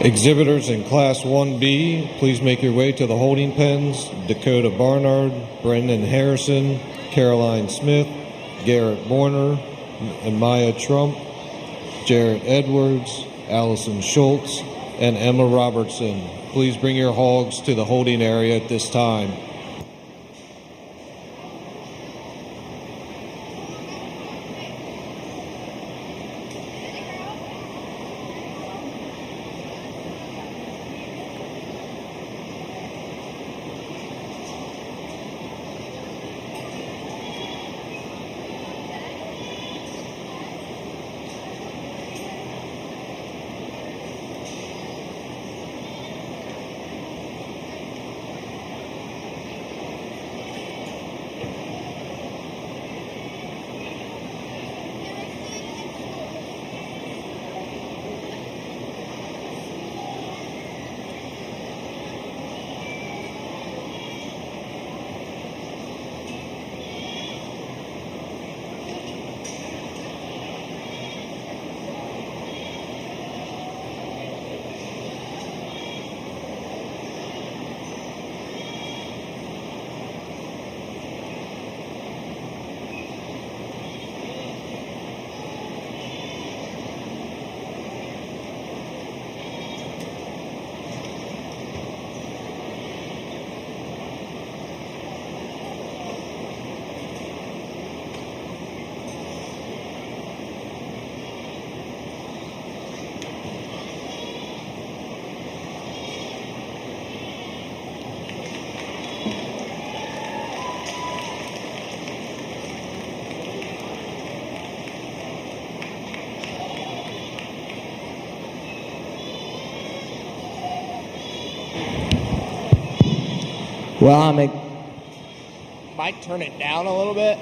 Exhibitors in Class 1B, please make your way to the holding pens. Dakota Barnard, Brendan Harrison, Caroline Smith, Garrett Borner, and Maya Trump, Jarrett Edwards, Allison Schultz, and Emma Robertson. Please bring your hogs to the holding area at this time. Well, might turn it down a little bit.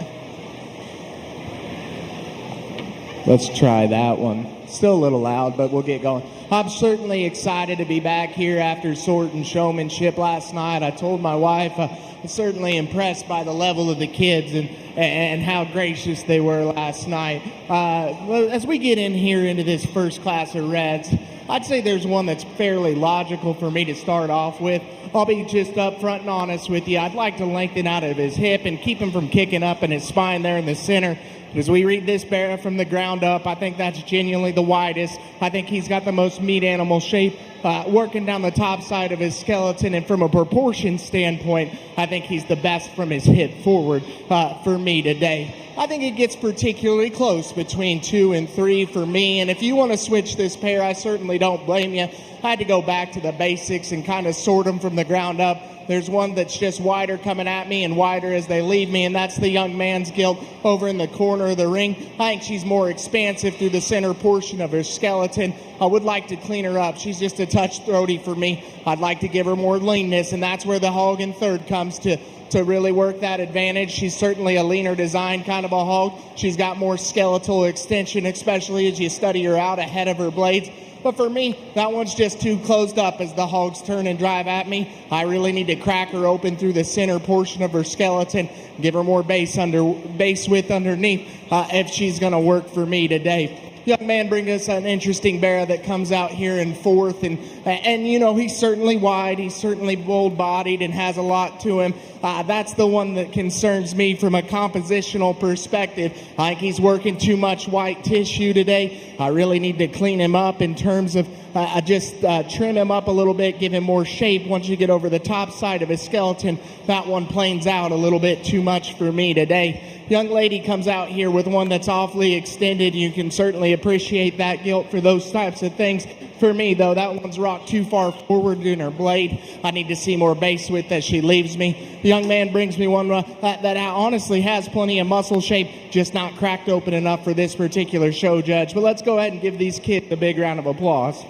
Let's try that one. Still a little loud, but we'll get going. I'm certainly excited to be back here after sword and showmanship last night. I told my wife I was certainly impressed by the level of the kids and how gracious they were last night. As we get in here into this first class of Reds, I'd say there's one that's fairly logical for me to start off with. I'll be just up front and honest with you. I'd like to lengthen out of his hip and keep him from kicking up in his spine there in the center. As we read this bear from the ground up, I think that's genuinely the widest. I think he's got the most meat animal shape working down the top side of his skeleton. And from a proportion standpoint, I think he's the best from his hip forward for me today. I think it gets particularly close between 2 and 3 for me. And if you want to switch this pair, I certainly don't blame you. I had to go back to the basics and kind of sort them from the ground up. There's one that's just wider coming at me and wider as they leave me, and that's the young man's gilt over in the corner of the ring. I think she's more expansive through the center portion of her skeleton. I would like to clean her up. She's just a touch throaty for me. I'd like to give her more leanness, and that's where the hog in third comes to really work that advantage. She's certainly a leaner design kind of a hog. She's got more skeletal extension, especially as you study her out ahead of her blades. But for me, that one's just too closed up as the hogs turn and drive at me. I really need to crack her open through the center portion of her skeleton, give her more base width underneath if she's going to work for me today. Young man brings us an interesting bear that comes out here in fourth, and you know, he's certainly wide, he's certainly bold-bodied and has a lot to him. That's the one that concerns me from a compositional perspective. I think he's working too much white tissue today. I really need to clean him up in terms of trim him up a little bit, give him more shape. Once you get over the top side of his skeleton, that one planes out a little bit too much for me today. Young lady comes out here with one that's awfully extended. You can certainly appreciate that gilt for those types of things. For me, though, that one's rocked too far forward in her blade. I need to see more base width as she leaves me. The young man brings me one that honestly has plenty of muscle shape, just not cracked open enough for this particular show judge. But let's go ahead and give these kids a big round of applause.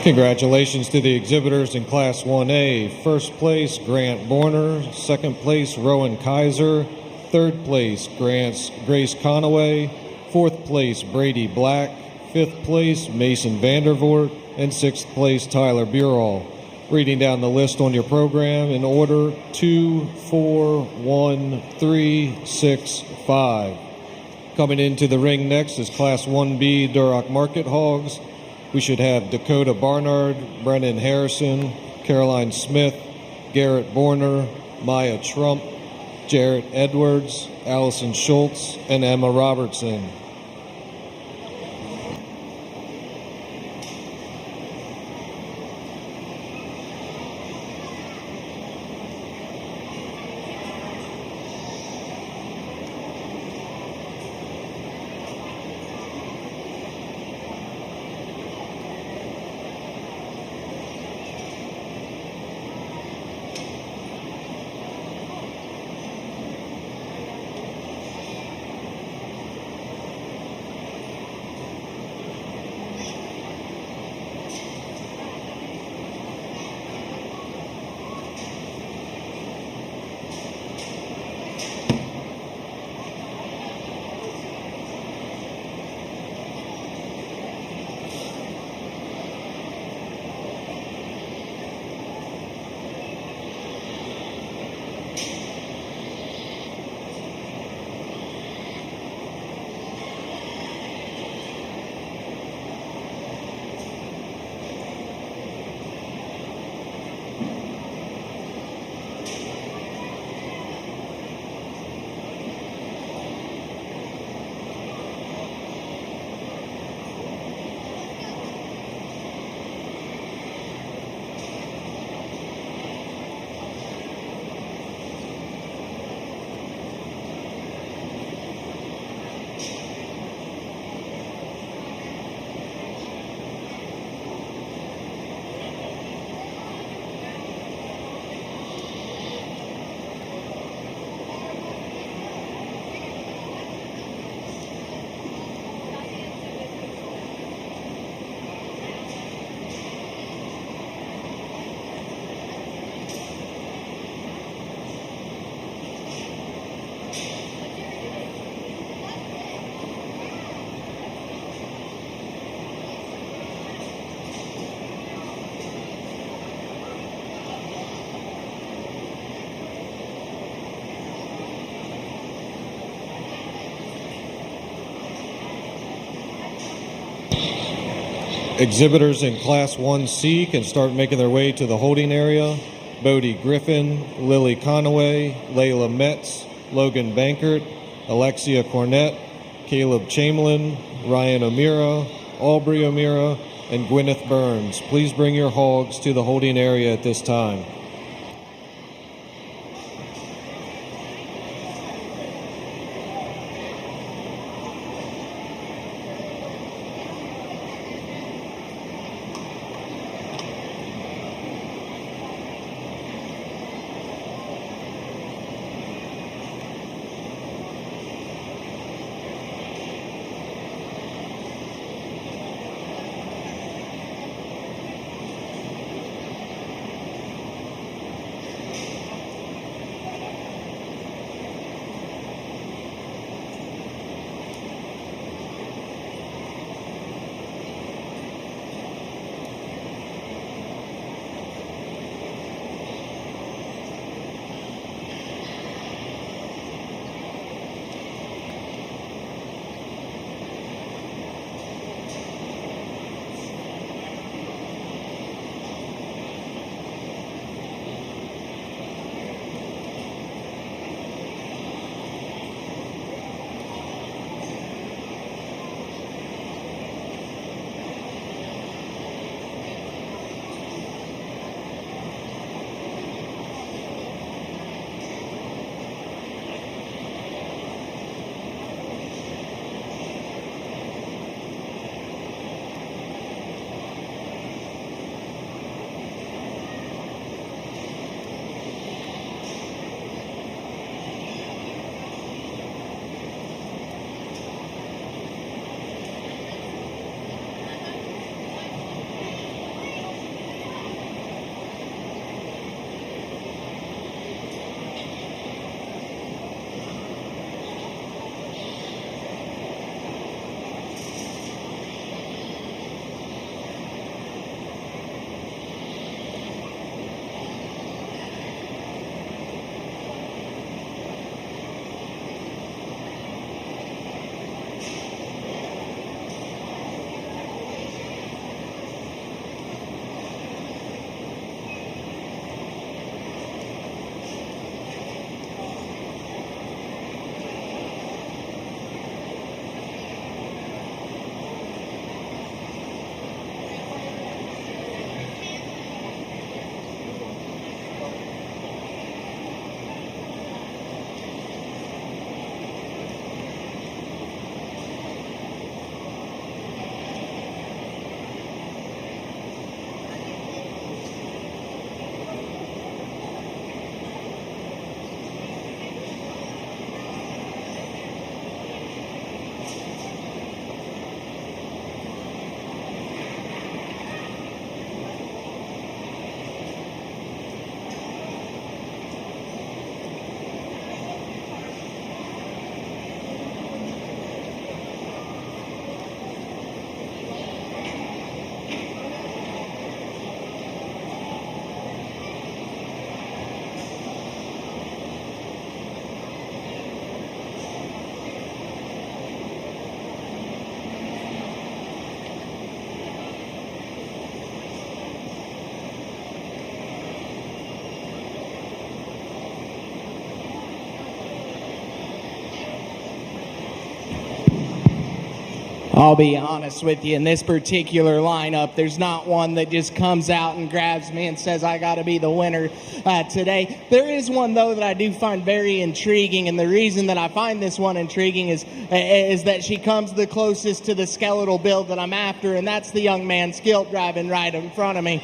Congratulations to the exhibitors in Class 1A. First place, Grant Borner. Second place, Rowan Kaiser. Third place, Grace Conaway. Fourth place, Brady Black. Fifth place, Mason Vandervoort. And sixth place, Tyler Burall. Reading down the list on your program in order: 2, 4, 1, 3, 6, 5. Coming into the ring next is Class 1B Duroc Market Hogs. We should have Dakota Barnard, Brennan Harrison, Caroline Smith, Garrett Borner, Maya Trump, Jarrett Edwards, Allison Schultz, and Emma Robertson. Exhibitors in Class 1C can start making their way to the holding area. Bodie Griffin, Lily Conaway, Layla Metz, Logan Bankert, Alexia Cornett, Caleb Chamberlain, Ryan O'Meara, Aubrey O'Meara, and Gwyneth Burns. Please bring your hogs to the holding area at this time. I'll be honest with you, in this particular lineup, there's not one that just comes out and grabs me and says, I got to be the winner today. There is one, though, that I do find very intriguing, and the reason that I find this one intriguing is that she comes the closest to the skeletal build that I'm after, and that's the young man Skilt driving right in front of me.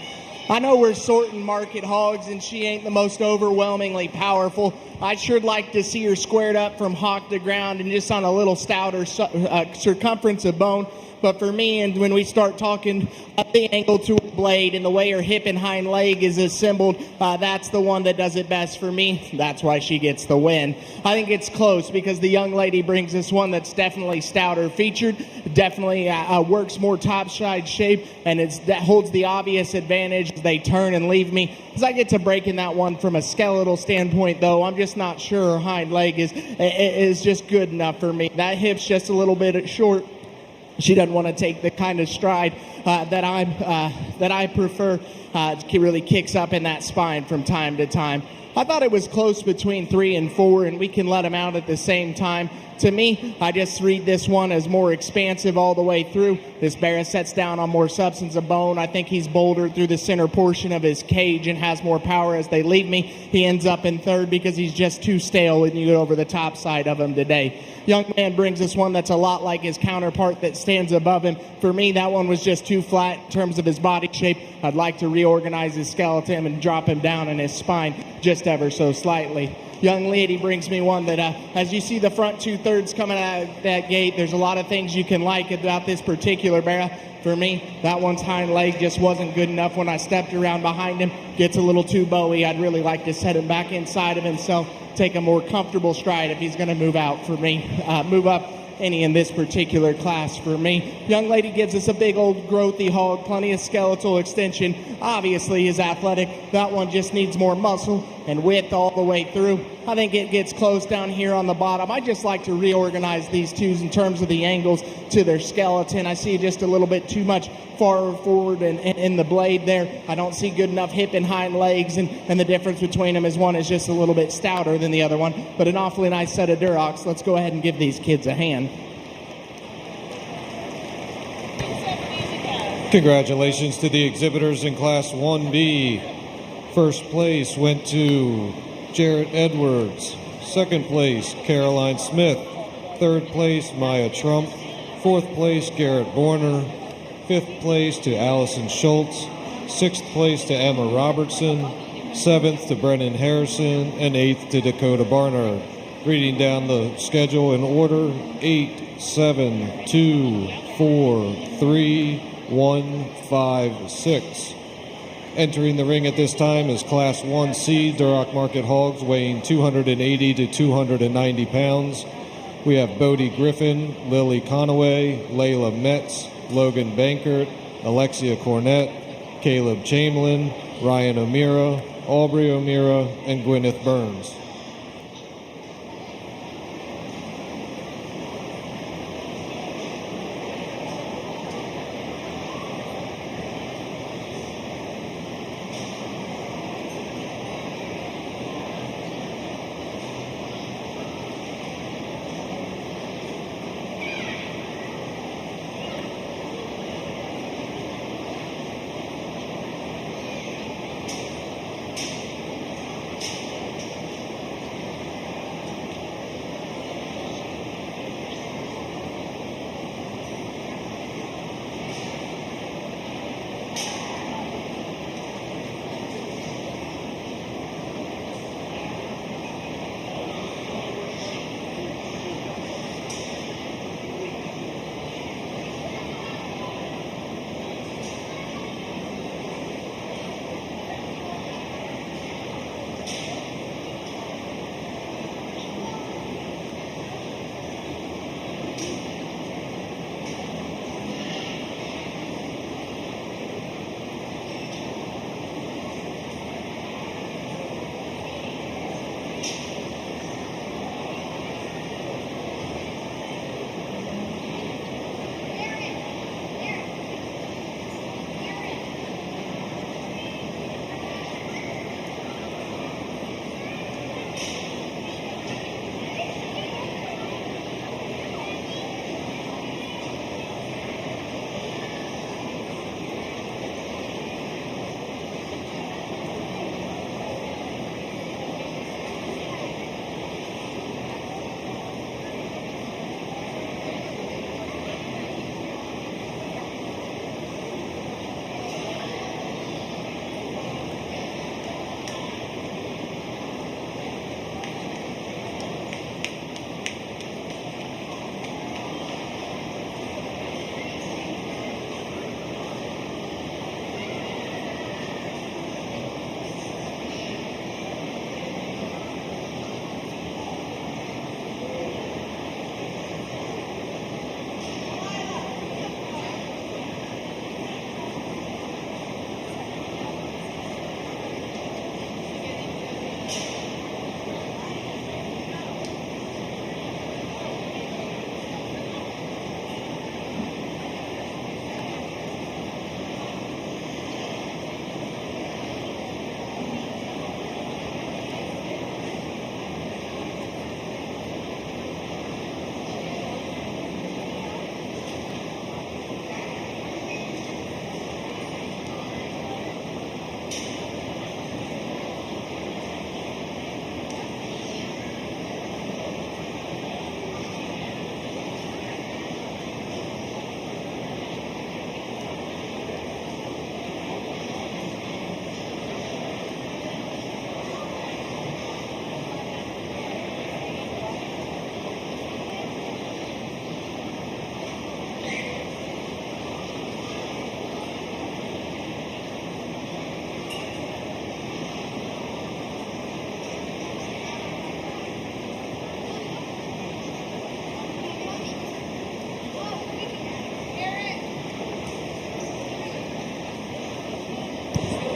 I know we're sorting market hogs, and she ain't the most overwhelmingly powerful. I'd sure like to see her squared up from hock to ground and just on a little stouter circumference of bone. But for me, and when we start talking the angle to her blade and the way her hip and hind leg is assembled, that's the one that does it best for me. That's why she gets the win. I think it's close because the young lady brings us one that's definitely stouter featured, definitely works more top side shape, and that holds the obvious advantage as they turn and leave me. As I get to breaking that one from a skeletal standpoint, though, I'm just not sure her hind leg is just good enough for me. That hip's just a little bit short. She doesn't want to take the kind of stride that I prefer. It really kicks up in that spine from time to time. I thought it was close between 3 and 4, and we can let them out at the same time. To me, I just read this one as more expansive all the way through. This bear sets down on more substance of bone. I think he's bolder through the center portion of his cage and has more power as they leave me. He ends up in 3rd because he's just too stale when you get over the top side of him today. Young man brings us one that's a lot like his counterpart that stands above him. For me, that one was just too flat in terms of his body shape. I'd like to reorganize his skeleton and drop him down in his spine just ever so slightly. Young lady brings me one that, as you see the front 2/3 coming out of that gate, there's a lot of things you can like about this particular bear. For me, that one's hind leg just wasn't good enough when I stepped around behind him. Gets a little too bowy. I'd really like to set him back inside of himself, take a more comfortable stride if he's going to move out for me, move up any in this particular class for me. Young lady gives us a big old growthy hog, plenty of skeletal extension. Obviously is athletic. That one just needs more muscle and width all the way through. I think it gets close down here on the bottom. I just like to reorganize these twos in terms of the angles to their skeleton. I see just a little bit too much far forward in the blade there. I don't see good enough hip and hind legs, and the difference between them is one is just a little bit stouter than the other one, but an awfully nice set of Durocs. Let's go ahead and give these kids a hand. Congratulations to the exhibitors in Class 1B. First place went to Jarrett Edwards. Second place, Caroline Smith. Third place, Maya Trump. Fourth place, Garrett Borner. Fifth place to Allison Schultz. Sixth place to Emma Robertson. Seventh to Brennan Harrison. And eighth to Dakota Barnard. Reading down the schedule in order: 8, 7, 2, 4, 3, 1, 5, 6. Entering the ring at this time is Class 1C Duroc Market Hogs weighing 280 to 290 pounds. We have Bodie Griffin, Lily Conaway, Layla Metz, Logan Bankert, Alexia Cornett, Caleb Chamberlain, Ryan O'Meara, Aubrey O'Meara, and Gwyneth Burns.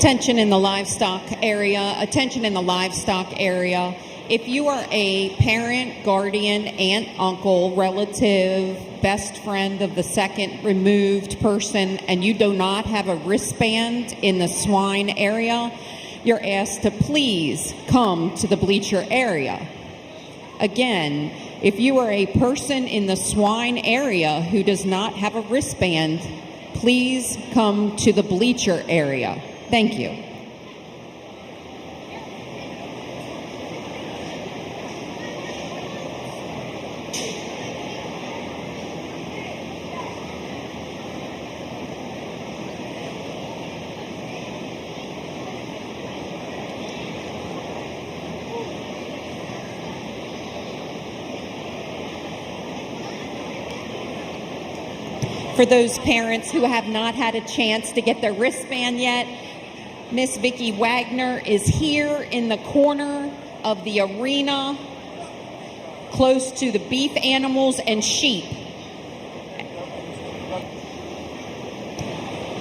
Attention in the livestock area. Attention in the livestock area. If you are a parent, guardian, aunt, uncle, relative, best friend of the second removed person, and you do not have a wristband in the swine area, you're asked to please come to the bleacher area. Again, if you are a person in the swine area who does not have a wristband, please come to the bleacher area. Thank you. For those parents who have not had a chance to get their wristband yet, Miss Vicki Wagner is here in the corner of the arena, close to the beef animals and sheep.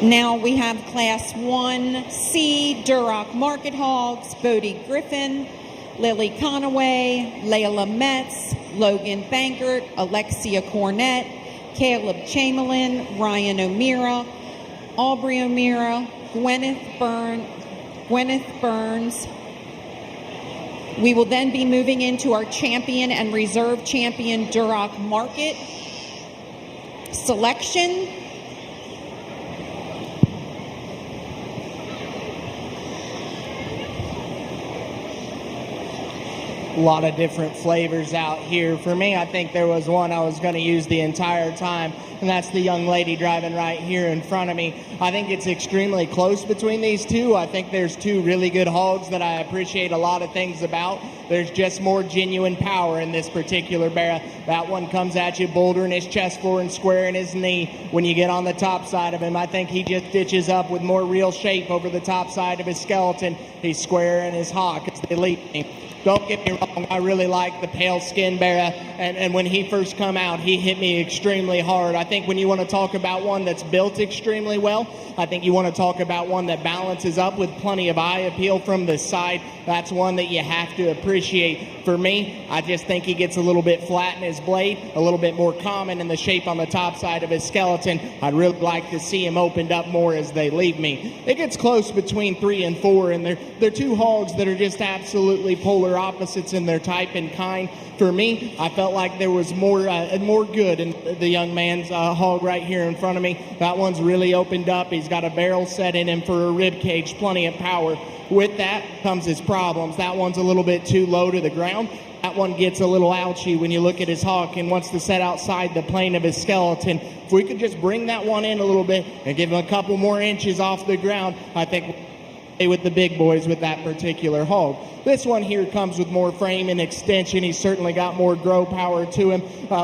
Now we have Class 1C Duroc Market Hogs, Bodie Griffin, Lily Conaway, Layla Metz, Logan Bankert, Alexia Cornett, Caleb Chamberlain, Ryan O'Meara, Aubrey O'Meara, Gwyneth Burns. We will then be moving into our champion and reserve champion Duroc Market selection. A lot of different flavors out here. For me, I think there was one I was going to use the entire time, and that's the young lady driving right here in front of me. I think it's extremely close between these two. I think there's two really good hogs that I appreciate a lot of things about. There's just more genuine power in this particular barra. That one comes at you bolder in his chest floor and square in his knee. When you get on the top side of him, I think he just ditches up with more real shape over the top side of his skeleton. He's square in his hock as they lead me. Don't get me wrong, I really like the pale skin barra, and when he first come out, he hit me extremely hard. I think when you want to talk about one that's built extremely well, I think you want to talk about one that balances up with plenty of eye appeal from the side. That's one that you have to appreciate. For me, I just think he gets a little bit flat in his blade, a little bit more common in the shape on the top side of his skeleton. I'd really like to see him opened up more as they leave me. It gets close between 3 and 4, and they're two hogs that are just absolutely polar opposites in their type and kind. For me, I felt like there was more good in the young man's hog right here in front of me. That one's really opened up. He's got a barrel set in him for a rib cage, plenty of power. With that comes his problems. That one's a little bit too low to the ground. That one gets a little ouchy when you look at his hog and wants to set outside the plane of his skeleton. If we could just bring that one in a little bit and give him a couple more inches off the ground, I think with the big boys with that particular hog. This one here comes with more frame and extension. He's certainly got more grow power to him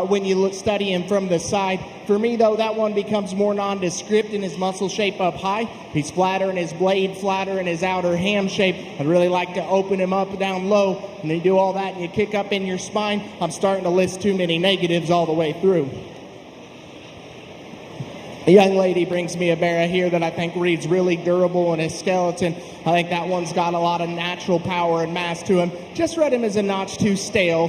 when you study him from the side. For me, though, that one becomes more nondescript in his muscle shape up high. He's flatter in his blade, flatter in his outer ham shape. I'd really like to open him up down low, and you do all that and you kick up in your spine. I'm starting to list too many negatives all the way through. A young lady brings me a barra here that I think reads really durable in his skeleton. I think that one's got a lot of natural power and mass to him. Just read him as a notch too stale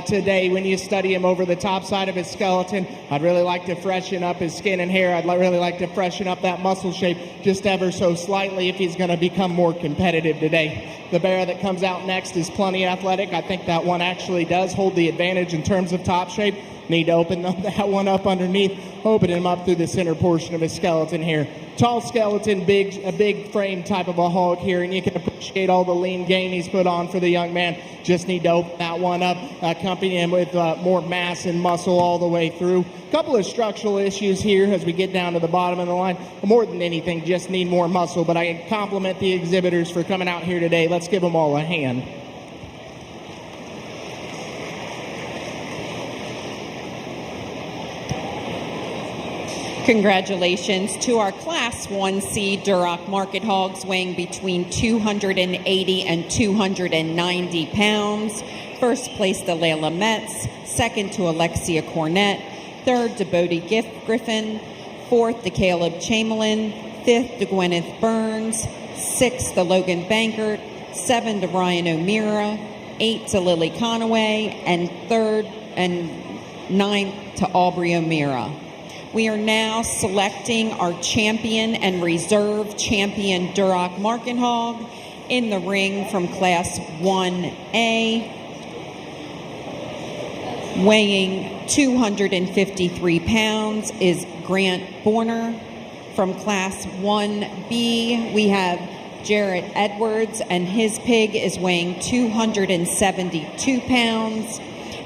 today when you study him over the top side of his skeleton. I'd really like to freshen up his skin and hair. I'd really like to freshen up that muscle shape just ever so slightly if he's going to become more competitive today. The barra that comes out next is plenty athletic. I think that one actually does hold the advantage in terms of top shape. Need to open that one up underneath, open him up through the center portion of his skeleton here. Tall skeleton, a big frame type of a hog here, and you can appreciate all the lean gain he's put on for the young man. Just need to open that one up, accompany him with more mass and muscle all the way through. A couple of structural issues here as we get down to the bottom of the line. More than anything, just need more muscle, but I compliment the exhibitors for coming out here today. Let's give them all a hand. Congratulations to our Class 1C Duroc Market Hogs weighing between 280 and 290 pounds. First place to Layla Metz, second to Alexia Cornett, third to Bodie Griffin, fourth to Caleb Chamberlain, fifth to Gwyneth Burns, 6 to Logan Bankert, 7 to Ryan O'Meara, 8 to Lily Conaway, and 9th to Aubrey O'Meara. We are now selecting our champion and reserve champion Duroc Market Hog. In the ring from Class 1A, weighing 253 pounds, is Grant Borner. From Class 1B, we have Jarrett Edwards, and his pig is weighing 272 pounds.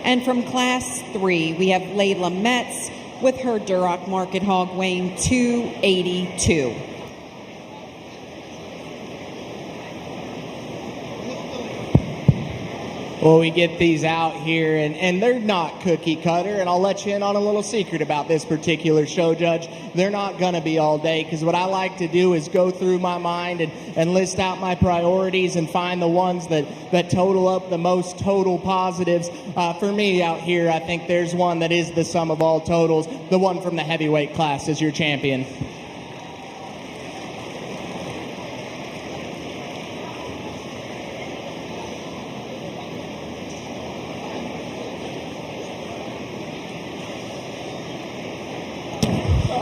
And from Class 3, we have Layla Metz with her Duroc Market Hog weighing 282. Well, we get these out here, and they're not cookie cutter, and I'll let you in on a little secret about this particular show, Judge. They're not going to be all day, because what I like to do is go through my mind and list out my priorities and find the ones that total up the most total positives. For me out here, I think there's one that is the sum of all totals. The one from the heavyweight class is your champion.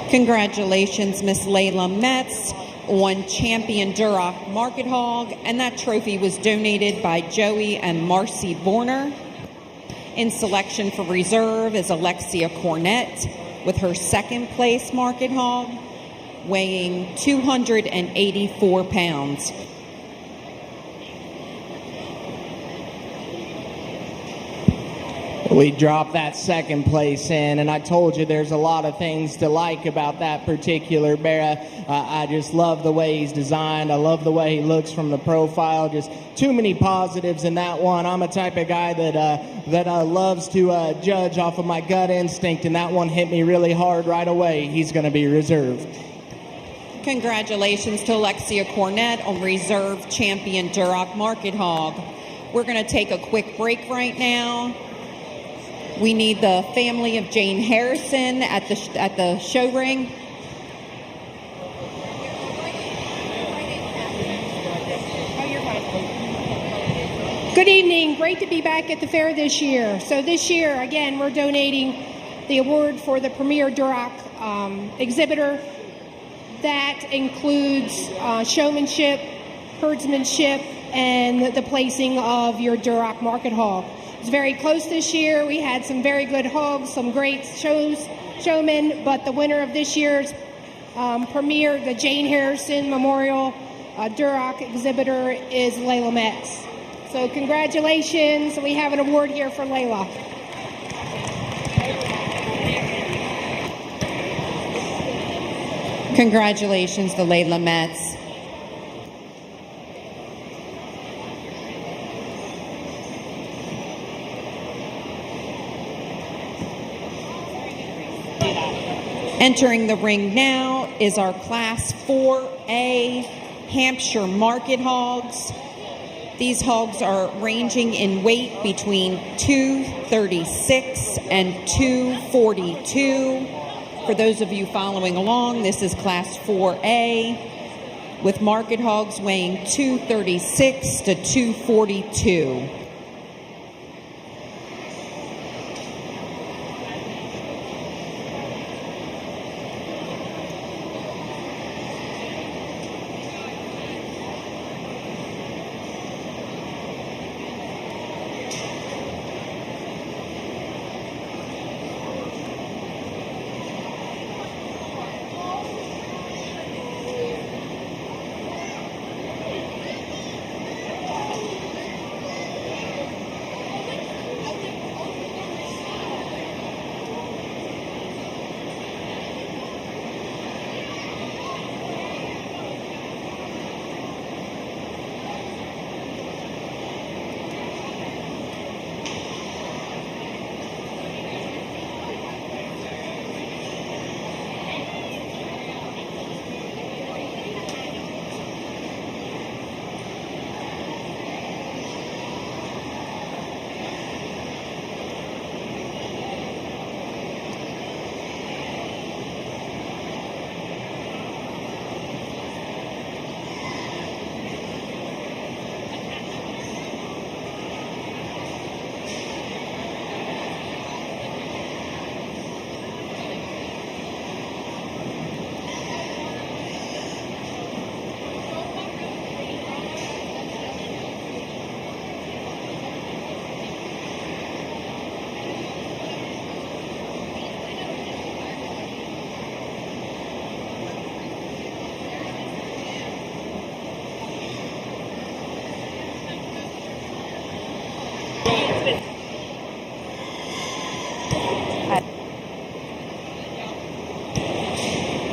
Congratulations, Miss Layla Metz, on champion Duroc Market Hog, and that trophy was donated by Joey and Marcy Borner. In selection for reserve is Alexia Cornett with her second place Market Hog, weighing 284 pounds. We dropped that second place in, and I told you there's a lot of things to like about that particular bear. I just love the way he's designed. I love the way he looks from the profile. Just too many positives in that one. I'm a type of guy that loves to judge off of my gut instinct, and that one hit me really hard right away. He's going to be reserved. Congratulations to Alexia Cornett on reserve champion Duroc Market Hog. We're going to take a quick break right now. We need the family of Jane Harrison at the show ring. Good evening. Great to be back at the fair this year. So this year, again, we're donating the award for the premier Duroc exhibitor. That includes showmanship, herdsmanship, and the placing of your Duroc Market Hog. It's very close this year. We had some very good hogs, some great showmen, but the winner of this year's premier, the Jane Harrison Memorial Duroc exhibitor, is Layla Metz. So congratulations. We have an award here for Layla. Congratulations to Layla Metz. Entering the ring now is our Class 4A Hampshire Market Hogs. These hogs are ranging in weight between 236 and 242. For those of you following along, this is Class 4A with market hogs weighing 236 to 242.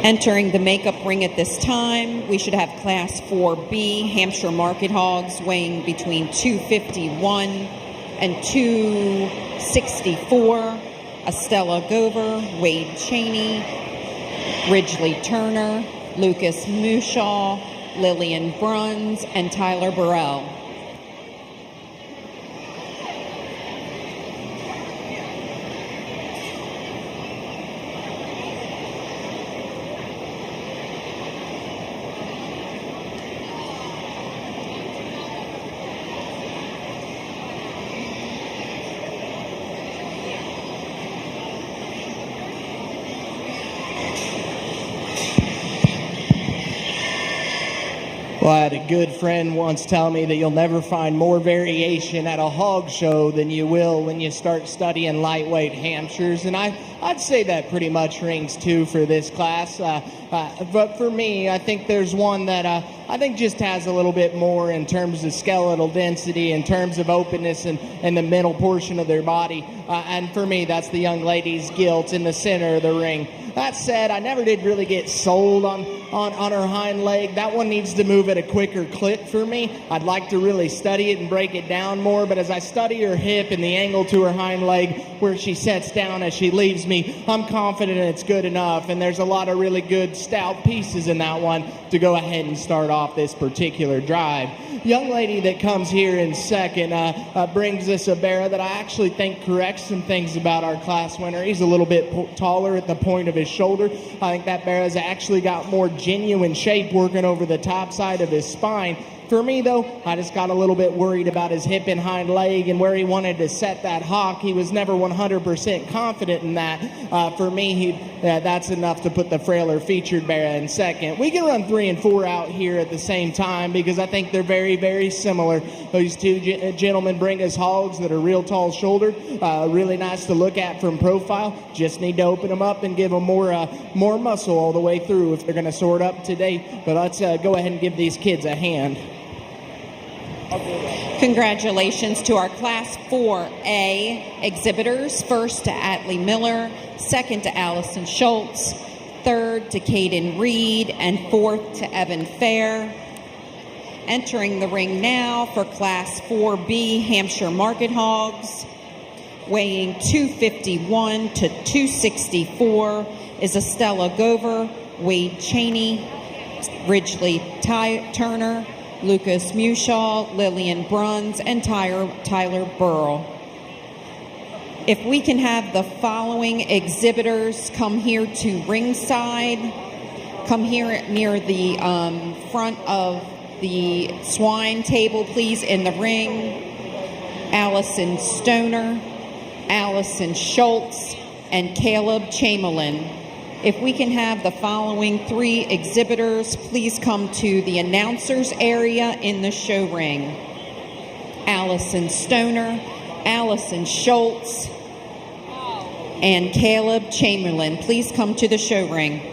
Entering the makeup ring at this time, we should have Class 4B Hampshire Market Hogs weighing between 251 and 264. Estella Gover, Wade Cheney, Ridgely Turner, Lucas Mushaw, Lillian Bruns, and Tyler Burrell. Well, I had a good friend once tell me that you'll never find more variation at a hog show than you will when you start studying lightweight Hampshires, and I'd say that pretty much rings true for this class. But for me, I think there's one that I think just has a little bit more in terms of skeletal density, in terms of openness and the middle portion of their body. And for me, that's the young lady's gilt in the center of the ring. That said, I never did really get sold on her hind leg. That one needs to move at a quicker clip for me. I'd like to really study it and break it down more, but as I study her hip and the angle to her hind leg where she sets down as she leaves me, I'm confident it's good enough, and there's a lot of really good stout pieces in that one to go ahead and start off this particular drive. Young lady that comes here in second brings us a bear that I actually think corrects some things about our class winner. He's a little bit taller at the point of his shoulder. I think that bear has actually got more genuine shape working over the top side of his spine. For me, though, I just got a little bit worried about his hip and hind leg and where he wanted to set that hock. He was never 100% confident in that. For me, that's enough to put the frailer featured bear in second. We can run 3 and 4 out here at the same time because I think they're very, very similar. These two gentlemen bring us hogs that are real tall shouldered, really nice to look at from profile. Just need to open them up and give them more muscle all the way through if they're going to sort up today. But let's go ahead and give these kids a hand. Congratulations to our Class 4A exhibitors. First to Atlee Miller, second to Allison Schultz, third to Caden Reed, and fourth to Evan Fair. Entering the ring now for Class 4B Hampshire Market Hogs, weighing 251 to 264, is Estella Gover, Wade Cheney, Ridgely Turner, Lucas Mushaw, Lillian Bruns, and Tyler Burrell. If we can have the following exhibitors come here to ringside, come here near the front of the Swine table, please, in the ring. Allison Stoner, Allison Schultz, and Caleb Chamberlain. If we can have the following 3 exhibitors, please come to the announcers area in the show ring. Allison Stoner, Allison Schultz, and Caleb Chamberlain. Please come to the show ring.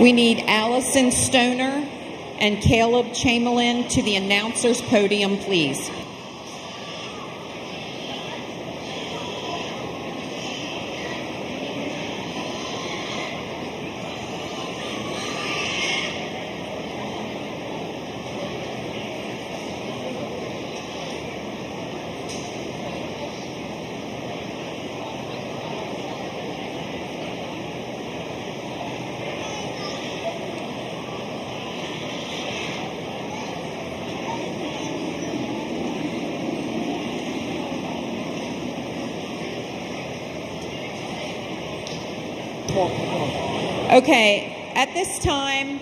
We need Allison Stoner and Caleb Chamberlain to the announcer's podium, please. Okay, At this time,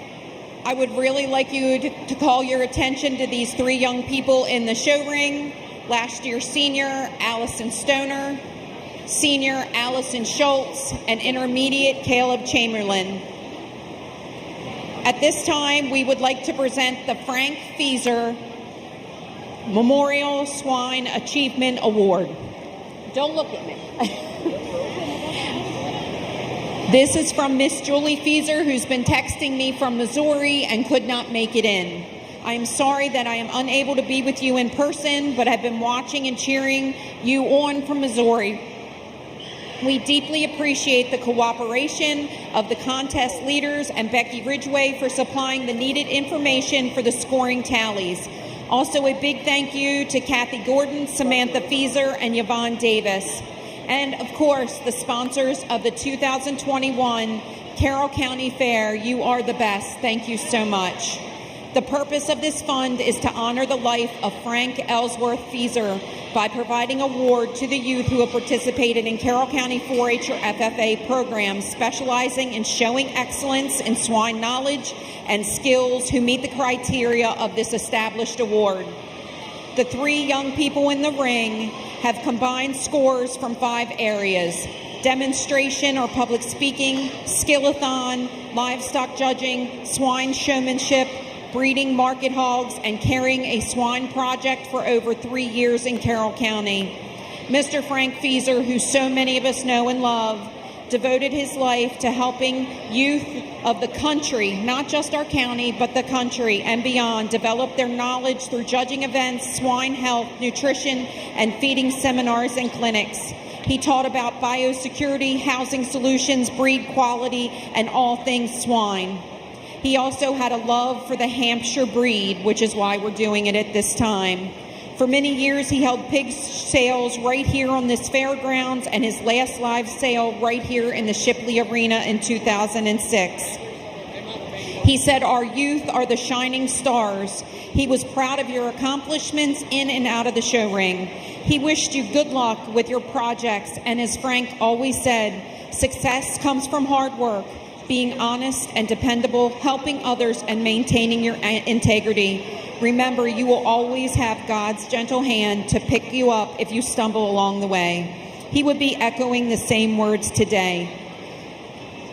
I would really like you to call your attention to these three young people in the show ring. Last year's senior, Allison Stoner, senior, Allison Schultz, and intermediate, Caleb Chamberlain. At this time, we would like to present the Frank Fieser Memorial Swine Achievement Award. Don't look at me. This is from Miss Julie Fieser, who's been texting me from Missouri and could not make it in. I am sorry that I am unable to be with you in person, but have been watching and cheering you on from Missouri. We deeply appreciate the cooperation of the contest leaders and Becky Ridgway for supplying the needed information for the scoring tallies. Also, a big thank you to Kathy Gordon, Samantha Fieser, and Yvonne Davis. And, of course, the sponsors of the 2021 Carroll County Fair. You are the best. Thank you so much. The purpose of this fund is to honor the life of Frank Ellsworth Fieser by providing an award to the youth who have participated in Carroll County 4-H or FFA programs specializing in showing excellence in swine knowledge and skills who meet the criteria of this established award. The three young people in the ring have combined scores from 5 areas: demonstration or public speaking, skill-a-thon, livestock judging, swine showmanship, breeding market hogs, and carrying a swine project for over 3 years in Carroll County. Mr. Frank Fieser, who so many of us know and love, devoted his life to helping youth of the country, not just our county, but the country and beyond, develop their knowledge through judging events, swine health, nutrition, and feeding seminars and clinics. He taught about biosecurity, housing solutions, breed quality, and all things swine. He also had a love for the Hampshire breed, which is why we're doing it at this time. For many years, he held pig sales right here on this fairgrounds, and his last live sale right here in the Shipley Arena in 2006. He said, "Our youth are the shining stars." He was proud of your accomplishments in and out of the show ring. He wished you good luck with your projects, and as Frank always said, success comes from hard work, being honest and dependable, helping others, and maintaining your integrity. Remember, you will always have God's gentle hand to pick you up if you stumble along the way. He would be echoing the same words today.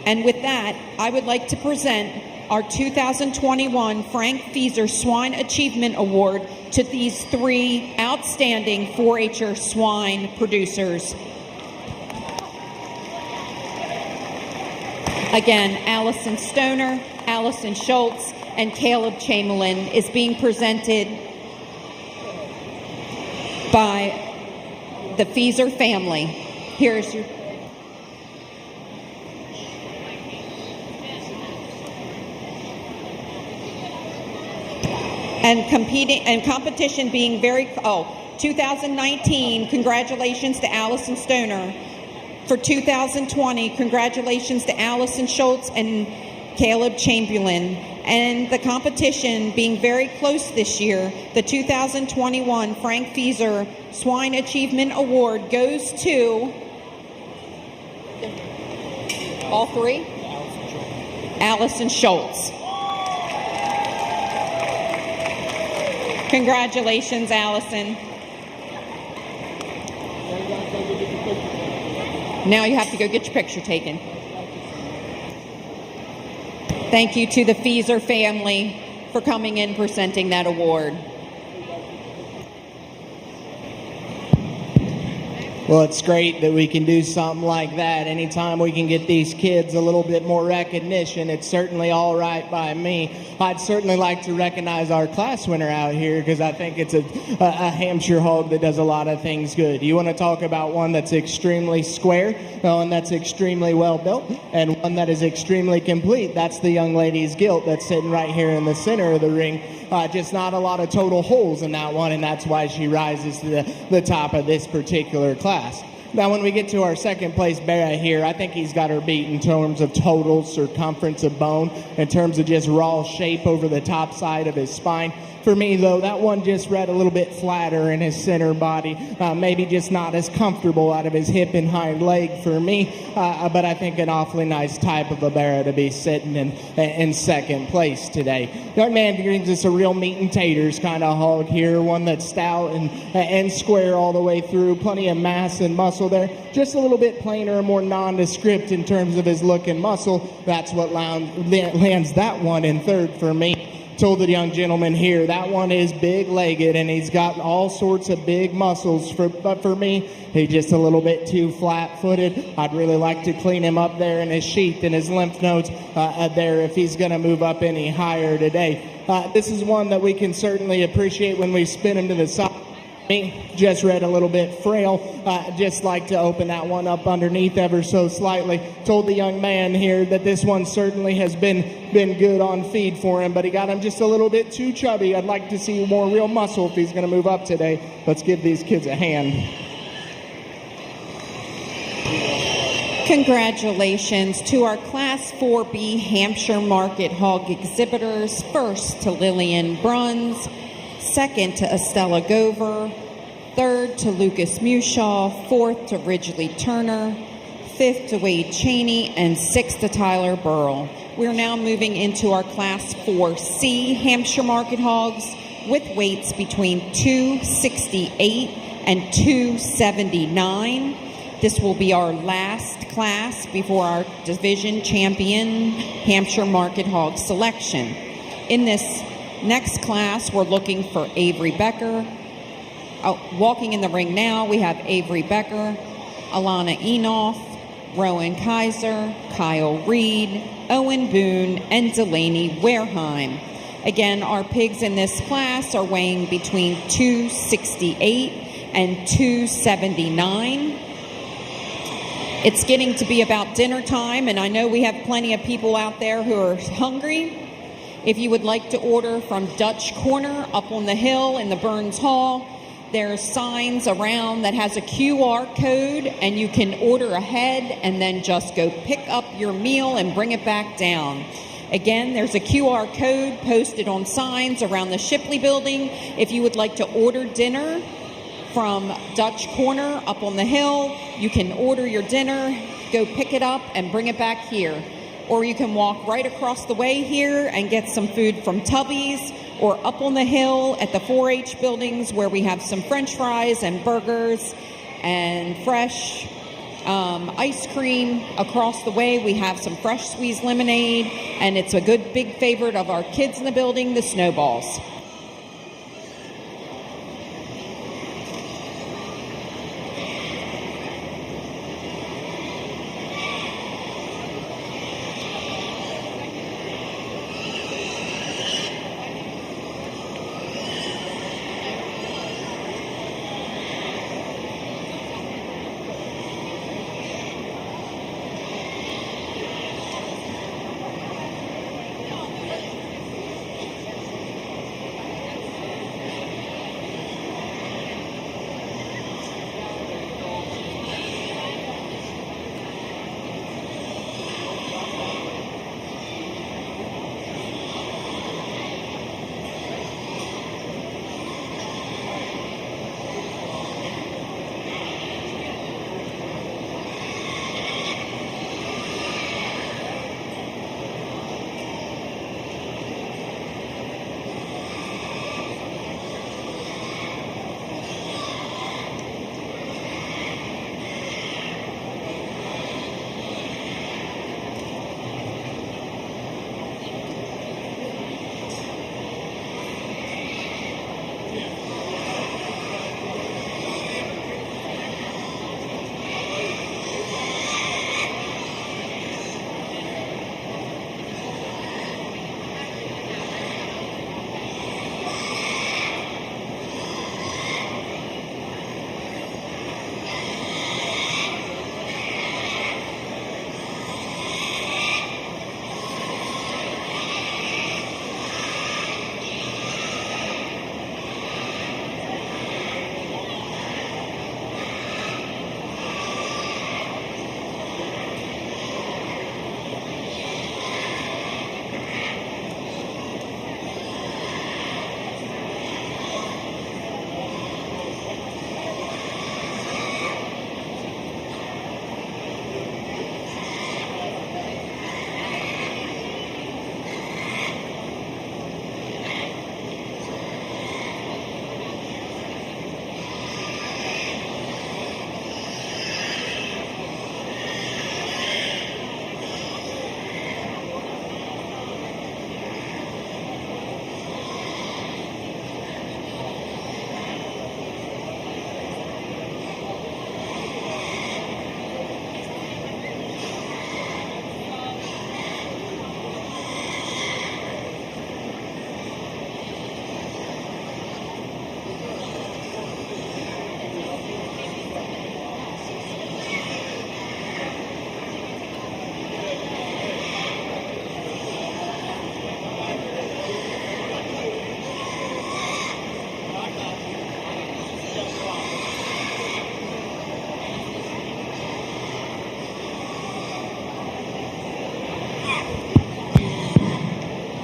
And with that, I would like to present our 2021 Frank Fieser Swine Achievement Award to these three outstanding 4-H'er swine producers. Again, Allison Stoner, Allison Schultz, and Caleb Chamberlain is being presented by the Fieser family. Here's your... And competition being 2019, congratulations to Allison Stoner. For 2020, congratulations to Allison Schultz and Caleb Chamberlain. And the competition being very close this year, the 2021 Frank Fieser Swine Achievement Award goes to all three? Allison Schultz. Congratulations, Allison. Now you have to go get your picture taken. Thank you to the Fieser family for coming in presenting that award. Well, it's great that we can do something like that. Anytime we can get these kids a little bit more recognition, it's certainly all right by me. I'd certainly like to recognize our class winner out here because I think it's a Hampshire hog that does a lot of things good. You want to talk about one that's extremely square, one that's extremely well built, and one that is extremely complete. That's the young lady's gilt that's sitting right here in the center of the ring. Just not a lot of total holes in that one, and that's why she rises to the top of this particular class. Now, when we get to our second place bear here, I think he's got her beat in terms of total circumference of bone, in terms of just raw shape over the top side of his spine. For me, though, that one just read a little bit flatter in his center body, maybe just not as comfortable out of his hip and hind leg for me, but I think an awfully nice type of a barrow to be sitting in second place today. Young man brings us a real meat and taters kind of hog here, one that's stout and square all the way through, plenty of mass and muscle there, just a little bit plainer and more nondescript in terms of his look and muscle. That's what lands that one in third for me. Told the young gentleman here, that one is big-legged, and he's got all sorts of big muscles, but for me, he's just a little bit too flat-footed. I'd really like to clean him up there in his sheath and his lymph nodes there if he's going to move up any higher today. This is one that we can certainly appreciate when we spin him to the side. Just read a little bit frail. Just like to open that one up underneath ever so slightly. Told the young man here that this one certainly has been good on feed for him, but he got him just a little bit too chubby. I'd like to see more real muscle if he's going to move up today. Let's give these kids a hand. Congratulations to our Class 4B Hampshire Market Hog exhibitors. First to Lillian Bruns, second to Estella Gover, third to Lucas Mushaw, fourth to Ridgely Turner, fifth to Wade Cheney, and sixth to Tyler Burrell. We're now moving into our Class 4C Hampshire Market Hogs with weights between 268 and 279. This will be our last class before our division champion Hampshire Market Hog selection. In this next class, we're looking for Avery Becker. Walking in the ring now, we have Avery Becker, Alana Enoff, Rowan Kaiser, Kyle Reed, Owen Boone, and Delaney Wareheim. Again, our pigs in this class are weighing between 268 and 279. It's getting to be about dinner time, and I know we have plenty of people out there who are hungry. If you would like to order from Dutch Corner up on the hill in the Burns Hall, there's signs around that has a QR code, and you can order ahead and then just go pick up your meal and bring it back down. Again, there's a QR code posted on signs around the Shipley building. If you would like to order dinner from Dutch Corner up on the hill, you can order your dinner, go pick it up, and bring it back here. Or you can walk right across the way here and get some food from Tubby's, or up on the hill at the 4-H buildings where we have some French fries and burgers and fresh ice cream. Across the way we have some fresh squeezed lemonade, and it's a good big favorite of our kids in the building, the snowballs.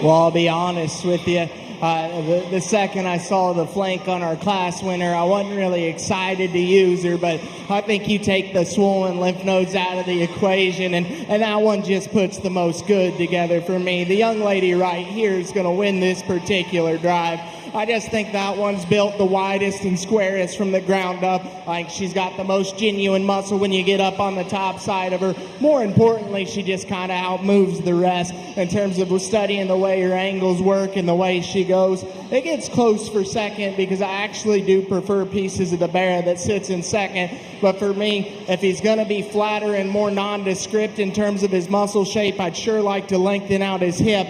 Well, I'll be honest with you. The second I saw the flank on our class winner, I wasn't really excited to use her, but I think you take the swollen lymph nodes out of the equation, and that one just puts the most good together for me. The young lady right here is going to win this particular drive. I just think that one's built the widest and squarest from the ground up. Like, she's got the most genuine muscle when you get up on the top side of her. More importantly, she just kind of outmoves the rest in terms of studying the way her angles work and the way she goes. It gets close for second because I actually do prefer Pieces of the Bear that sits in second. But for me, if he's going to be flatter and more nondescript in terms of his muscle shape, I'd sure like to lengthen out his hip,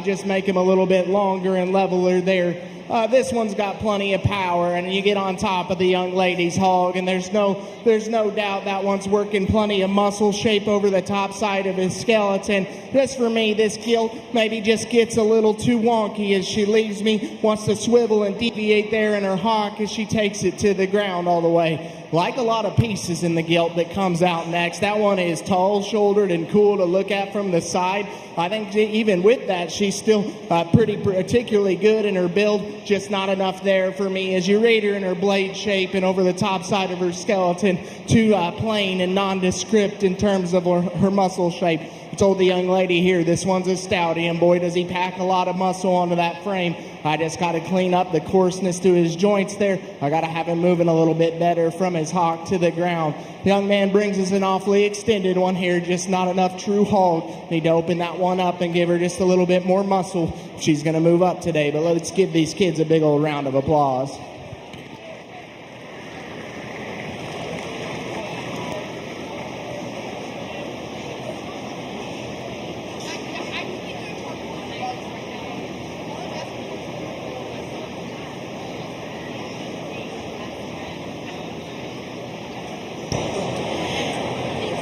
just make him a little bit longer and leveler there. This one's got plenty of power, and you get on top of the young lady's hog, and there's no doubt that one's working plenty of muscle shape over the top side of his skeleton. Just for me, this gilt maybe just gets a little too wonky as she leaves me, wants to swivel and deviate there in her hock as she takes it to the ground all the way. Like a lot of pieces in the gilt that comes out next, that one is tall-shouldered and cool to look at from the side. I think even with that, she's still pretty particularly good in her build, just not enough there for me as you rate her in her blade shape and over the top side of her skeleton, too plain and nondescript in terms of her muscle shape. I told the young lady here, this one's a stouty, and boy, does he pack a lot of muscle onto that frame. I just got to clean up the coarseness to his joints there. I got to have him moving a little bit better from his hock to the ground. The young man brings us an awfully extended one here, just not enough true hog. Need to open that one up and give her just a little bit more muscle. She's going to move up today, but let's give these kids a big old round of applause.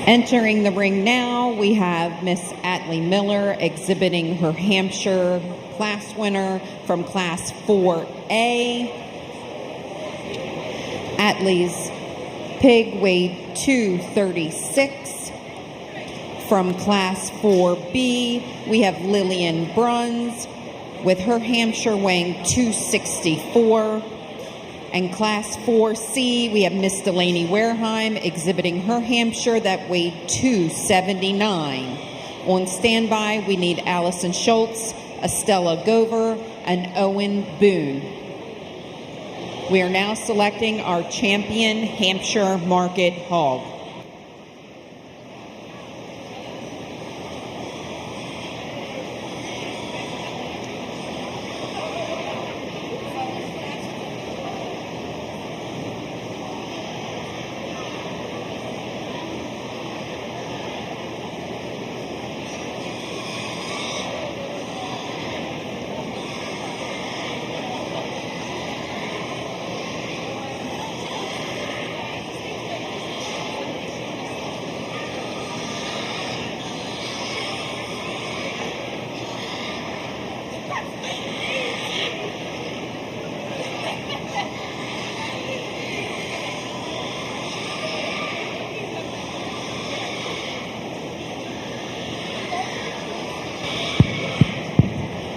Entering the ring now, we have Miss Atlee Miller exhibiting her Hampshire class winner from Class 4A. Atlee's pig weighed 236. From Class 4B, we have Lillian Bruns with her Hampshire weighing 264. And Class 4C, we have Miss Delaney Wareheim exhibiting her Hampshire that weighed 279. On standby, we need Allison Schultz, Estella Gover, and Owen Boone. We are now selecting our champion Hampshire Market Hog.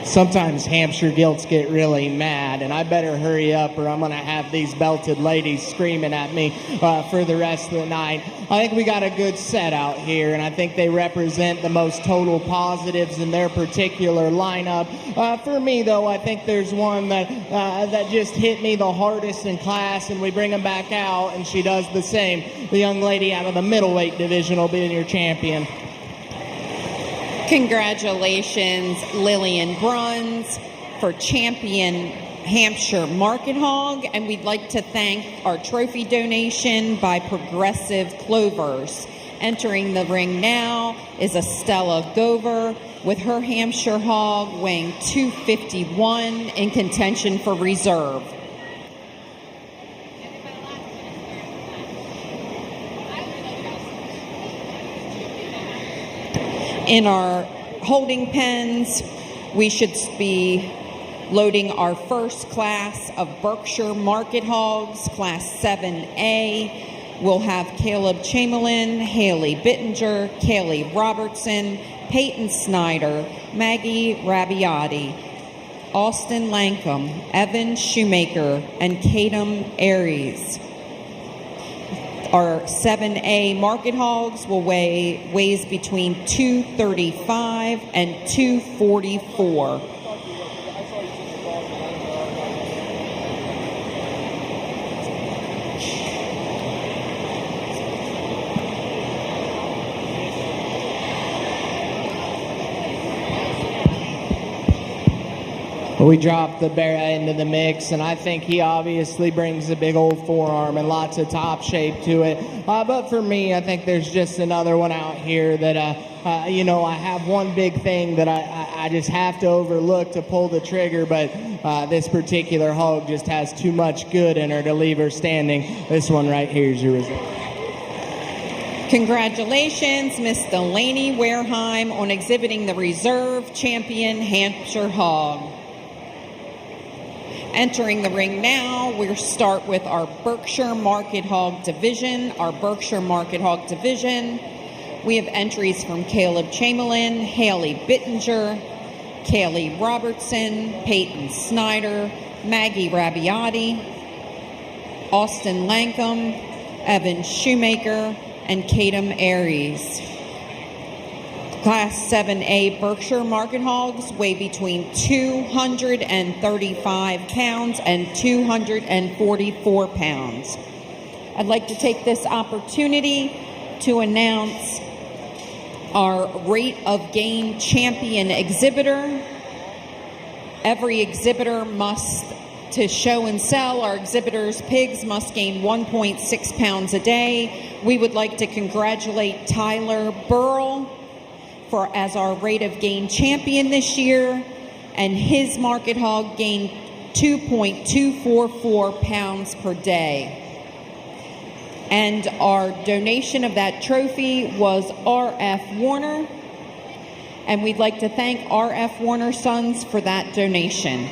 Sometimes Hampshire gilts get really mad, and I better hurry up or I'm going to have these belted ladies screaming at me for the rest of the night. I think we got a good set out here, and I think they represent the most total positives in their particular lineup. For me, though, I think there's one that just hit me the hardest in class, and we bring them back out, and she does the same. The young lady out of the middleweight division will be your champion. Congratulations, Lillian Bruns, for champion Hampshire Market Hog, and we'd like to thank our trophy donation by Progressive Clovers. Entering the ring now is Estella Gover with her Hampshire Hog weighing 251 in contention for reserve. In our holding pens, we should be loading our first class of Berkshire Market Hogs, Class 7A. We'll have Caleb Chamberlain, Haley Bittinger, Kaylee Robertson, Peyton Snyder, Maggie Rabiati, Austin Lankum, Evan Shoemaker, and Kadam Aries. Our 7A market hogs will weighs between 235 and 244. We dropped the Barra into the mix, and I think he obviously brings a big old forearm and lots of top shape to it. But for me, I think there's just another one out here that, I have one big thing that I just have to overlook to pull the trigger, but this particular hog just has too much good in her to leave her standing. This one right here is your result. Congratulations, Miss Delaney Wareheim, on exhibiting the Reserve Champion Hampshire Hog. Entering the ring now, we'll start with our Berkshire Market Hog Division. Our Berkshire Market Hog Division, we have entries from Caleb Chamberlain, Haley Bittinger, Kaylee Robertson, Peyton Snyder, Maggie Rabiati, Austin Lankum, Evan Shoemaker, and Kadam Aries. Class 7A Berkshire Market Hogs weigh between 235 pounds and 244 pounds. I'd like to take this opportunity to announce our Rate of Gain Champion exhibitor. Every exhibitor to show and sell, our exhibitors' pigs must gain 1.6 pounds a day. We would like to congratulate Tyler Burrell as our Rate of Gain champion this year, and his market hog gained 2.244 pounds per day. And our donation of that trophy was R.F. Warner, and we'd like to thank R.F. Warner Sons for that donation.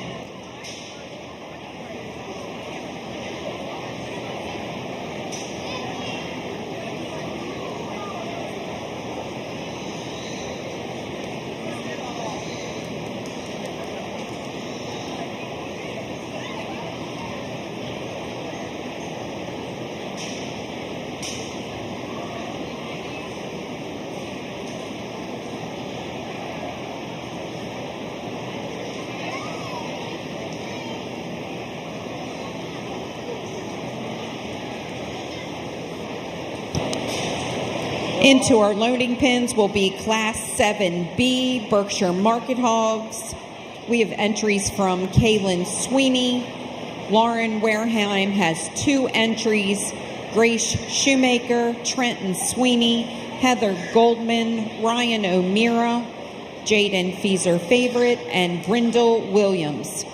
Into our loading pens will be Class 7B Berkshire Market Hogs. We have entries from Kaylin Sweeney. Lauren Wareheim has 2 entries. Grace Shoemaker, Trenton Sweeney, Heather Goldman, Ryan O'Meara, Jaden Feeser Favorite, and Brindle Williams.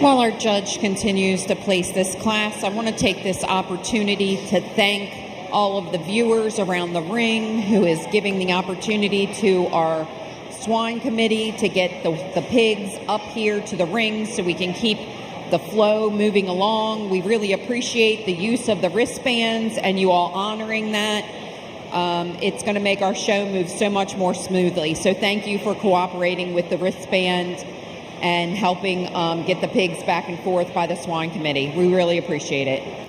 While our judge continues to place this class, I want to take this opportunity to thank all of the viewers around the ring who is giving the opportunity to our swine committee to get the pigs up here to the ring so we can keep the flow moving along. We really appreciate the use of the wristbands and you all honoring that. It's going to make our show move so much more smoothly. So thank you for cooperating with the wristband and helping get the pigs back and forth by the swine committee. We really appreciate it.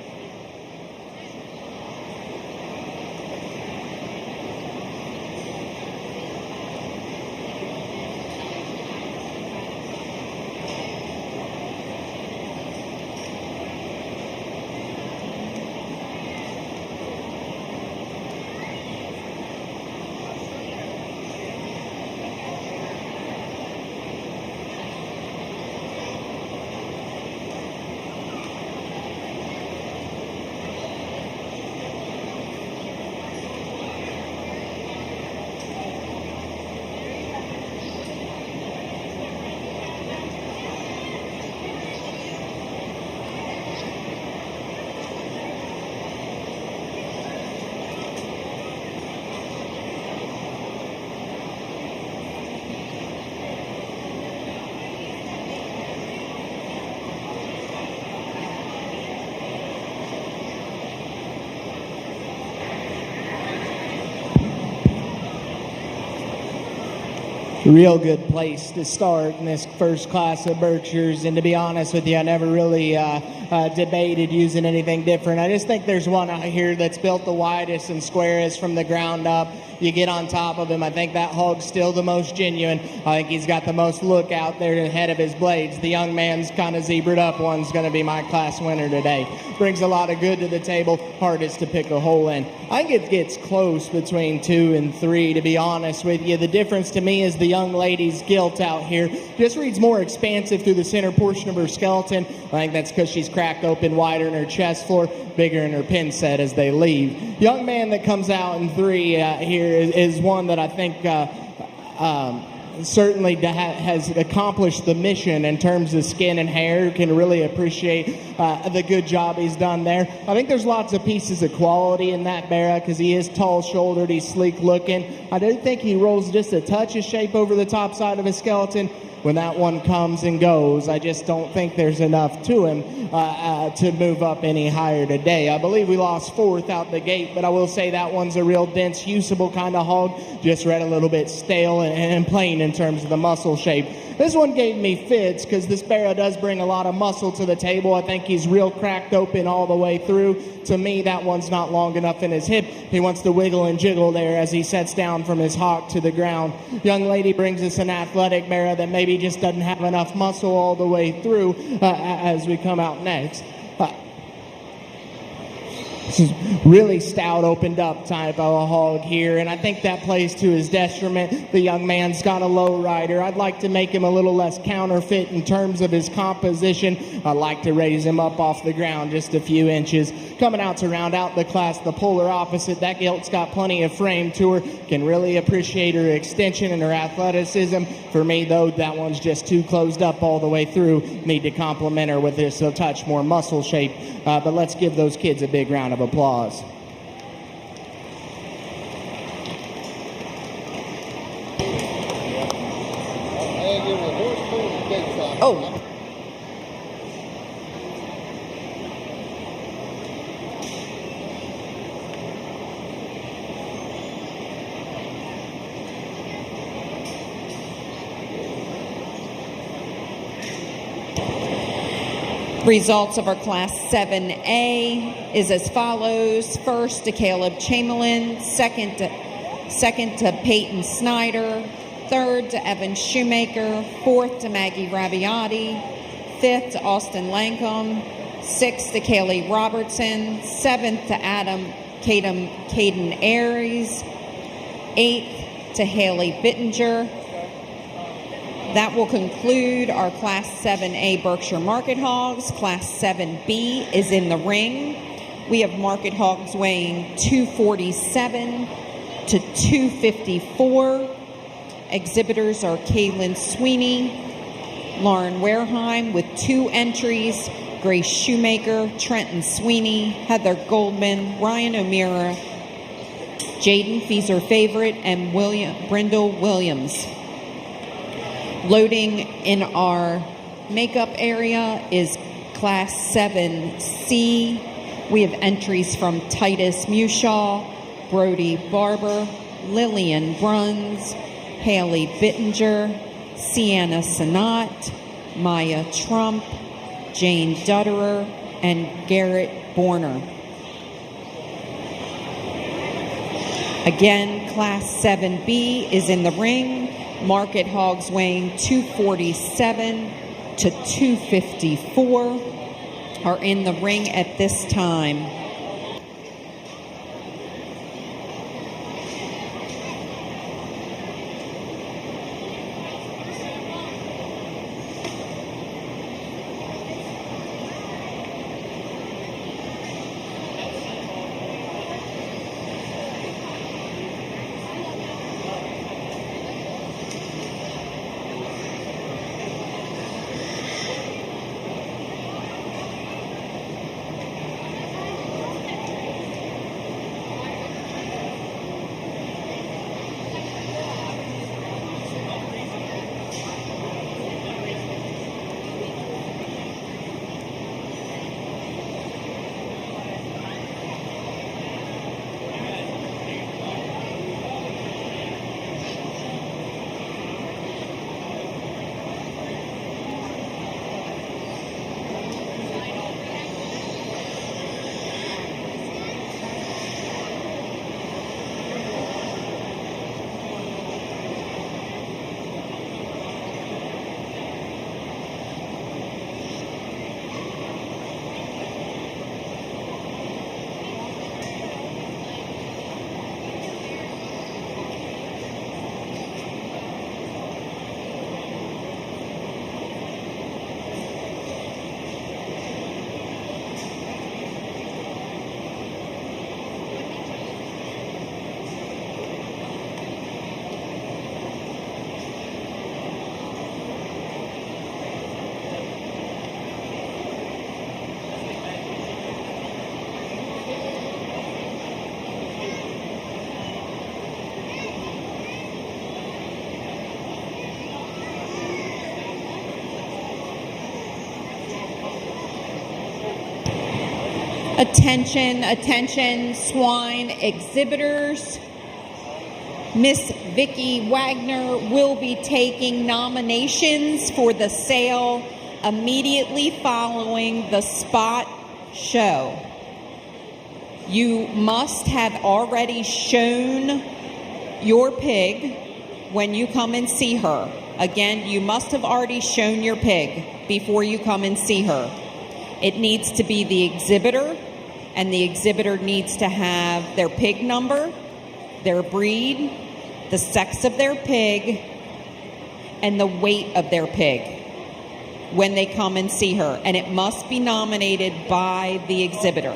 Real good place to start in this first class of Berkshires, and to be honest with you, I never really debated using anything different. I just think there's one out here that's built the widest and squarest from the ground up. You get on top of him, I think that hog's still the most genuine. I think he's got the most look out there ahead of his blades. The young man's kind of zebraed up one's going to be my class winner today. Brings a lot of good to the table, hardest to pick a hole in. I think it gets close between 2 and 3, to be honest with you. The difference to me is the young lady's gilt out here just reads more expansive through the center portion of her skeleton. I think that's because she's cracked open wider in her chest floor, bigger in her pin set as they leave. Young man that comes out in 3 here is one that I think certainly has accomplished the mission in terms of skin and hair. Can really appreciate the good job he's done there. I think there's lots of pieces of quality in that Barra because he is tall-shouldered, he's sleek-looking. I do think he rolls just a touch of shape over the top side of his skeleton. When that one comes and goes, I just don't think there's enough to him to move up any higher today. I believe we lost 4th out the gate, but I will say that one's a real dense, usable kind of hog. Just read a little bit stale and plain in terms of the muscle shape. This one gave me fits because this Barra does bring a lot of muscle to the table. I think he's real cracked open all the way through. To me, that one's not long enough in his hip. He wants to wiggle and jiggle there as he sets down from his hock to the ground. Young lady brings us an athletic Barra that maybe just doesn't have enough muscle all the way through as we come out next. This is really stout, opened up type of a hog here, and I think that plays to his detriment. The young man's got a low rider. I'd like to make him a little less counterfeit in terms of his composition. I'd like to raise him up off the ground just a few inches. Coming out to round out the class, the polar opposite. That gilt's got plenty of frame to her. Can really appreciate her extension and her athleticism. For me, though, that one's just too closed up all the way through. Need to complement her with this a touch more muscle shape. But let's give those kids a big round of applause. Oh. Results of our Class 7A is as follows. First to Caleb Chamberlain, second to Peyton Snyder, third to Evan Shoemaker, fourth to Maggie Rabiotti, fifth to Austin Lancome, sixth to Kaylee Robertson, seventh to Caden Aries, eighth to Haley Bittinger. That will conclude our Class 7A Berkshire Market Hogs. Class 7B is in the ring. We have market hogs weighing 247 to 254. Exhibitors are Kaylin Sweeney, Lauren Wareheim with 2 entries, Grace Shoemaker, Trenton Sweeney, Heather Goldman, Ryan O'Meara, Jaden Feeser Favorite, and Brindle Williams. Loading in our makeup area is Class 7C. We have entries from Titus Mushaw, Brody Barber, Lillian Bruns, Haley Bittinger, Sienna Sanat, Maya Trump, Jane Dutterer, and Garrett Borner. Again, Class 7B is in the ring. Market hogs weighing 247 to 254 are in the ring at this time. Attention, attention, swine exhibitors. Miss Vicki Wagner will be taking nominations for the sale immediately following the spot show. You must have already shown your pig when you come and see her. Again, you must have already shown your pig before you come and see her. It needs to be the exhibitor, and the exhibitor needs to have their pig number, their breed, the sex of their pig, and the weight of their pig when they come and see her. And it must be nominated by the exhibitor.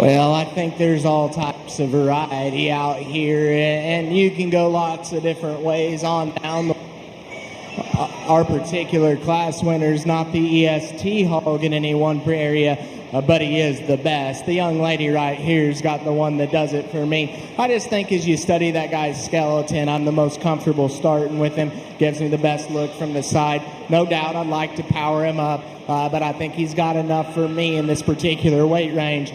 Well, I think there's all types of variety out here, and you can go lots of different ways on down. Our particular class winner is not the EST hog in any one area, but he is the best. The young lady right here's got the one that does it for me. I just think as you study that guy's skeleton, I'm the most comfortable starting with him. Gives me the best look from the side. No doubt I'd like to power him up, but I think he's got enough for me in this particular weight range.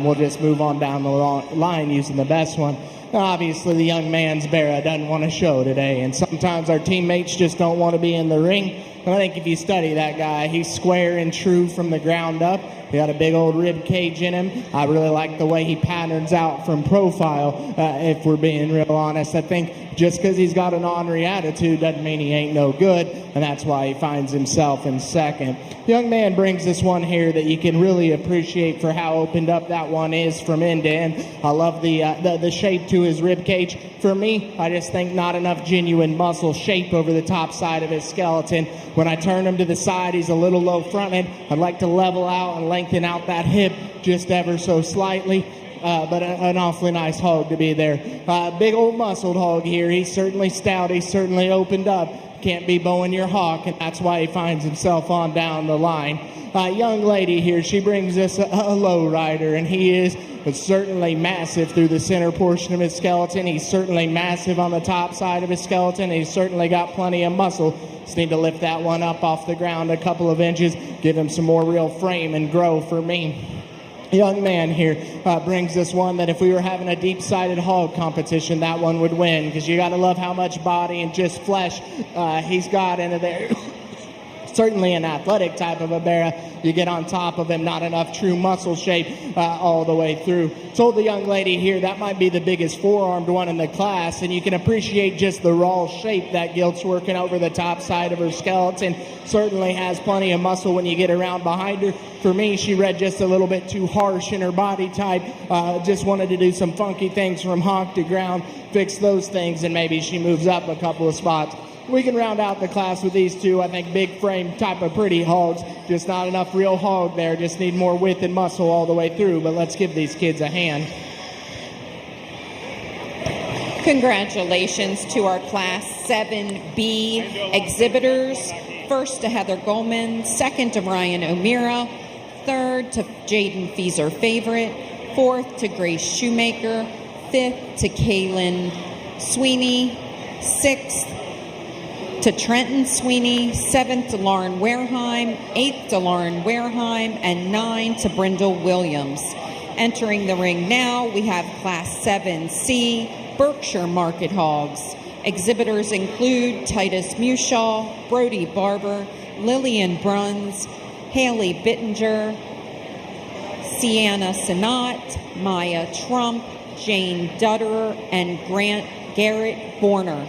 We'll just move on down the line using the best one. Obviously, the young man's Barra doesn't want to show today, and sometimes our teammates just don't want to be in the ring. I think if you study that guy, he's square and true from the ground up. He got a big old rib cage in him. I really like the way he patterns out from profile, if we're being real honest. I think just because he's got an ornery attitude doesn't mean he ain't no good, and that's why he finds himself in second. The young man brings this one here that you can really appreciate for how opened up that one is from end to end. I love the shape to his rib cage. For me, I just think not enough genuine muscle shape over the top side of his skeleton. When I turn him to the side, he's a little low fronted. I'd like to level out and lengthen out that hip just ever so slightly. But an awfully nice hog to be there. Big old muscled hog here. He's certainly stout. He's certainly opened up. Can't be bowing your hawk, and that's why he finds himself on down the line. Young lady here, she brings us a low rider, and he is certainly massive through the center portion of his skeleton. He's certainly massive on the top side of his skeleton. He's certainly got plenty of muscle. Just need to lift that one up off the ground a couple of inches, give him some more real frame and grow for me. Young man here brings us one that if we were having a deep-sided hog competition, that one would win, because you got to love how much body and just flesh he's got into there. Certainly an athletic type of a Barra. You get on top of him, not enough true muscle shape all the way through. Told the young lady here that might be the biggest four-armed one in the class, and you can appreciate just the raw shape that Gilt's working over the top side of her skeleton. Certainly has plenty of muscle when you get around behind her. For me, she read just a little bit too harsh in her body type. Just wanted to do some funky things from honk to ground, fix those things, and maybe she moves up a couple of spots. We can round out the class with these two. I think big frame type of pretty hogs. Just not enough real hog there. Just need more width and muscle all the way through. But let's give these kids a hand. Congratulations to our Class 7B exhibitors. First to Heather Goldman, second to Ryan O'Meara, third to Jaden Feeser Favorite, fourth to Grace Shoemaker, fifth to Kaylin Sweeney, sixth to Trenton Sweeney, seventh to Lauren Wareheim, eighth to Lauren Wareheim, and 9 to Brindle Williams. Entering the ring now, we have Class 7C Berkshire Market Hogs. Exhibitors include Titus Mushaw, Brody Barber, Lillian Bruns, Haley Bittinger, Sienna Sinat, Maya Trump, Jane Dutterer, and Garrett Borner.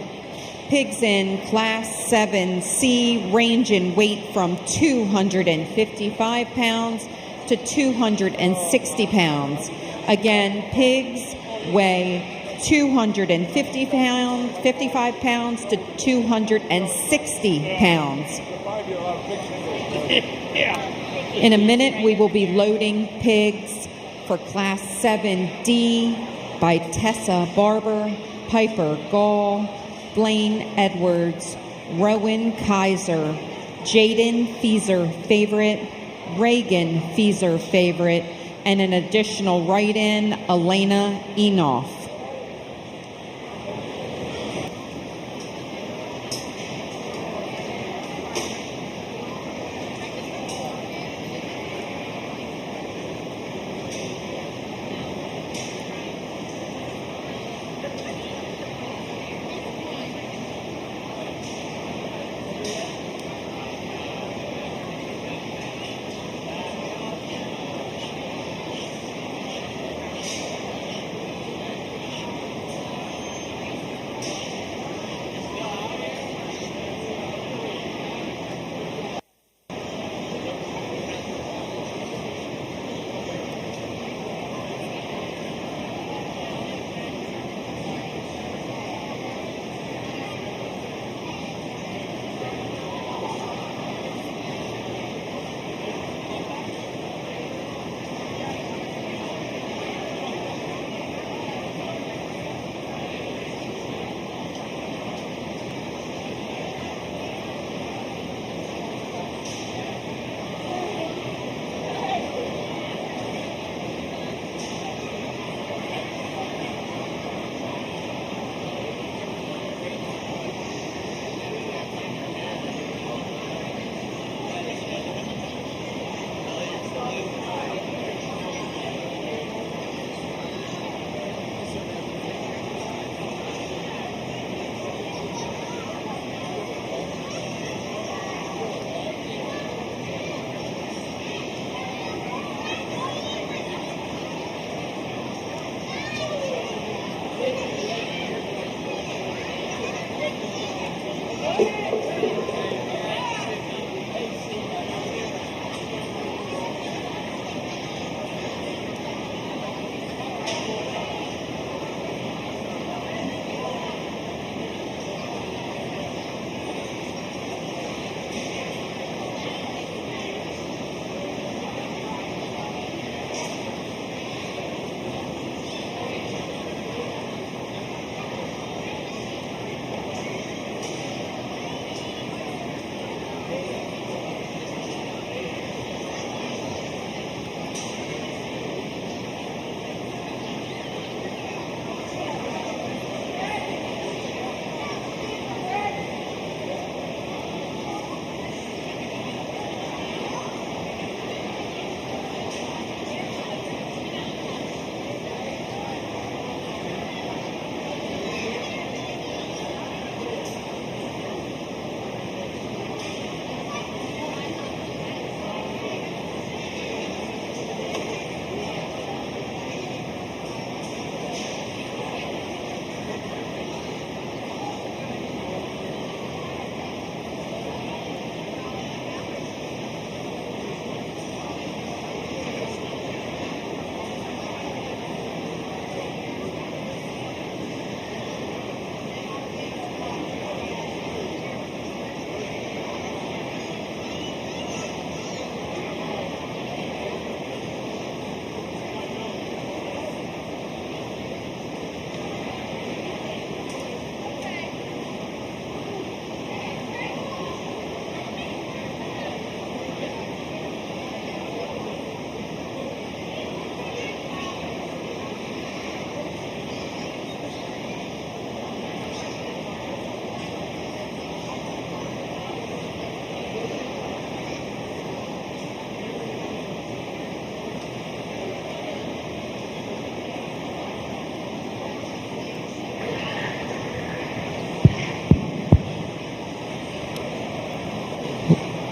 Pigs in Class 7C range in weight from 255 pounds to 260 pounds. Again, pigs weigh 255 pounds to 260 pounds. In a minute, we will be loading pigs for Class 7D by Tessa Barber, Piper Gall, Blaine Edwards, Rowan Kaiser, Jaden Feeser Favorite, Reagan Feeser Favorite, and an additional write-in, Elena Enoff.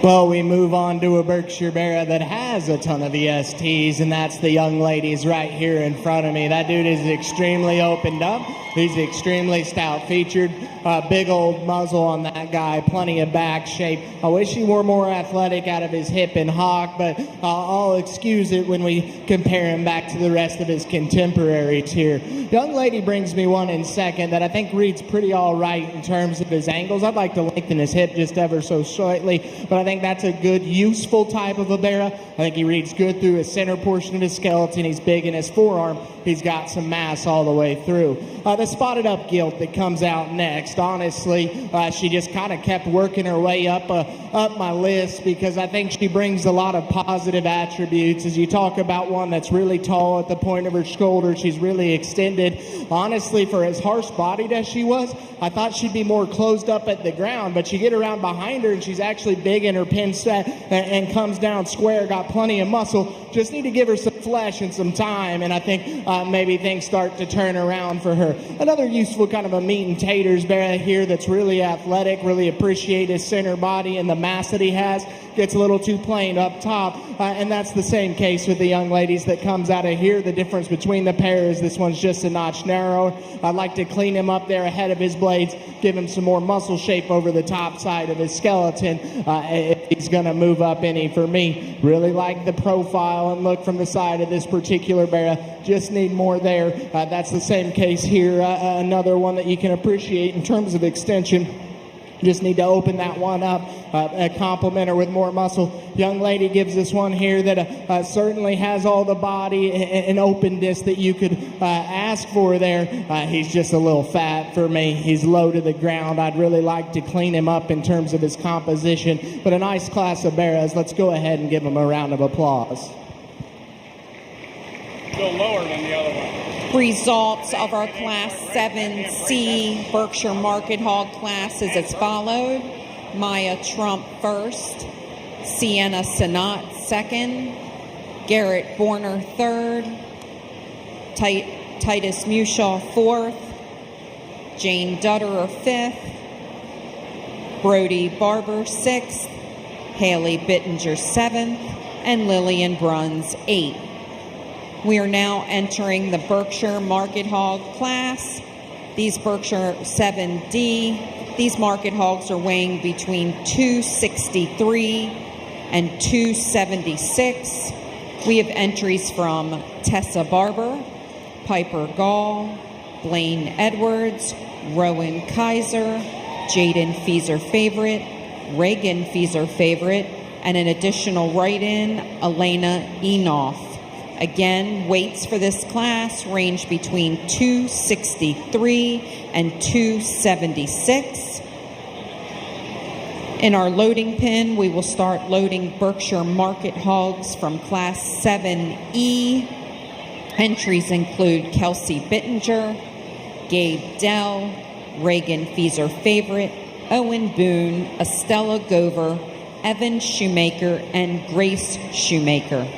Well, we move on to a Berkshire Bear that has a ton of ESTs, and that's the young ladies right here in front of me. That dude is extremely opened up. He's extremely stout-featured. Big old muzzle on that guy, plenty of back shape. I wish he were more athletic out of his hip and hock, but I'll excuse it when we compare him back to the rest of his contemporaries here. Young lady brings me one in second that I think reads pretty all right in terms of his angles. I'd like to lengthen his hip just ever so slightly, but I think that's a good, useful type of a bear. I think he reads good through his center portion of his skeleton. He's big in his forearm. He's got some mass all the way through. The spotted up gilt that comes out next, honestly, she just kind of kept working her way up my list because I think she brings a lot of positive attributes. As you talk about one that's really tall at the point of her shoulder, she's really extended. Honestly, for as harsh-bodied as she was, I thought she'd be more closed up at the ground, but you get around behind her and she's actually big in her pin set and comes down square, got plenty of muscle. Just need to give her some flesh and some time, and I think maybe things start to turn around for her. Another useful kind of a meat and taters bear here that's really athletic, really appreciate his center body and the mass that he has. Gets a little too plain up top, and that's the same case with the young ladies that comes out of here. The difference between the pair is this one's just a notch narrower. I'd like to clean him up there ahead of his blades, give him some more muscle shape over the top side of his skeleton if he's going to move up any for me. Really like the profile and look from the side of this particular bear. Just need more there. That's the same case here. Another one that you can appreciate in terms of extension. Just need to open that one up, complement her with more muscle. Young lady gives this one here that certainly has all the body and openness that you could ask for there. He's just a little fat for me. He's low to the ground. I'd really like to clean him up in terms of his composition. But a nice class of bears. Let's go ahead and give him a round of applause. Go lower than the other one. Results of our Class 7C Berkshire Market Hog class is as followed. Maya Trump first, Sienna Sanat second, Garrett Borner third, Titus Mushaw fourth, Jane Dutterer fifth, Brody Barber sixth, Haley Bittinger seventh, and Lillian Bruns eighth. We are now entering the Berkshire Market Hog class. These Berkshire 7D, these market hogs are weighing between 263 and 276. We have entries from Tessa Barber, Piper Gall, Blaine Edwards, Rowan Kaiser, Jaden Feeser Favorite, Reagan Feeser Favorite, and an additional write-in, Elena Enoff. Again, weights for this class range between 263 and 276. In our loading pin, we will start loading Berkshire Market Hogs from Class 7E. Entries include Kelsey Bittinger, Gabe Dell, Reagan Feeser Favorite, Owen Boone, Estella Gover, Evan Shoemaker, and Grace Shoemaker.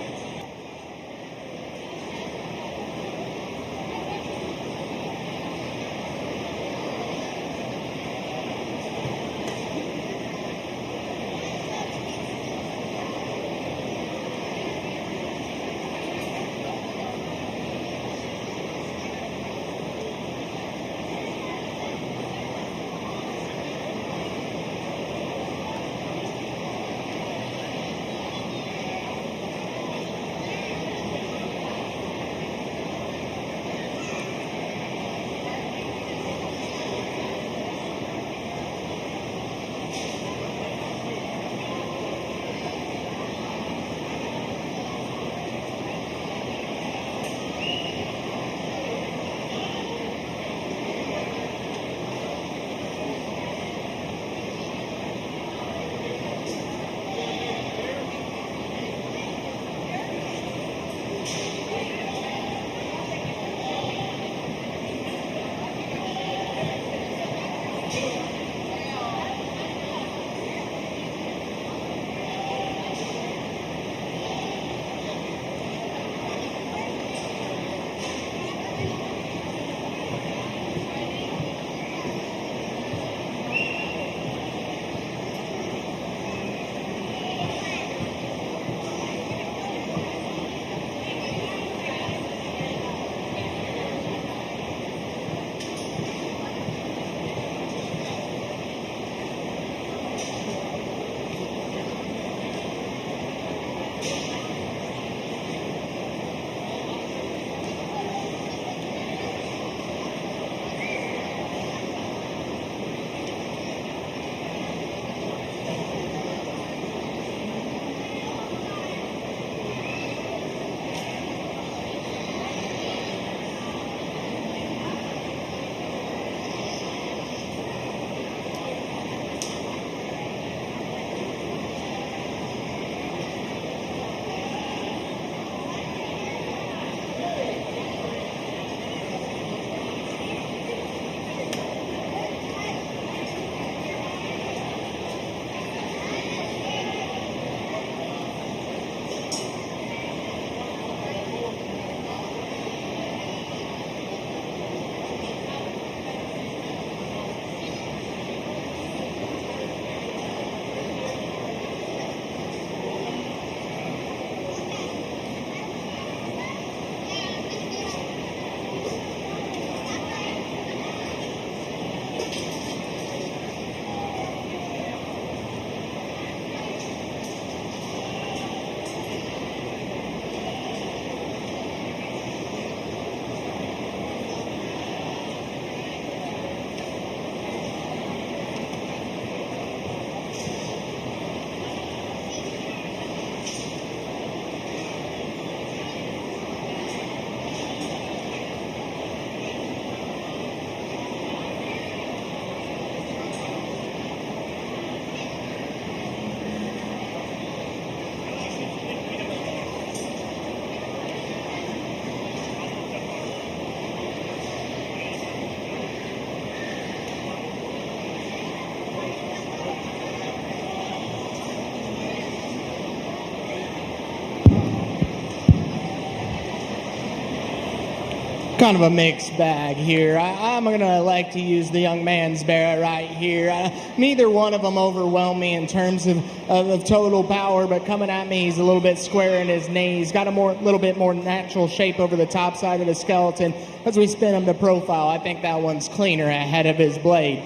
kind of a mixed bag here. I'm going to elect to use the young man's bear right here. Neither one of them overwhelm me in terms of total power, but coming at me, he's a little bit square in his knee. He's got a little bit more natural shape over the top side of the skeleton. As we spin him to profile, I think that one's cleaner ahead of his blade.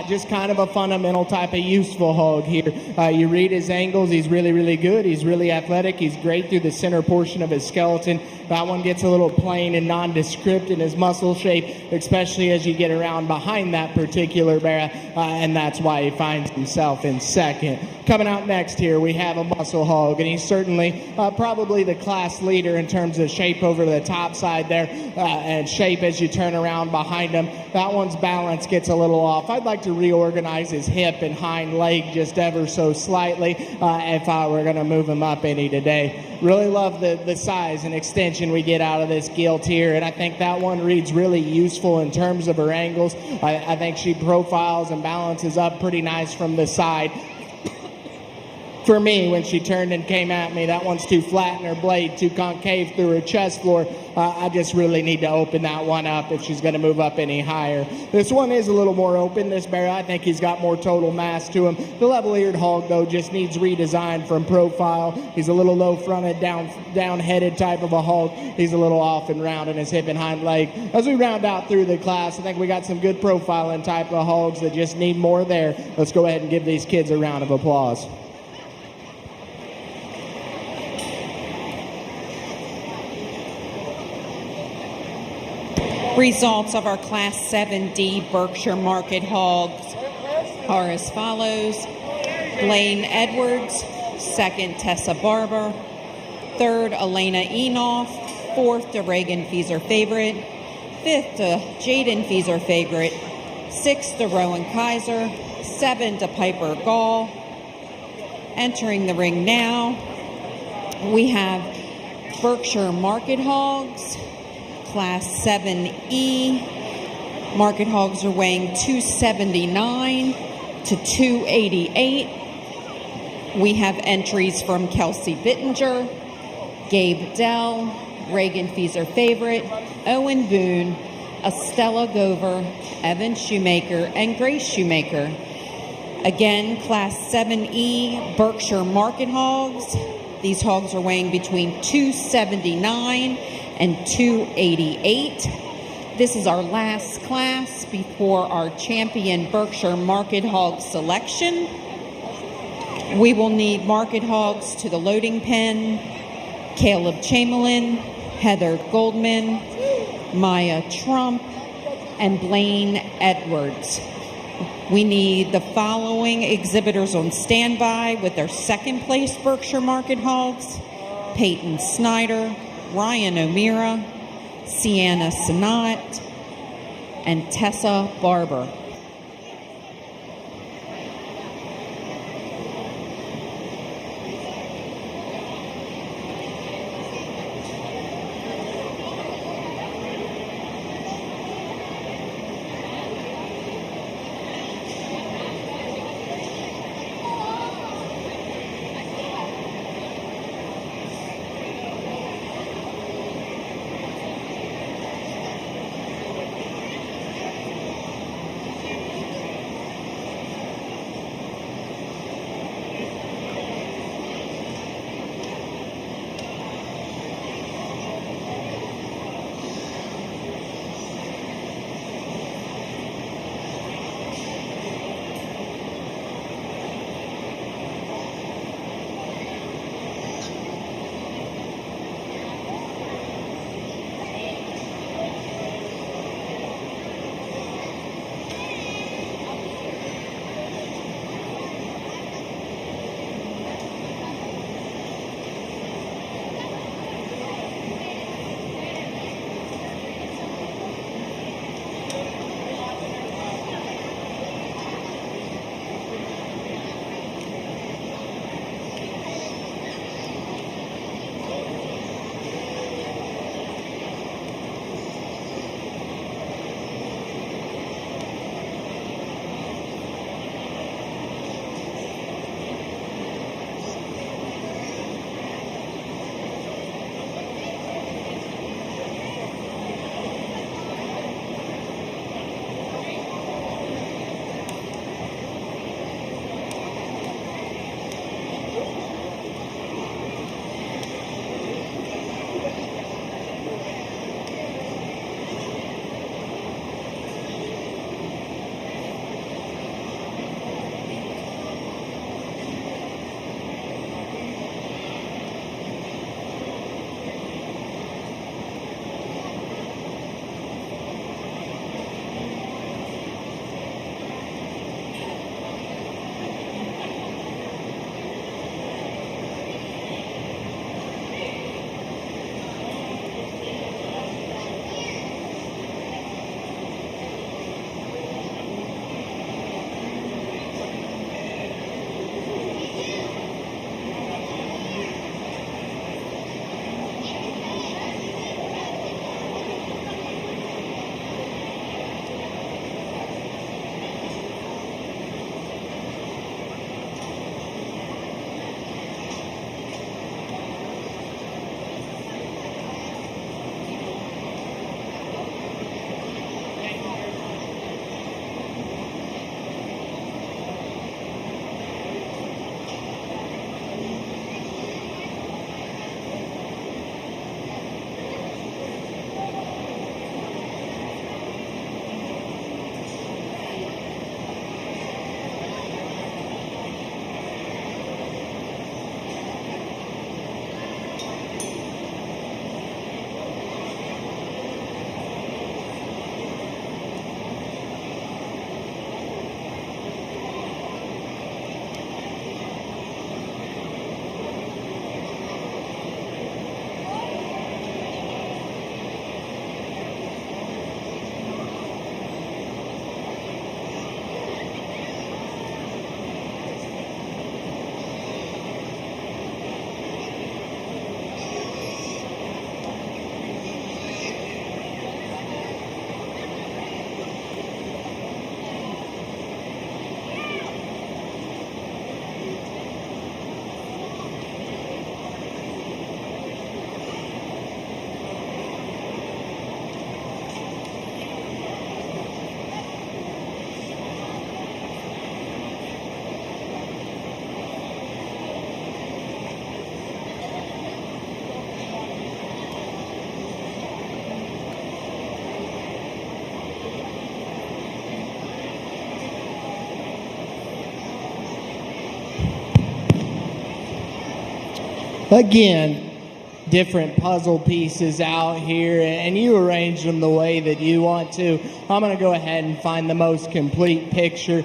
Just kind of a fundamental type of useful hog here. You read his angles, he's really, really good. He's really athletic. He's great through the center portion of his skeleton. That one gets a little plain and nondescript in his muscle shape, especially as you get around behind that particular bear, and that's why he finds himself in second. Coming out next here, we have a muscle hog, and he's certainly probably the class leader in terms of shape over the top side there, and shape as you turn around behind him. That one's balance gets a little off. I'd like to reorganize his hip and hind leg just ever so slightly if I were going to move him up any today. Really love the size and extension we get out of this gilt here, and I think that one reads really useful in terms of her angles. I think she profiles and balances up pretty nice from the side. For me, when she turned and came at me, that one's too flat in her blade, too concave through her chest floor. I just really need to open that one up if she's going to move up any higher. This one is a little more open, this bear. I think he's got more total mass to him. The level-eared hog, though, just needs redesign from profile. He's a little low-fronted, down-headed type of a hog. He's a little off and round in his hip and hind leg. As we round out through the class, I think we got some good profiling type of hogs that just need more there. Let's go ahead and give these kids a round of applause. Results of our Class 7D Berkshire Market Hogs are as follows. Blaine Edwards, second Tessa Barber, third Elena Enoff, fourth to Reagan Fieser Favorite, fifth to Jaden Fieser Favorite, sixth to Rowan Kaiser, seventh to Piper Gall. Entering the ring now, we have Berkshire Market Hogs, Class 7E. Market hogs are weighing 279 to 288. We have entries from Kelsey Bittinger, Gabe Dell, Reagan Fieser Favorite, Owen Boone, Estella Gover, Evan Shoemaker, and Grace Shoemaker. Again, Class 7E Berkshire Market Hogs. These hogs are weighing between 279 and 288. This is our last class before our champion Berkshire Market Hog selection. We will need market hogs to the loading pen: Caleb Chamberlain, Heather Goldman, Maya Trump, and Blaine Edwards. We need the following exhibitors on standby with their second place Berkshire Market Hogs: Peyton Snyder, Ryan O'Meara, Sienna Sinat, and Tessa Barber. Again, different puzzle pieces out here, and you arrange them the way that you want to. I'm going to go ahead and find the most complete picture.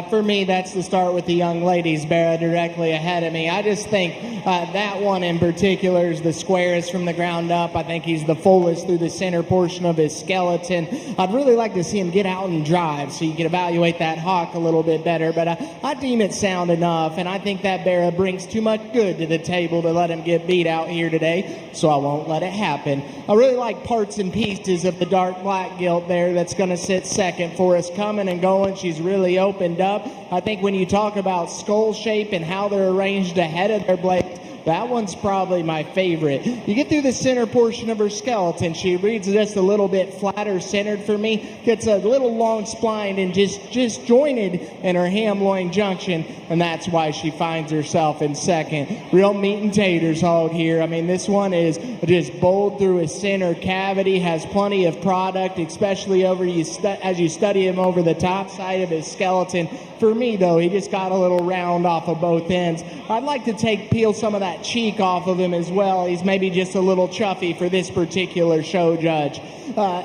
For me, that's to start with the young ladies barrow directly ahead of me. I just think that one in particular is the squarest from the ground up. I think he's the fullest through the center portion of his skeleton. I'd really like to see him get out and drive so you can evaluate that hock a little bit better, but I deem it sound enough, and I think that barrow brings too much good to the table to let him get beat out here today, so I won't let it happen. I really like parts and pieces of the dark black gilt there that's going to sit second for us, coming and going. She's really opened up. I think when you talk about skull shape and how they're arranged ahead of their blades, that one's probably my favorite. You get through the center portion of her skeleton, she reads just a little bit flatter centered for me, gets a little long splined and just jointed in her ham-loin junction, and that's why she finds herself in second. Real meat and taters hog here. I mean, this one is just bowled through his center cavity, has plenty of product, especially as you study him over the top side of his skeleton. For me, though, he just got a little round off of both ends. I'd like to peel some of that cheek off of him as well. He's maybe just a little chuffy for this particular show judge.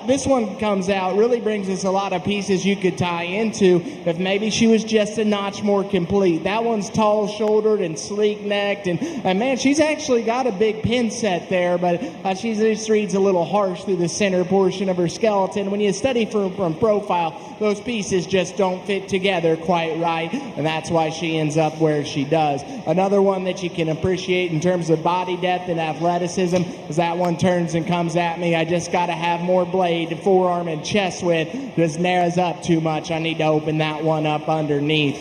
This one comes out, really brings us a lot of pieces you could tie into if maybe she was just a notch more complete. That one's tall-shouldered and sleek-necked, and man, she's actually got a big pin set there, but she just reads a little harsh through the center portion of her skeleton. When you study from profile, those pieces just don't fit together quite right, and that's why she ends up where she does. Another one that you can appreciate in terms of body depth and athleticism is that one turns and comes at me. I just got to have more blade, forearm, and chest width. Just narrows up too much. I need to open that one up underneath.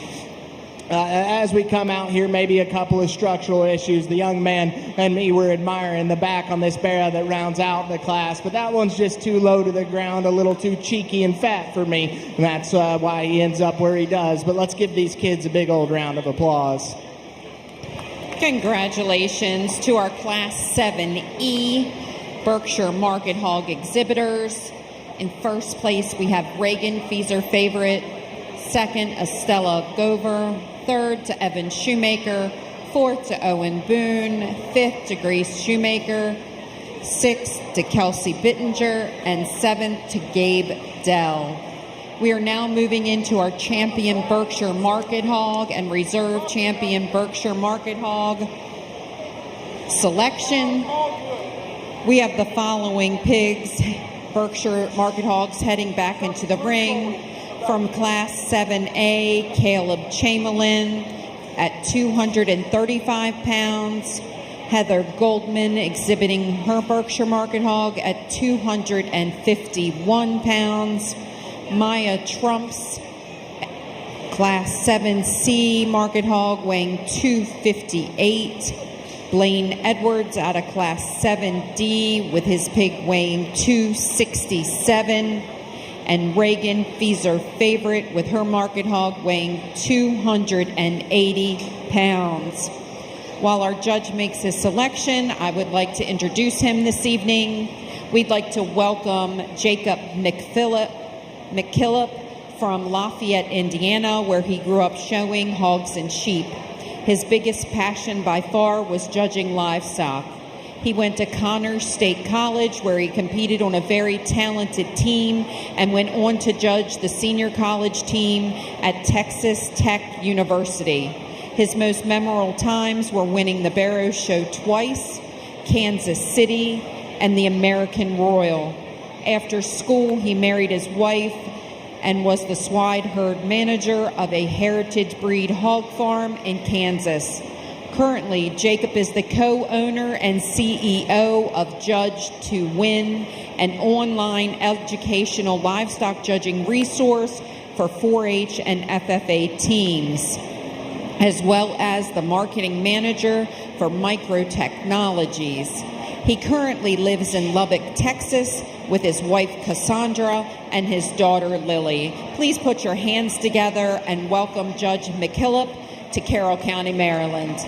As we come out here, maybe a couple of structural issues. The young man and me were admiring the back on this barrow that rounds out the class, but that one's just too low to the ground, a little too cheeky and fat for me, and that's why he ends up where he does. But let's give these kids a big old round of applause. Congratulations to our Class 7E Berkshire Market Hog exhibitors. In first place, we have Reagan Feeser Favorite. Second, Estella Gover. Third, to Evan Shoemaker. Fourth, to Owen Boone. Fifth, to Grace Shoemaker. Sixth, to Kelsey Bittinger. And seventh, to Gabe Dell. We are now moving into our Champion Berkshire Market Hog and Reserve Champion Berkshire Market Hog selection. We have the following pigs, Berkshire Market Hogs, heading back into the ring. From Class 7A, Caleb Chamberlain at 235 pounds. Heather Goldman exhibiting her Berkshire Market Hog at 251 pounds. Maya Trumps, Class 7C Market Hog, weighing 258. Blaine Edwards out of Class 7D with his pig weighing 267. And Reagan Feeser Favorite with her Market Hog weighing 280 pounds. While our judge makes his selection, I would like to introduce him this evening. We'd like to welcome Jacob McKillop from Lafayette, Indiana, where he grew up showing hogs and sheep. His biggest passion by far was judging livestock. He went to Connors State College, where he competed on a very talented team and went on to judge the senior college team at Texas Tech University. His most memorable times were winning the Barrow Show twice, Kansas City, and the American Royal. After school, he married his wife and was the swine herd manager of a heritage breed hog farm in Kansas. Currently, Jacob is the co-owner and CEO of Judge to Win, an online educational livestock judging resource for 4-H and FFA teams, as well as the marketing manager for Micro Technologies. He currently lives in Lubbock, Texas, with his wife Cassandra and his daughter Lily. Please put your hands together and welcome Judge McKillop to Carroll County, Maryland.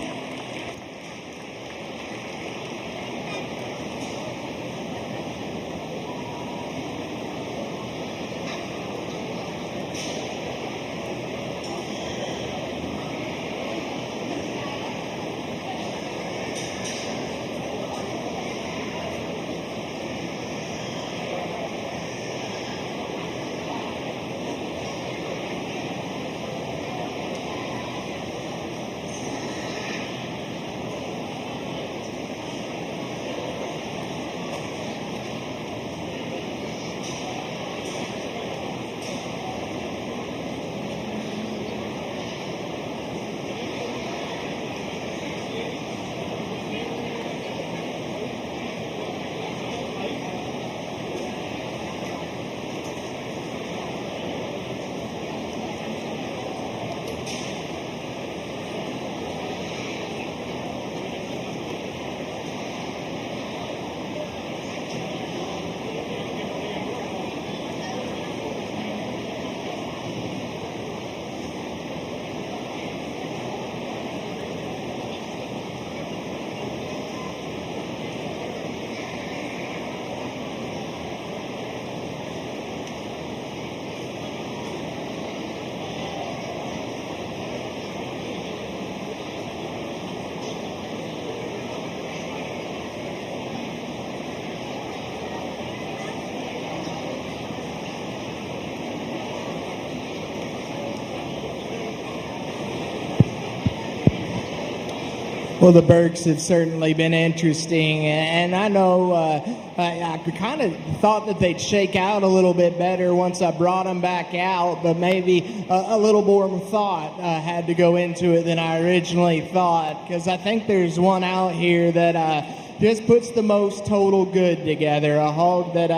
Well, the Burks have certainly been interesting, and I know I kind of thought that they'd shake out a little bit better once I brought them back out, but maybe a little more thought had to go into it than I originally thought, because I think there's one out here that just puts the most total good together, a hog that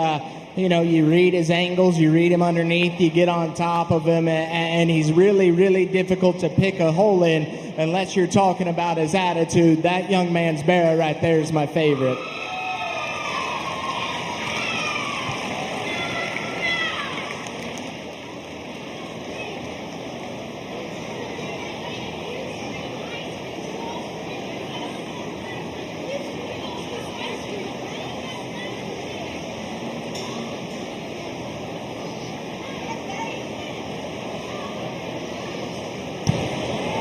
you read his angles, you read him underneath, you get on top of him, and he's really, really difficult to pick a hole in unless you're talking about his attitude. That young man's Barra right there is my favorite.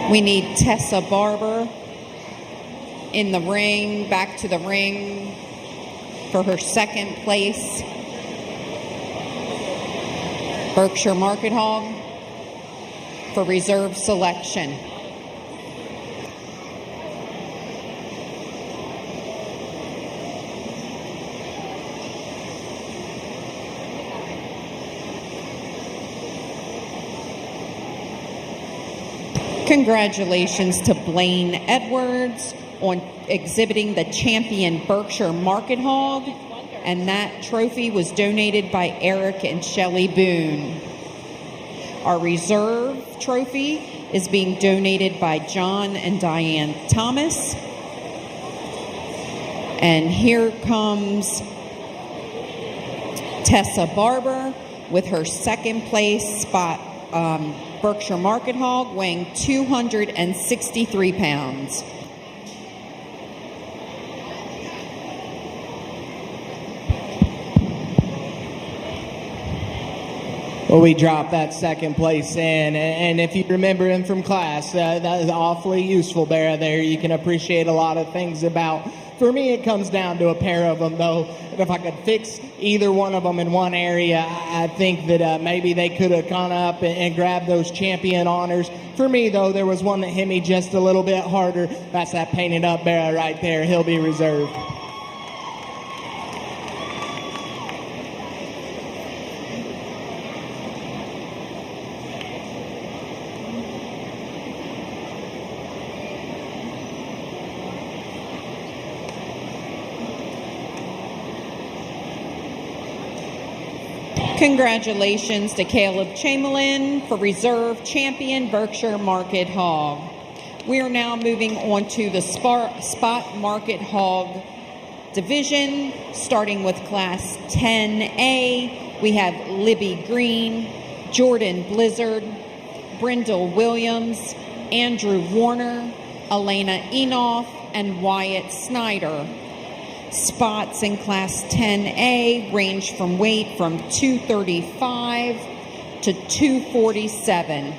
We need Tessa Barber in the ring, back to the ring for her second place. Berkshire Market Hog for reserve selection. Congratulations to Blaine Edwards on exhibiting the champion Berkshire Market Hog, and that trophy was donated by Eric and Shelley Boone. Our reserve trophy is being donated by John and Diane Thomas. And here comes Tessa Barber with her second place spot. Berkshire Market Hog weighing 263 pounds. Well, we dropped that second place in, and if you remember him from class, that is awfully useful, Barra, there. You can appreciate a lot of things about. For me, it comes down to a pair of them, though. If I could fix either one of them in one area, I think that maybe they could have gone up and grabbed those champion honors. For me, though, there was one that hit me just a little bit harder. That's that painted up Barra right there. He'll be reserved. Congratulations to Caleb Chamberlain for reserve champion Berkshire Market Hog. We are now moving on to the spot market hog division, starting with Class 10A. We have Libby Green, Jordan Blizzard, Brindle Williams, Andrew Warner, Elena Enoff, and Wyatt Snyder. Spots in Class 10A range from weight from 235 to 247.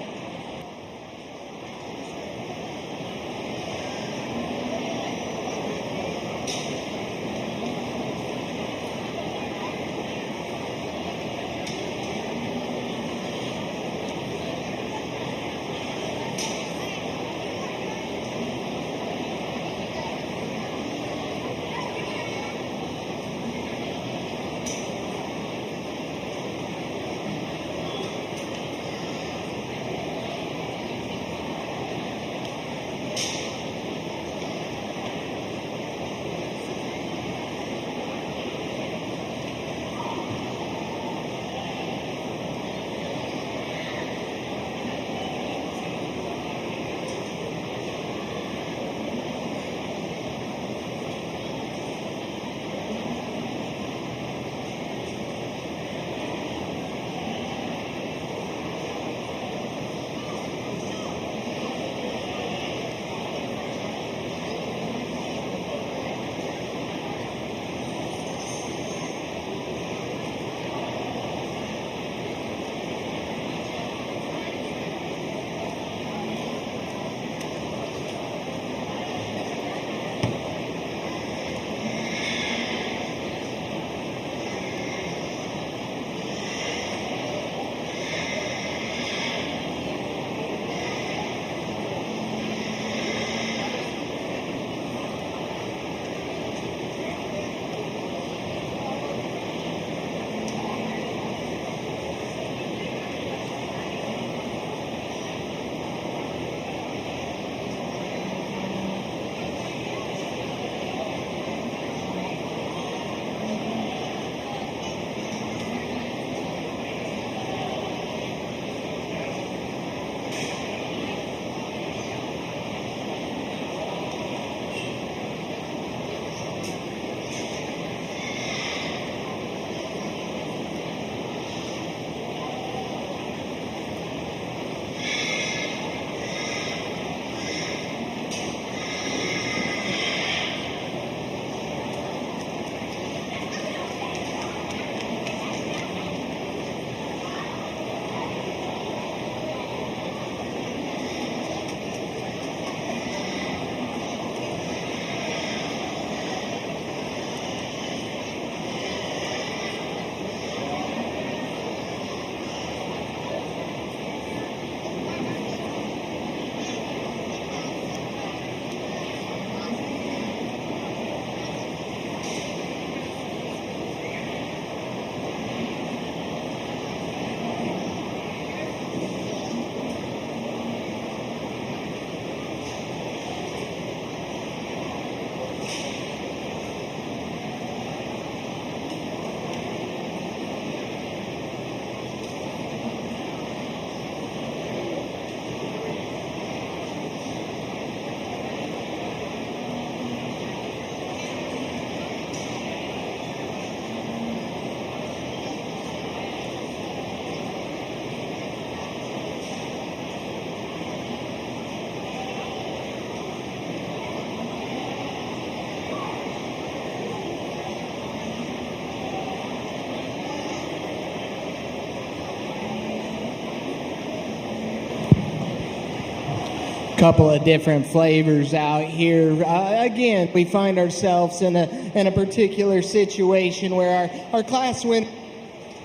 Couple of different flavors out here. Again, we find ourselves in a particular situation where our class win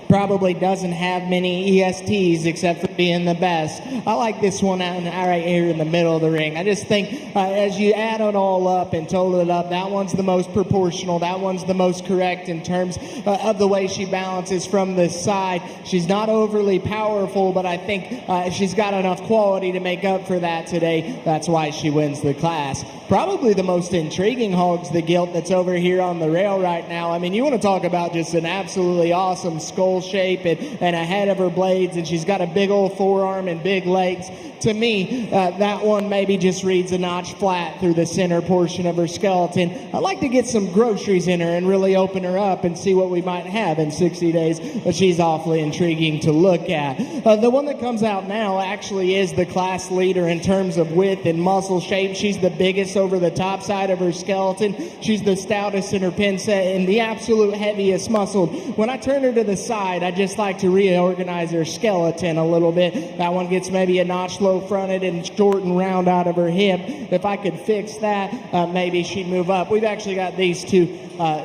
probably doesn't have many ESTs except for being the best. I like this one out right here in the middle of the ring. I just think as you add it all up and total it up, that one's the most proportional. That one's the most correct in terms of the way she balances from the side. She's not overly powerful, but I think she's got enough quality to make up for that today. That's why she wins the class. Probably the most intriguing hog's the gilt that's over here on the rail right now. I mean, you want to talk about just an absolutely awesome skull shape and a head of her blades, and she's got a big old forearm and big legs. To me, that one maybe just reads a notch flat through the center portion of her skeleton. I'd like to get some groceries in her and really open her up and see what we might have in 60 days, but she's awfully intriguing to look at. The one that comes out now actually is the class leader in terms of width and muscle shape. She's the biggest over the top side of her skeleton. She's the stoutest in her pin set and the absolute heaviest muscled. When I turn her to the side, I just like to reorganize her skeleton a little bit. That one gets maybe a notch low fronted and short and round out of her hip. If I could fix that, maybe she'd move up. We've actually got these two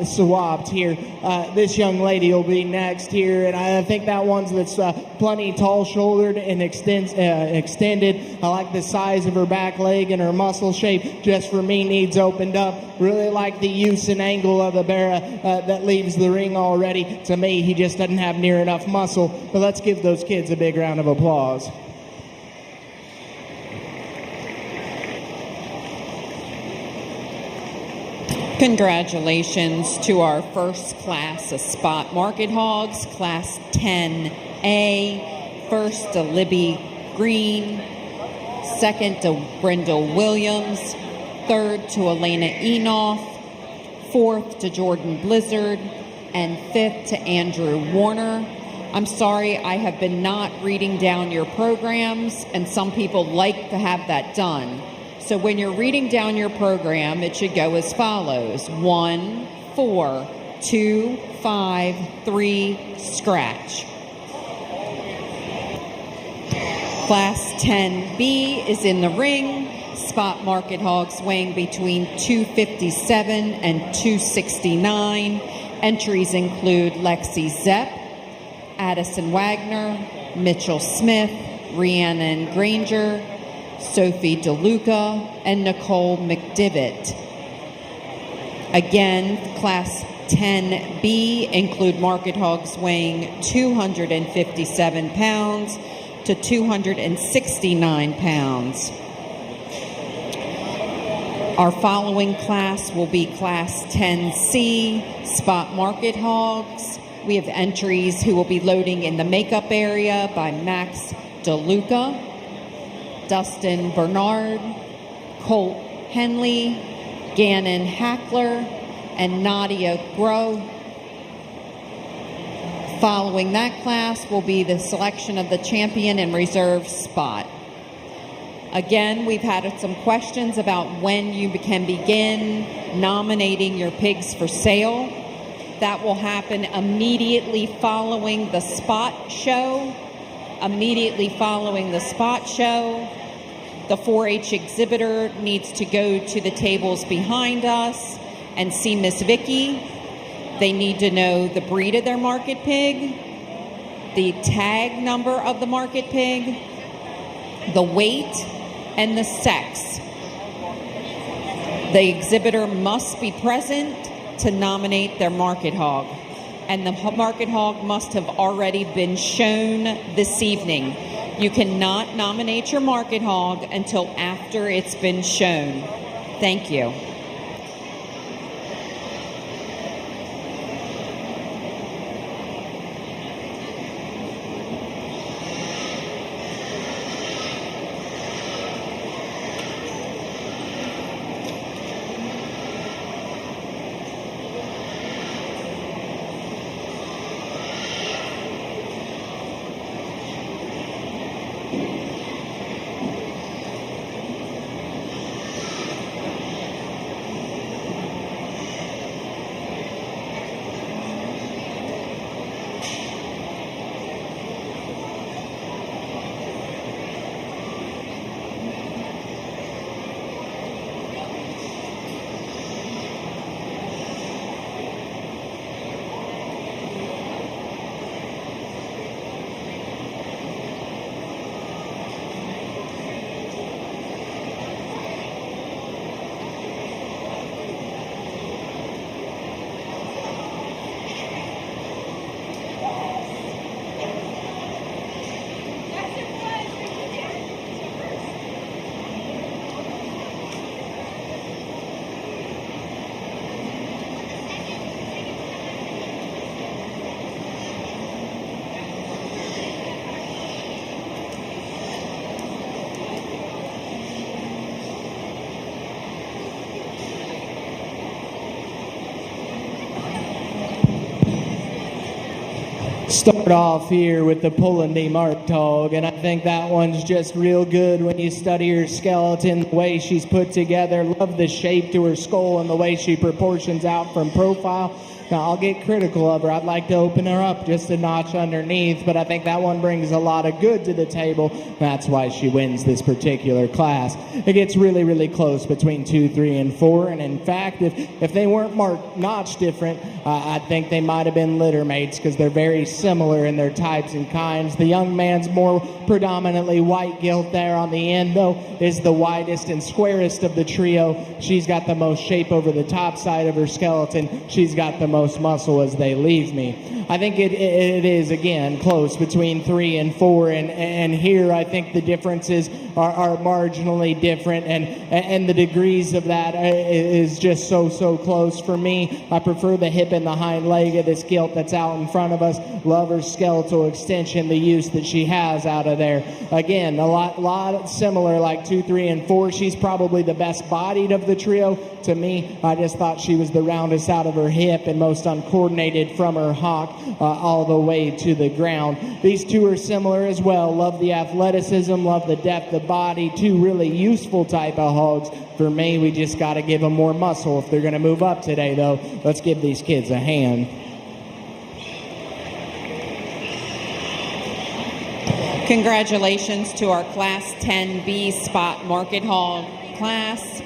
swapped here. This young lady will be next here, and I think that one's that's plenty tall-shouldered and extended. I like the size of her back leg and her muscle shape. Just for me, needs opened up. Really like the use and angle of the barra that leaves the ring already. To me, he just doesn't have near enough muscle. But let's give those kids a big round of applause. Congratulations to our first class of spot market hogs, Class 10A. First to Libby Green, second to Brindle Williams, third to Elena Enoff, fourth to Jordan Blizzard, and fifth to Andrew Warner. I'm sorry, I have been not reading down your programs, and some people like to have that done. So when you're reading down your program, it should go as follows: 1, 4, 2, 5, 3, scratch. Class 10B is in the ring. Spot market hogs weighing between 257 and 269. Entries include Lexi Zepp, Addison Wagner, Mitchell Smith, Rhiannon Granger, Sophie DeLuca, and Nicole McDivitt. Again, Class 10B include market hogs weighing 257 pounds to 269 pounds. Our following class will be Class 10C, spot market hogs. We have entries who will be loading in the makeup area by Max DeLuca, Dustin Bernard, Colt Henley, Gannon Hackler, and Nadia Groh. Following that class will be the selection of the champion and reserve spot. Again, we've had some questions about when you can begin nominating your pigs for sale. That will happen immediately following the spot show. Immediately following the spot show, the 4-H exhibitor needs to go to the tables behind us and see Miss Vicky. They need to know the breed of their market pig, the tag number of the market pig, the weight, and the sex. The exhibitor must be present to nominate their market hog, and the market hog must have already been shown this evening. You cannot nominate your market hog until after it's been shown. Thank you. Start off here with the Pullandi Marktog, and I think that one's just real good when you study her skeleton, the way she's put together. Love the shape to her skull and the way she proportions out from profile. Now, I'll get critical of her. I'd like to open her up just a notch underneath, but I think that one brings a lot of good to the table. That's why she wins this particular class. It gets really, really close between 2, 3, and 4, and in fact, if they weren't marked notch different, I think they might have been litter mates because they're very similar in their types and kinds. The young man's more predominantly white gilt there on the end, though, is the widest and squarest of the trio. She's got the most shape over the top side of her skeleton. She's got the most muscle as they leave me. I think it is, again, close between 3 and 4, and here I think the differences are marginally different, and the degrees of that is just so close for me. I prefer the hip and the hind leg of this gilt that's out in front of us. Love her skeletal extension, the use that she has out of there. Again, a lot similar, like 2, 3, and 4. She's probably the best bodied of the trio. To me, I just thought she was the roundest out of her hip and most uncoordinated from her hock all the way to the ground. These two are similar as well. Love the athleticism, love the depth of body. Two really useful type of hogs. For me, we just got to give them more muscle if they're going to move up today, though. Let's give these kids a hand. Congratulations to our Class 10B Spot Market Hog class.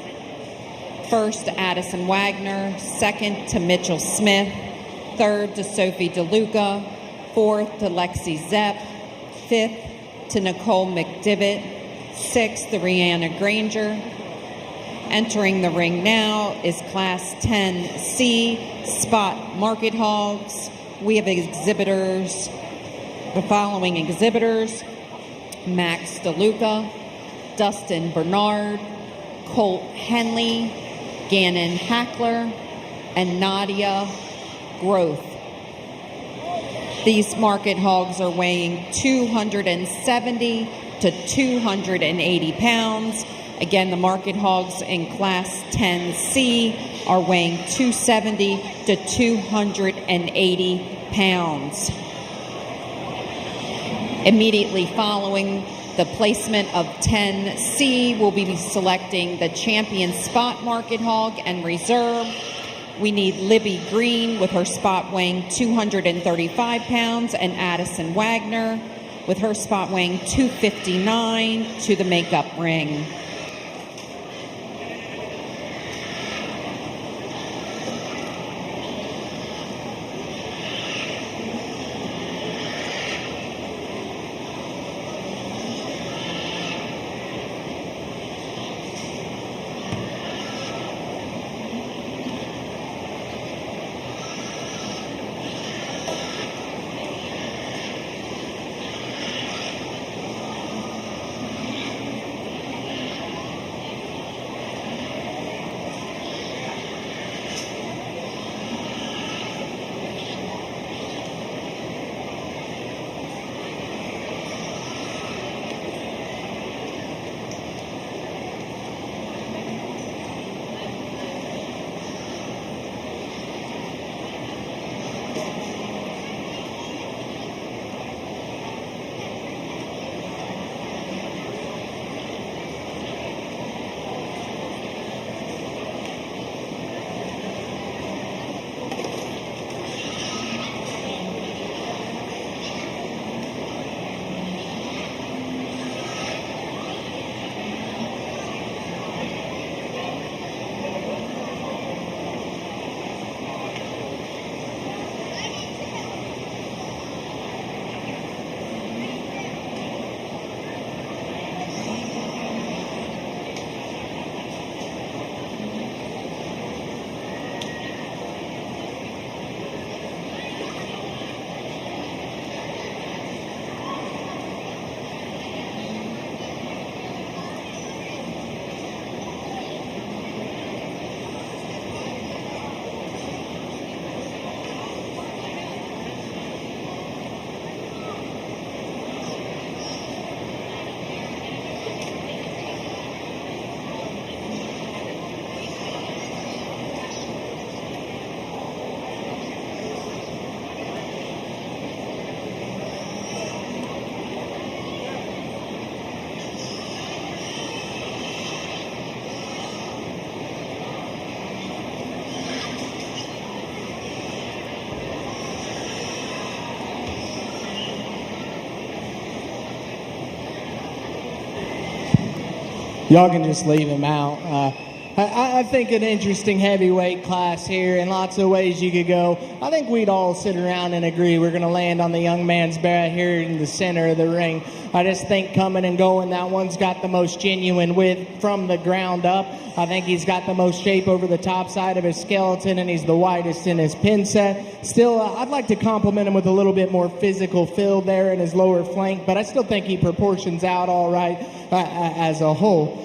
First to Addison Wagner, second to Mitchell Smith, third to Sophie DeLuca, fourth to Lexi Zepp, fifth to Nicole McDivitt, sixth to Rihanna Granger. Entering the ring now is Class 10C Spot Market Hogs. We have exhibitors, the following exhibitors: Max DeLuca, Dustin Bernard, Colt Henley, Gannon Hackler, and Nadia Groth. These market hogs are weighing 270 to 280 pounds. Again, the market hogs in Class 10C are weighing 270 to 280 pounds. Immediately following the placement of 10C, we'll be selecting the champion spot market hog and reserve. We need Libby Green with her spot weighing 235 pounds and Addison Wagner with her spot weighing 259 to the makeup ring. Y'all can just leave him out. I think an interesting heavyweight class here. In lots of ways you could go. I think we'd all sit around and agree we're going to land on the young man's barrel here in the center of the ring. I just think coming and going, that one's got the most genuine width from the ground up. I think he's got the most shape over the top side of his skeleton, and he's the widest in his pin set. Still, I'd like to compliment him with a little bit more physical fill there in his lower flank, but I still think he proportions out all right as a whole.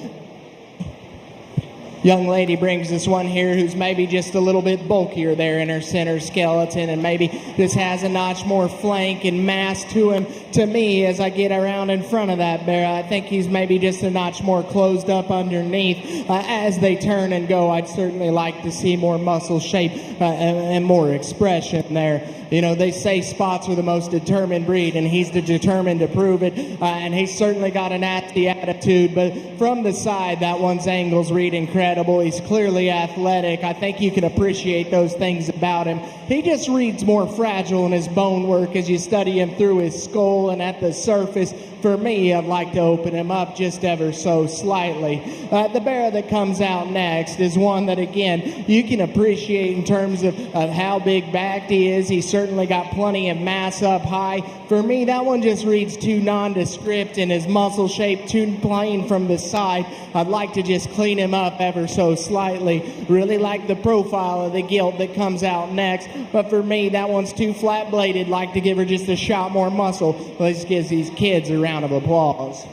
Young lady brings this one here who's maybe just a little bit bulkier there in her center skeleton, and maybe just has a notch more flank and mass to him. To me, as I get around in front of that bear, I think he's maybe just a notch more closed up underneath. As they turn and go, I'd certainly like to see more muscle shape and more expression there. You know, they say spots are the most determined breed, and he's determined to prove it, and he's certainly got a nasty attitude, but from the side, that one's angles read incredible. He's clearly athletic. I think you can appreciate those things about him. He just reads more fragile in his bone work as you study him through his skull and at the surface. For me, I'd like to open him up just ever so slightly. The bear that comes out next is one that, again, you can appreciate in terms of how big backed he is. He's certainly got plenty of mass up high. For me, that one just reads too nondescript and his muscle shape too plain from the side. I'd like to just clean him up ever so slightly. Really like the profile of the gilt that comes out next. But for me, that one's too flat-bladed. Like to give her just a shot more muscle. Let's give these kids a round of applause.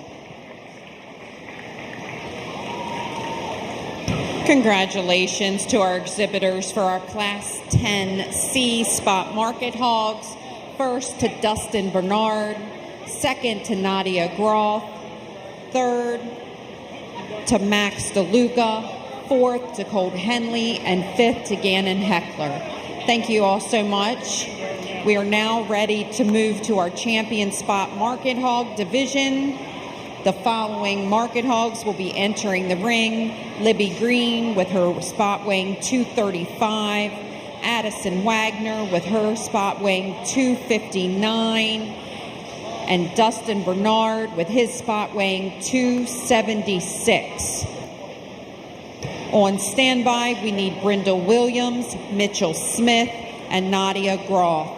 Congratulations to our exhibitors for our Class 10C Spot Market Hogs. First to Dustin Bernard, second to Nadia Groff, third to Max DeLuca, fourth to Colt Henley, and fifth to Gannon Heckler. Thank you all so much. We are now ready to move to our champion spot market hog division. The following market hogs will be entering the ring. Libby Green with her spot weighing 235. Addison Wagner with her spot weighing 259. And Dustin Bernard with his spot weighing 276. On standby, we need Brenda Williams, Mitchell Smith, and Nadia Groff.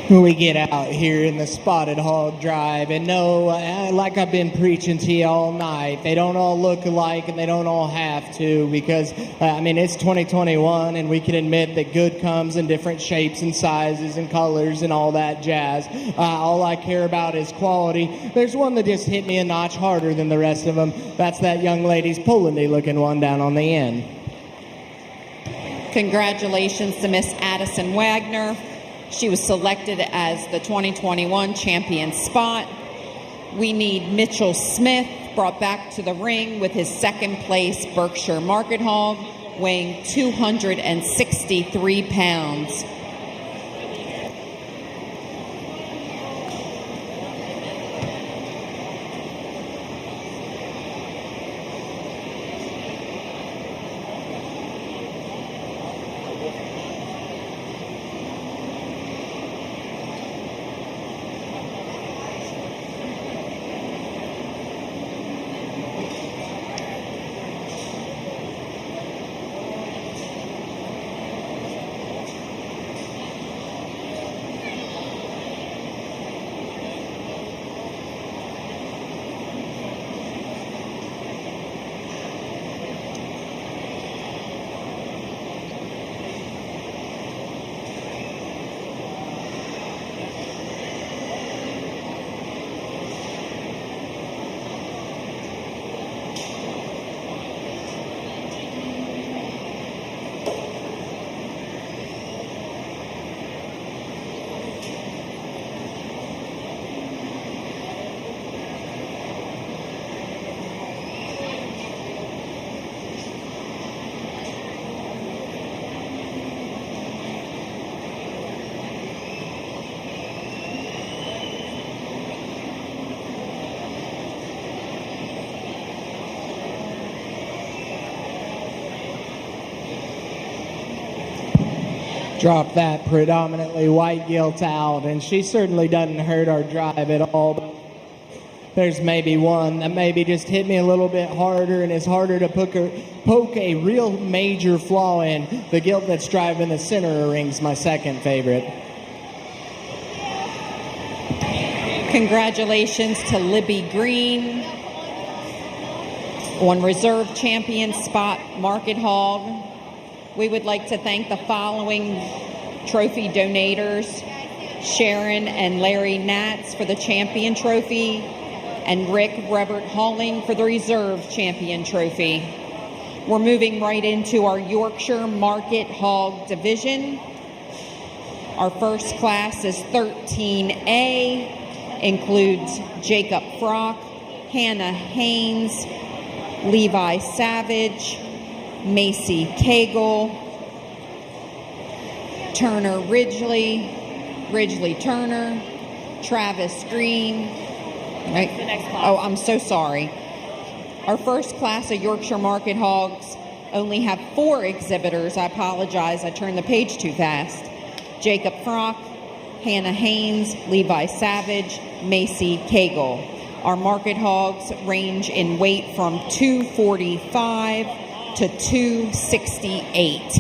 We get out here in the Spotted Hog Drive, and no, like I've been preaching to you all night, they don't all look alike and they don't all have to, because it's 2021 and we can admit that good comes in different shapes and sizes and colors and all that jazz. All I care about is quality. There's one that just hit me a notch harder than the rest of them. That's that young lady's Polandy looking one down on the end. Congratulations to Miss Addison Wagner. She was selected as the 2021 champion spot. We need Mitchell Smith brought back to the ring with his second place Berkshire Market Hog, weighing 263 pounds. Drop that predominantly white gilt out, and she certainly doesn't hurt our drive at all. But there's maybe one that maybe just hit me a little bit harder and is harder to poke a real major flaw in. The gilt that's driving the center of the ring's my second favorite. Congratulations to Libby Green on reserve champion spot Market Hog. We would like to thank the following trophy donators: Sharon and Larry Natz for the champion trophy, and Rick Robert Halling for the reserve champion trophy. We're moving right into our Yorkshire Market Hog division. Our first class is 13A, includes Jacob Frock, Hannah Haynes, Levi Savage, Macy Cagle, Turner Ridgely, Ridgely Turner, Travis Green. Right. The next class. Oh, I'm so sorry. Our first class of Yorkshire Market Hogs only have 4 exhibitors. I apologize, I turned the page too fast. Jacob Frock, Hannah Haynes, Levi Savage, Macy Cagle. Our Market Hogs range in weight from 245 to 268.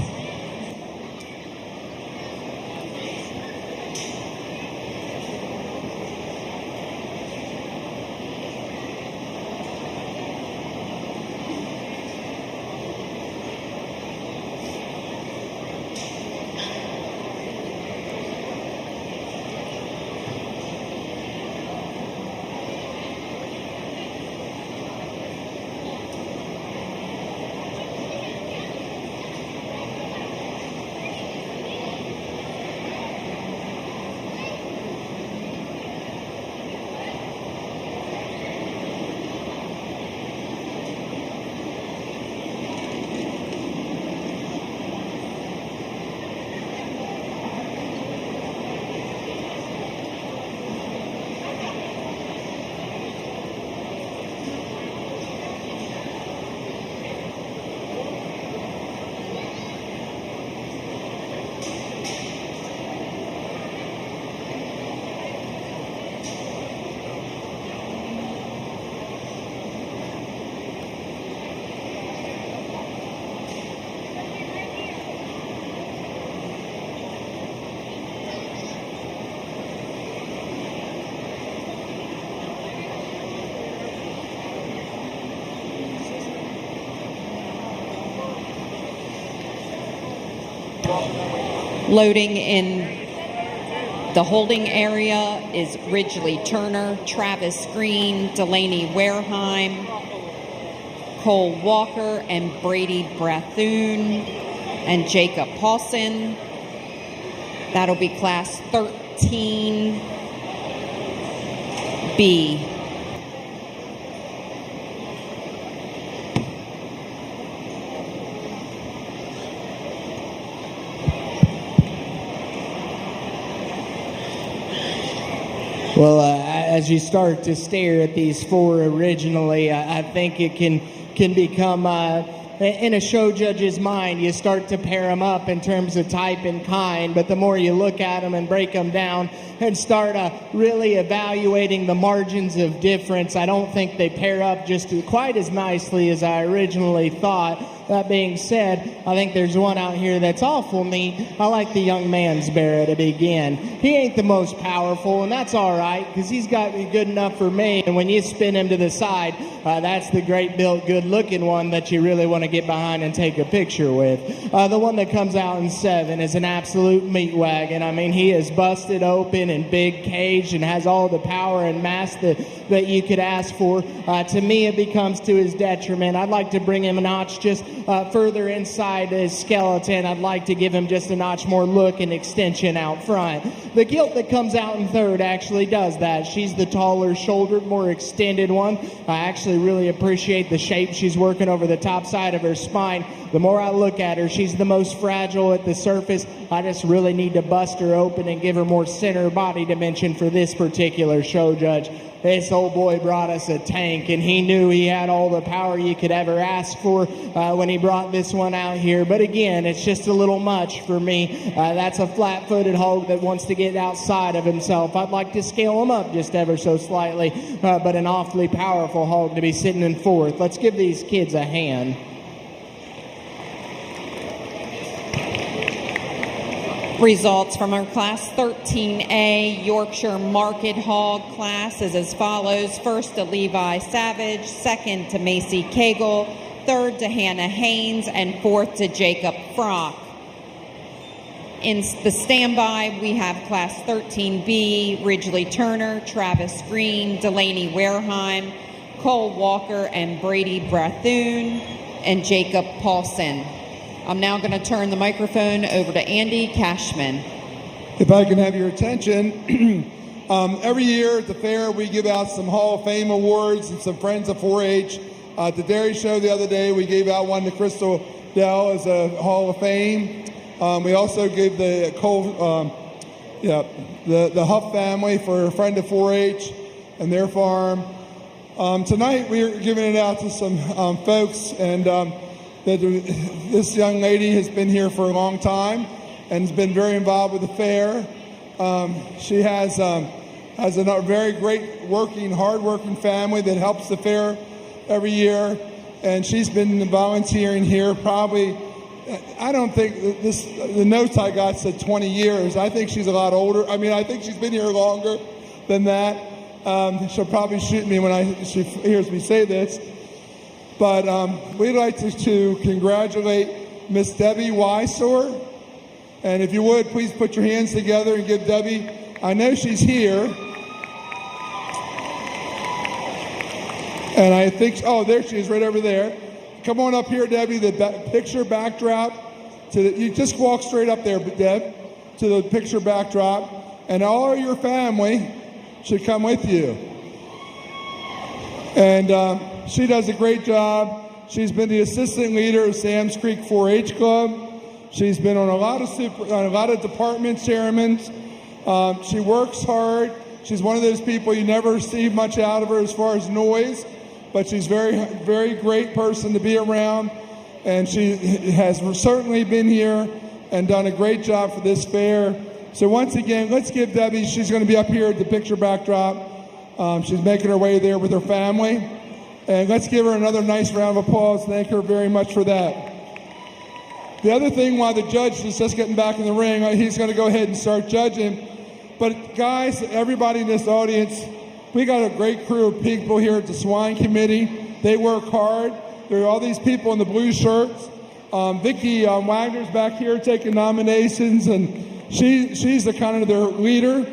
Loading in the holding area is Ridgely Turner, Travis Green, Delaney Wareheim, Cole Walker, and Brady Brathoon, and Jacob Paulson. That'll be class 13B. Well, as you start to stare at these 4 originally, I think it can become, in a show judge's mind, you start to pair them up in terms of type and kind, but the more you look at them and break them down and start really evaluating the margins of difference, I don't think they pair up just quite as nicely as I originally thought. That being said, I think there's one out here that's awful neat. I like the young man's Barra to begin. He ain't the most powerful, and that's all right, because he's got to be good enough for me. And when you spin him to the side, that's the great built, good-looking one that you really want to get behind and take a picture with. The one that comes out in 7 is an absolute meat wagon. I mean, he is busted open and big caged and has all the power and mass that you could ask for. To me, it becomes to his detriment. I'd like to bring him a notch just further inside his skeleton. I'd like to give him just a notch more look and extension out front. The gilt that comes out in 3rd actually does that. She's the taller shouldered, more extended one. I actually really appreciate the shape she's working over the top side of her spine. The more I look at her, she's the most fragile at the surface. I just really need to bust her open and give her more center body dimension for this particular show judge. this old boy brought us a tank, and he knew he had all the power you could ever ask for when he brought this one out here. But again, it's just a little much for me. That's a flat-footed hog that wants to get outside of himself. I'd like to scale him up just ever so slightly, but an awfully powerful hog to be sitting in fourth. Let's give these kids a hand. Results from our Class 13A Yorkshire Market Hog class is as follows. First to Levi Savage, second to Macy Cagle, third to Hannah Haynes, and fourth to Jacob Frock. In the standby, we have Class 13B, Ridgely Turner, Travis Green, Delaney Wareheim, Cole Walker, and Brady Brathoon, and Jacob Paulson. I'm now going to turn the microphone over to Andy Cashman. If I can have your attention, every year at the fair we give out some Hall of Fame awards and some Friends of 4-H. At the dairy show the other day, we gave out one to Crystal Dell as a Hall of Fame. We also gave the the Huff family for a Friend of 4-H and their farm. Tonight we're giving it out to some folks, and this young lady has been here for a long time and has been very involved with the fair. She has a very great hard-working family that helps the fair every year, and she's been volunteering here probably, I don't think the notes I got said 20 years. I think she's a lot older. I mean, I think she's been here longer than that. She'll probably shoot me when she hears me say this. But we'd like to congratulate Miss Debbie Weissor. And if you would, please put your hands together and give Debbie, I know she's here. And I think, oh, there she is right over there. Come on up here, Debbie, the picture backdrop. You just walk straight up there, Deb, to the picture backdrop. And all of your family should come with you. And she does a great job. She's been the assistant leader of Sam's Creek 4-H Club. She's been on a lot of department chairmen. She works hard. She's one of those people you never see much out of her as far as noise, but she's very, very great person to be around. And she has certainly been here and done a great job for this fair. So once again, let's give Debbie, she's going to be up here at the picture backdrop. She's making her way there with her family. And let's give her another nice round of applause. Thank her very much for that. The other thing, while the judge is just getting back in the ring, he's going to go ahead and start judging. But guys, everybody in this audience, we got a great crew of people here at the Swine Committee. They work hard. There are all these people in the blue shirts. Vicki Wagner's back here taking nominations, and she's the kind of their leader.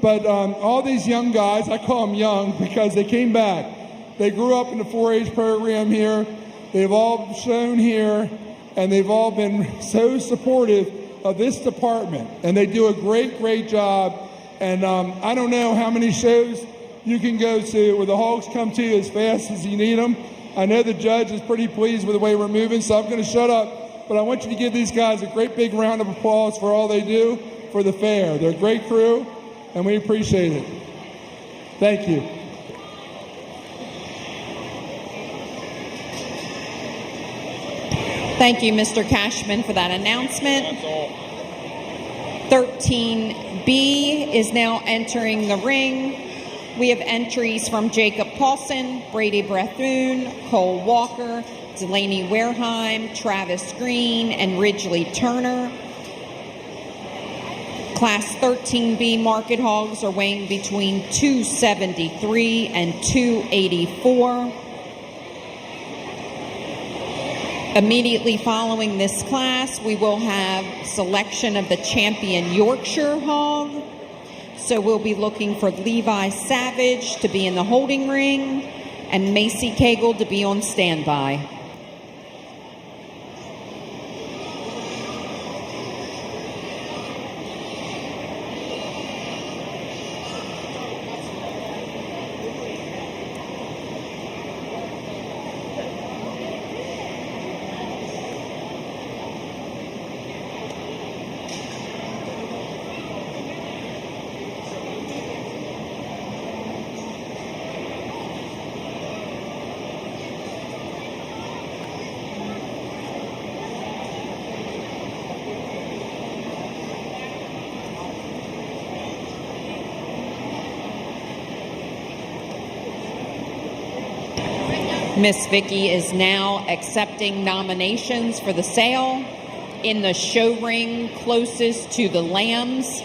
But all these young guys, I call them young because they came back. They grew up in the 4-H program here. They've all shown here, and they've all been so supportive of this department. And they do a great, great job. And I don't know how many shows you can go to where the hogs come to you as fast as you need them. I know the judge is pretty pleased with the way we're moving, so I'm going to shut up. But I want you to give these guys a great big round of applause for all they do for the fair. They're a great crew, and we appreciate it. Thank you. Thank you, Mr. Cashman, for that announcement. 13B is now entering the ring. We have entries from Jacob Paulson, Brady Brathoon, Cole Walker, Delaney Wareheim, Travis Green, and Ridgely Turner. Class 13B market hogs are weighing between 273 and 284. Immediately following this class, we will have selection of the champion Yorkshire hog. So we'll be looking for Levi Savage to be in the holding ring and Macy Cagle to be on standby. Miss Vicky is now accepting nominations for the sale. In the show ring closest to the lambs,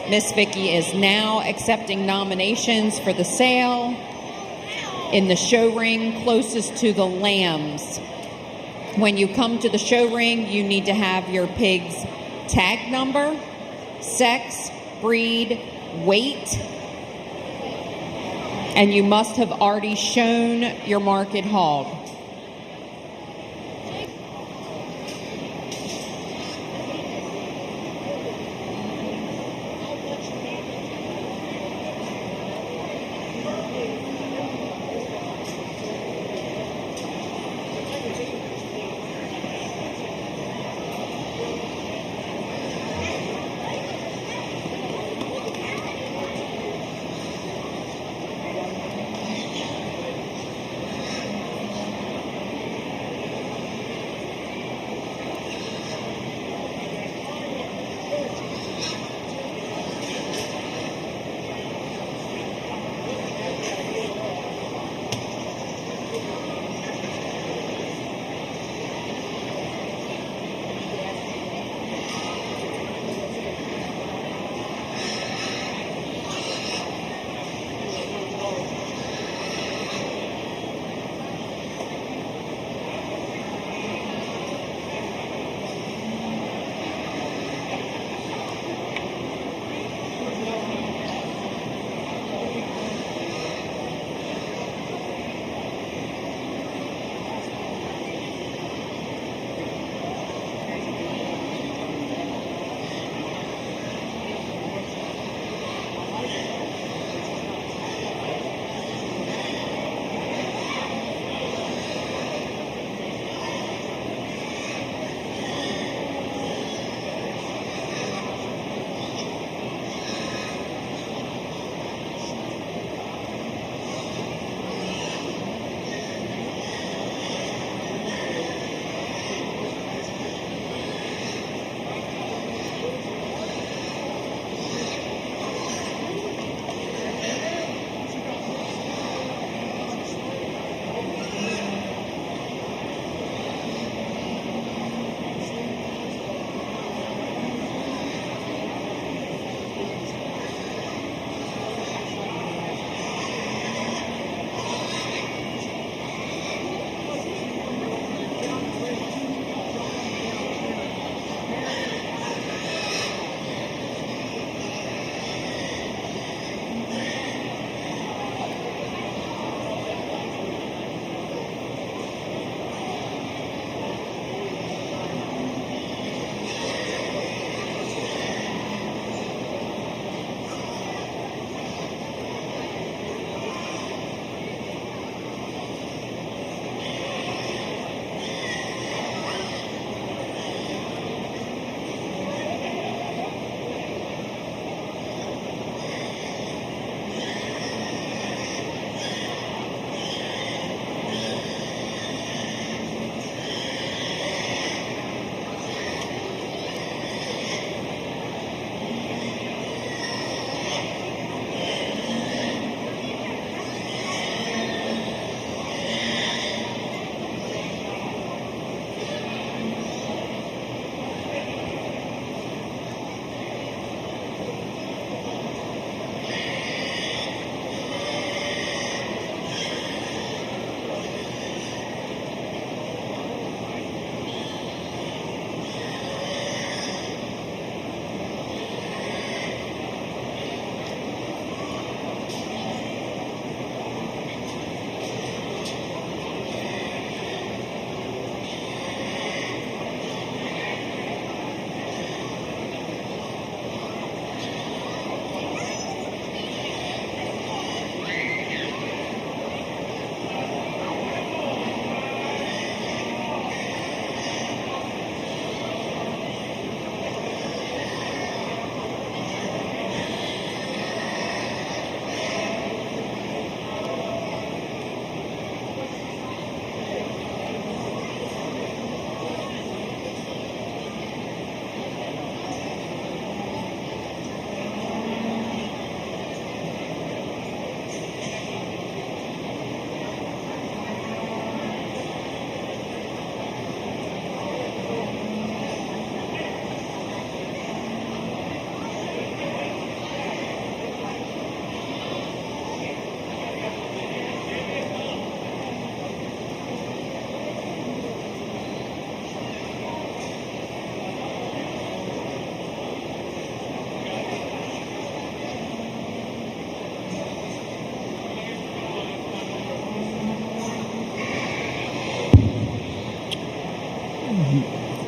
Miss Vicky is now accepting nominations for the sale. In the show ring closest to the lambs. When you come to the show ring, you need to have your pig's tag number, sex, breed, weight, and you must have already shown your market hog.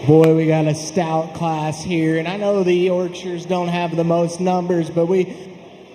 Boy, we got a stout class here, and I know the Yorkshires don't have the most numbers, but we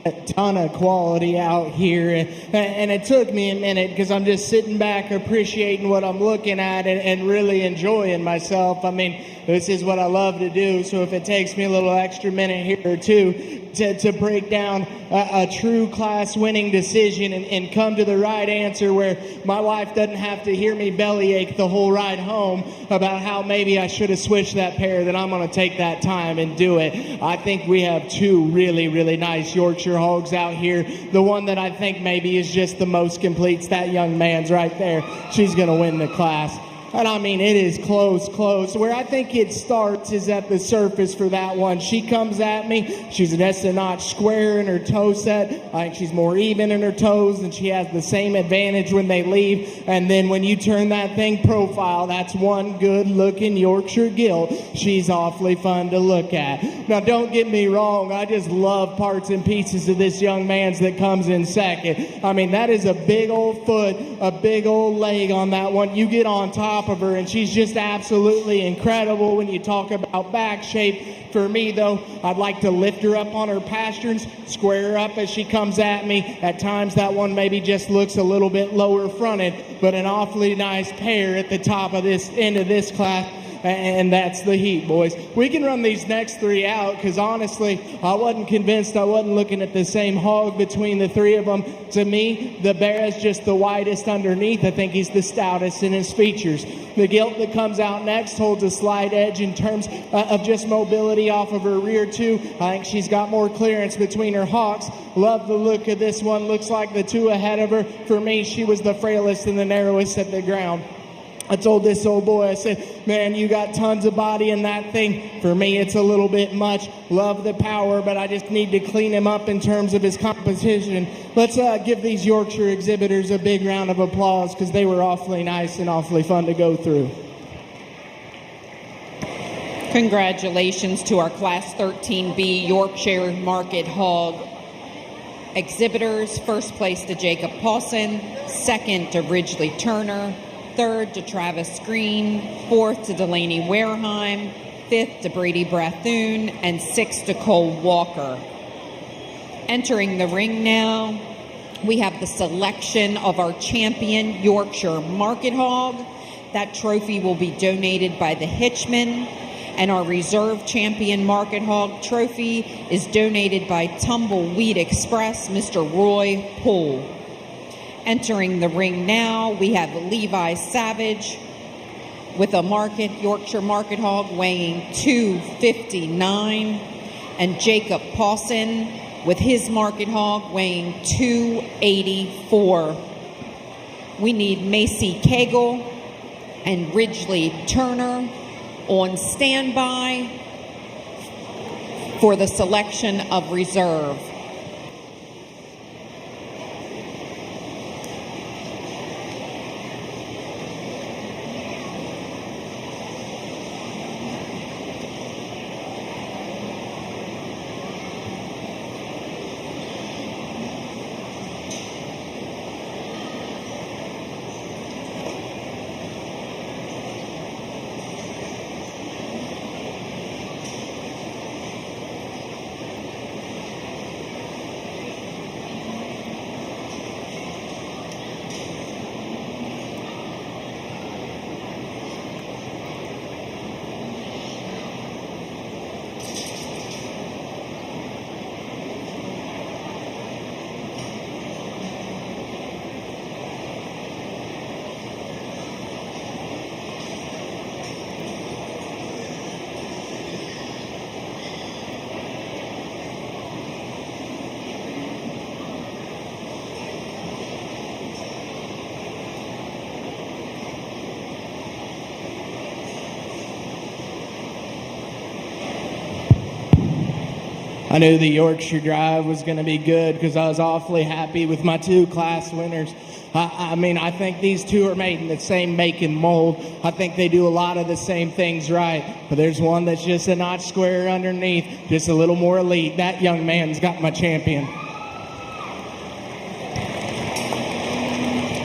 a ton of quality out here, and it took me a minute because I'm just sitting back appreciating what I'm looking at and really enjoying myself. I mean, this is what I love to do, so if it takes me a little extra minute here or two to break down a true class winning decision and come to the right answer where my wife doesn't have to hear me bellyache the whole ride home about how maybe I should have switched that pair, then I'm going to take that time and do it. I think we have two really, really nice Yorkshire hogs out here. The one that I think maybe is just the most complete's that young man's right there. She's going to win the class. And I mean, it is close. Where I think it starts is at the surface for that one. She comes at me. She's just a notch square in her toe set. I think she's more even in her toes, and she has the same advantage when they leave. And then when you turn that thing profile, that's one good-looking Yorkshire gilt. She's awfully fun to look at. Now, don't get me wrong. I just love parts and pieces of this young man's that comes in second. I mean, that is a big old foot, a big old leg on that one. You get on top of her, and she's just absolutely incredible when you talk about back shape. For me, though, I'd like to lift her up on her pasterns, square her up as she comes at me. At times, that one maybe just looks a little bit lower fronted, but an awfully nice pair at the top of this end of this class. And that's the heat, boys. We can run these next three out because, honestly, I wasn't convinced. I wasn't looking at the same hog between the three of them. To me, the bear is just the widest underneath. I think he's the stoutest in his features. The gilt that comes out next holds a slight edge in terms of just mobility off of her rear, too. I think she's got more clearance between her hocks. Love the look of this one. Looks like the two ahead of her. For me, she was the frailest and the narrowest at the ground. I told this old boy, I said, man, you got tons of body in that thing. For me, it's a little bit much. Love the power, but I just need to clean him up in terms of his composition. Let's give these Yorkshire exhibitors a big round of applause because they were awfully nice and awfully fun to go through. Congratulations to our Class 13B Yorkshire Market Hog exhibitors. First place to Jacob Paulson, second to Ridgely Turner, third to Travis Green, fourth to Delaney Wareheim, fifth to Brady Brathoon, and sixth to Cole Walker. Entering the ring now, we have the selection of our champion Yorkshire Market Hog. That trophy will be donated by the Hitchman, and our reserve champion Market Hog trophy is donated by Tumbleweed Express, Mr. Roy Poole. Entering the ring now, we have Levi Savage with a Yorkshire Market Hog weighing 259, and Jacob Paulson with his Market Hog weighing 284. We need Macy Cagle and Ridgely Turner on standby for the selection of reserve. I knew the Yorkshire Drive was going to be good because I was awfully happy with my two class winners. I mean, I think these two are made in the same make and mold. I think they do a lot of the same things right. But there's one that's just a notch square underneath, just a little more elite. That young man's got my champion.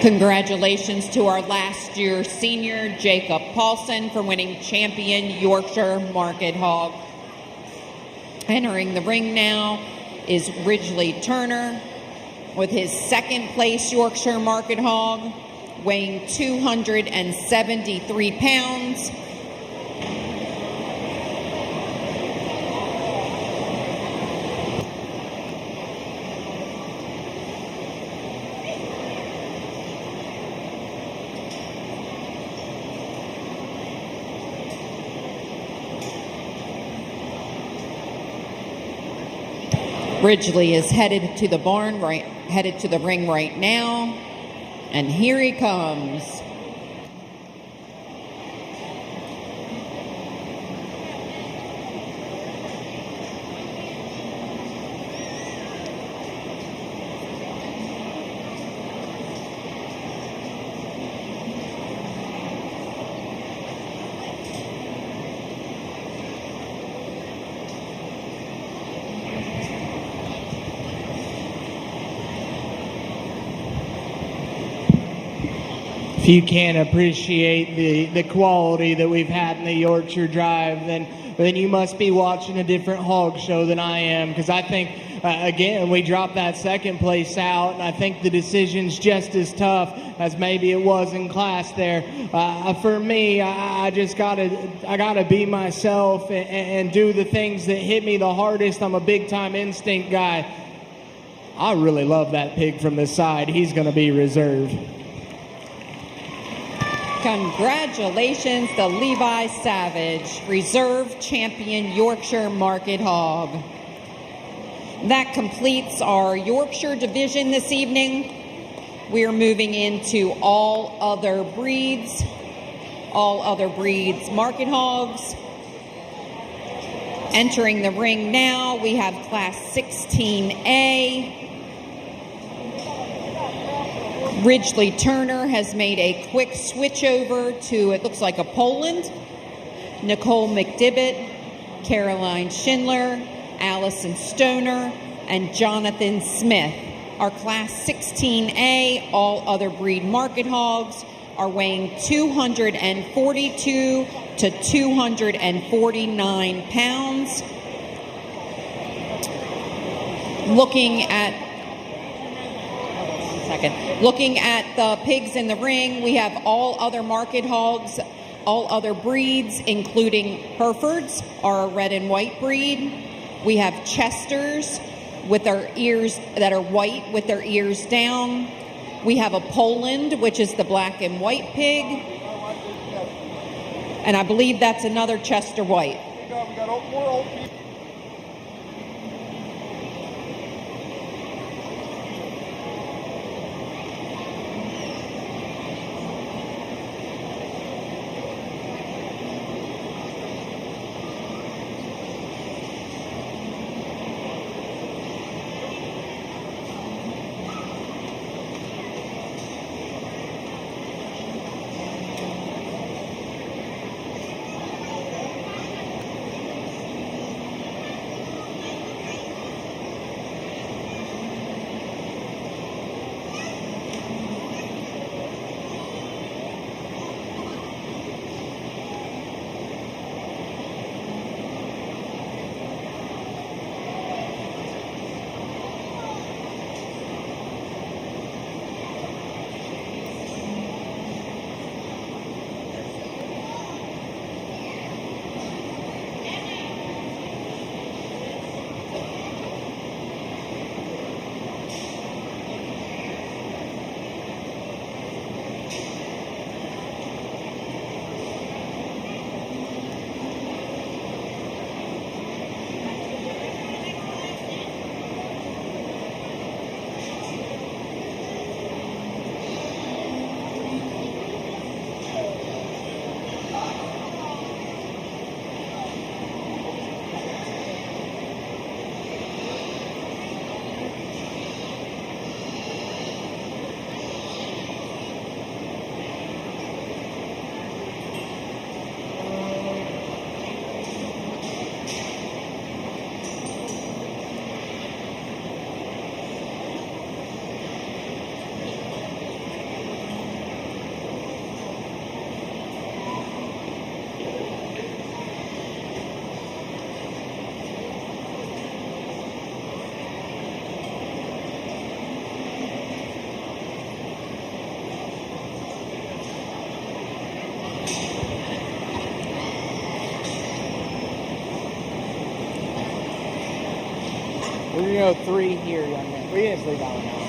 Congratulations to our last year senior, Jacob Paulson, for winning champion Yorkshire Market Hog. Entering the ring now is Ridgely Turner with his second place Yorkshire Market Hog, weighing 273 pounds. Ridgely is headed to the ring right now, and here he comes. If you can't appreciate the quality that we've had in the Yorkshire Drive, then you must be watching a different hog show than I am, because I think, again, we dropped that second place out, and I think the decision's just as tough as maybe it was in class there. For me, I just gotta be myself and do the things that hit me the hardest. I'm a big-time instinct guy. I really love that pig from the side. He's going to be reserved. Congratulations to Levi Savage, reserve champion Yorkshire Market Hog. That completes our Yorkshire division this evening. We're moving into all other breeds market hogs. Entering the ring now, we have class 16A. Ridgely Turner has made a quick switch over to, it looks like, a Poland. Nicole McDibbott, Caroline Schindler, Allison Stoner, and Jonathan Smith. Our class 16A, all other breed market hogs, are weighing 242 to 249 pounds. Looking at the pigs in the ring, we have all other market hogs, all other breeds, including Herefords, our red and white breed. We have Chesters with their ears that are white with their ears down. We have a Poland, which is the black and white pig. And I believe that's another Chester white. We're going to go 3 here, young man. We can just leave that one out.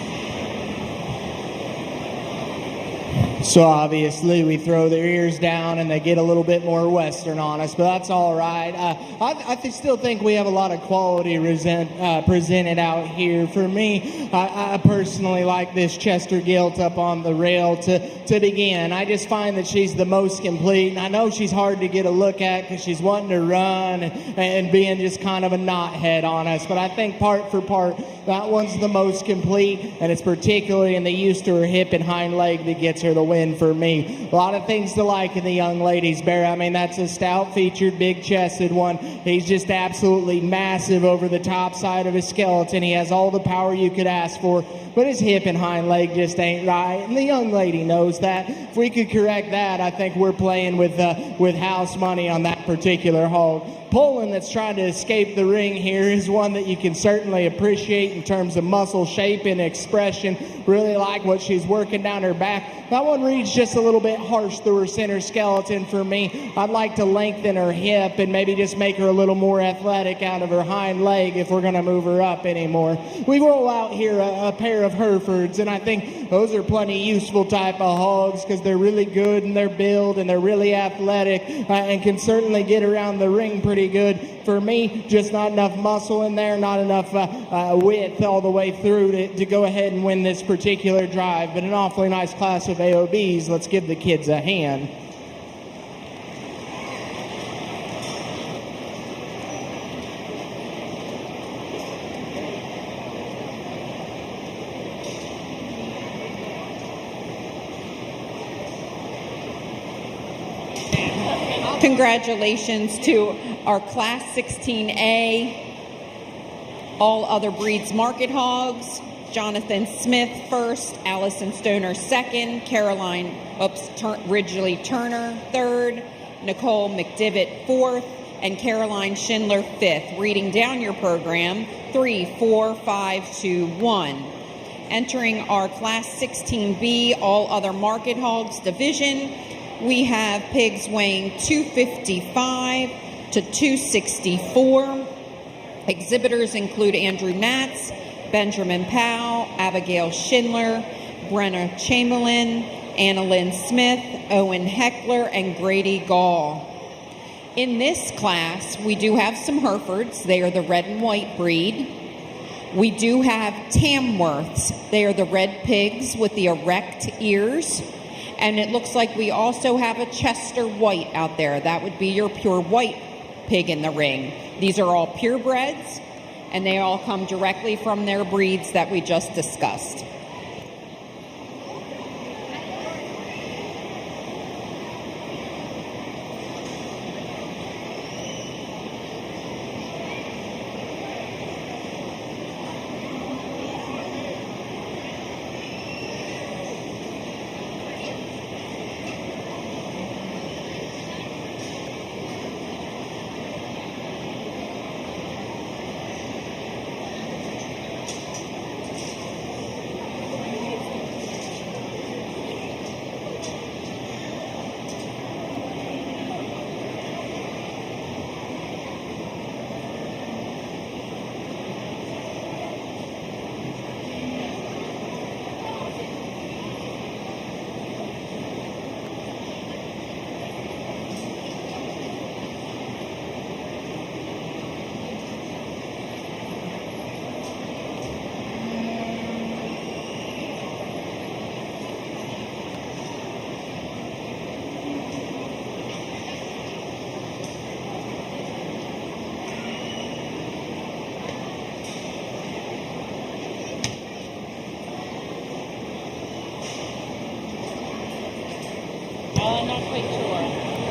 So obviously we throw their ears down and they get a little bit more Western on us, but that's all right. I still think we have a lot of quality presented out here. For me, I personally like this Chester Gilt up on the rail to begin. I just find that she's the most complete, and I know she's hard to get a look at because she's wanting to run and being just kind of a knothead on us, but I think part for part, that one's the most complete, and it's particularly in the use to her hip and hind leg that gets her the win for me. A lot of things to like in the young ladies, Bear. I mean, that's a stout-featured, big-chested one. He's just absolutely massive over the top side of his skeleton. He has all the power you could ask for, but his hip and hind leg just ain't right, and the young lady knows that. If we could correct that, I think we're playing with house money on that particular hog. Poland that's trying to escape the ring here is one that you can certainly appreciate in terms of muscle shape and expression. Really like what she's working down her back. That one reads just a little bit harsh through her center skeleton for me. I'd like to lengthen her hip and maybe just make her a little more athletic out of her hind leg if we're going to move her up anymore. We roll out here a pair of Herefords, and I think those are plenty useful type of hogs because they're really good in their build and they're really athletic and can certainly get around the ring pretty good. For me, just not enough muscle in there, not enough width all the way through to go ahead and win this particular drive. But an awfully nice class of AOBs. Let's give the kids a hand. Congratulations to our Class 16A, all other breeds market hogs. Jonathan Smith first, Allison Stoner second, Ridgely Turner third, Nicole McDivitt fourth, and Caroline Schindler fifth. Reading down your program, 3, 4, 5, 2, 1. Entering our Class 16B, all other market hogs division, we have pigs weighing 255 to 264. Exhibitors include Andrew Natz, Benjamin Powell, Abigail Schindler, Brenna Chamberlain, Annalyn Smith, Owen Heckler, and Grady Gall. In this class, we do have some Herefords. They are the red and white breed. We do have Tamworths. They are the red pigs with the erect ears. And it looks like we also have a Chester White out there. That would be your pure white pig in the ring. These are all purebreds, and they all come directly from their breeds that we just discussed.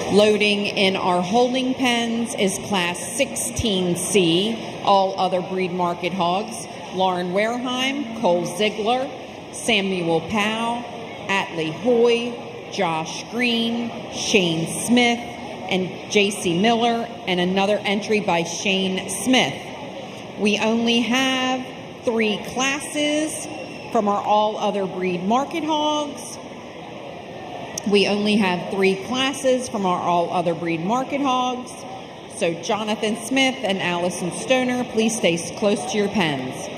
Loading in our holding pens is Class 16C, all other breed market hogs. Lauren Wareheim, Cole Ziegler, Samuel Powell, Atlee Hoy, Josh Green, Shane Smith, and J.C. Miller, and another entry by Shane Smith. We only have 3 classes from our all other breed market hogs. We only have 3 classes from our all other breed market hogs. So Jonathan Smith and Allison Stoner, please stay close to your pens.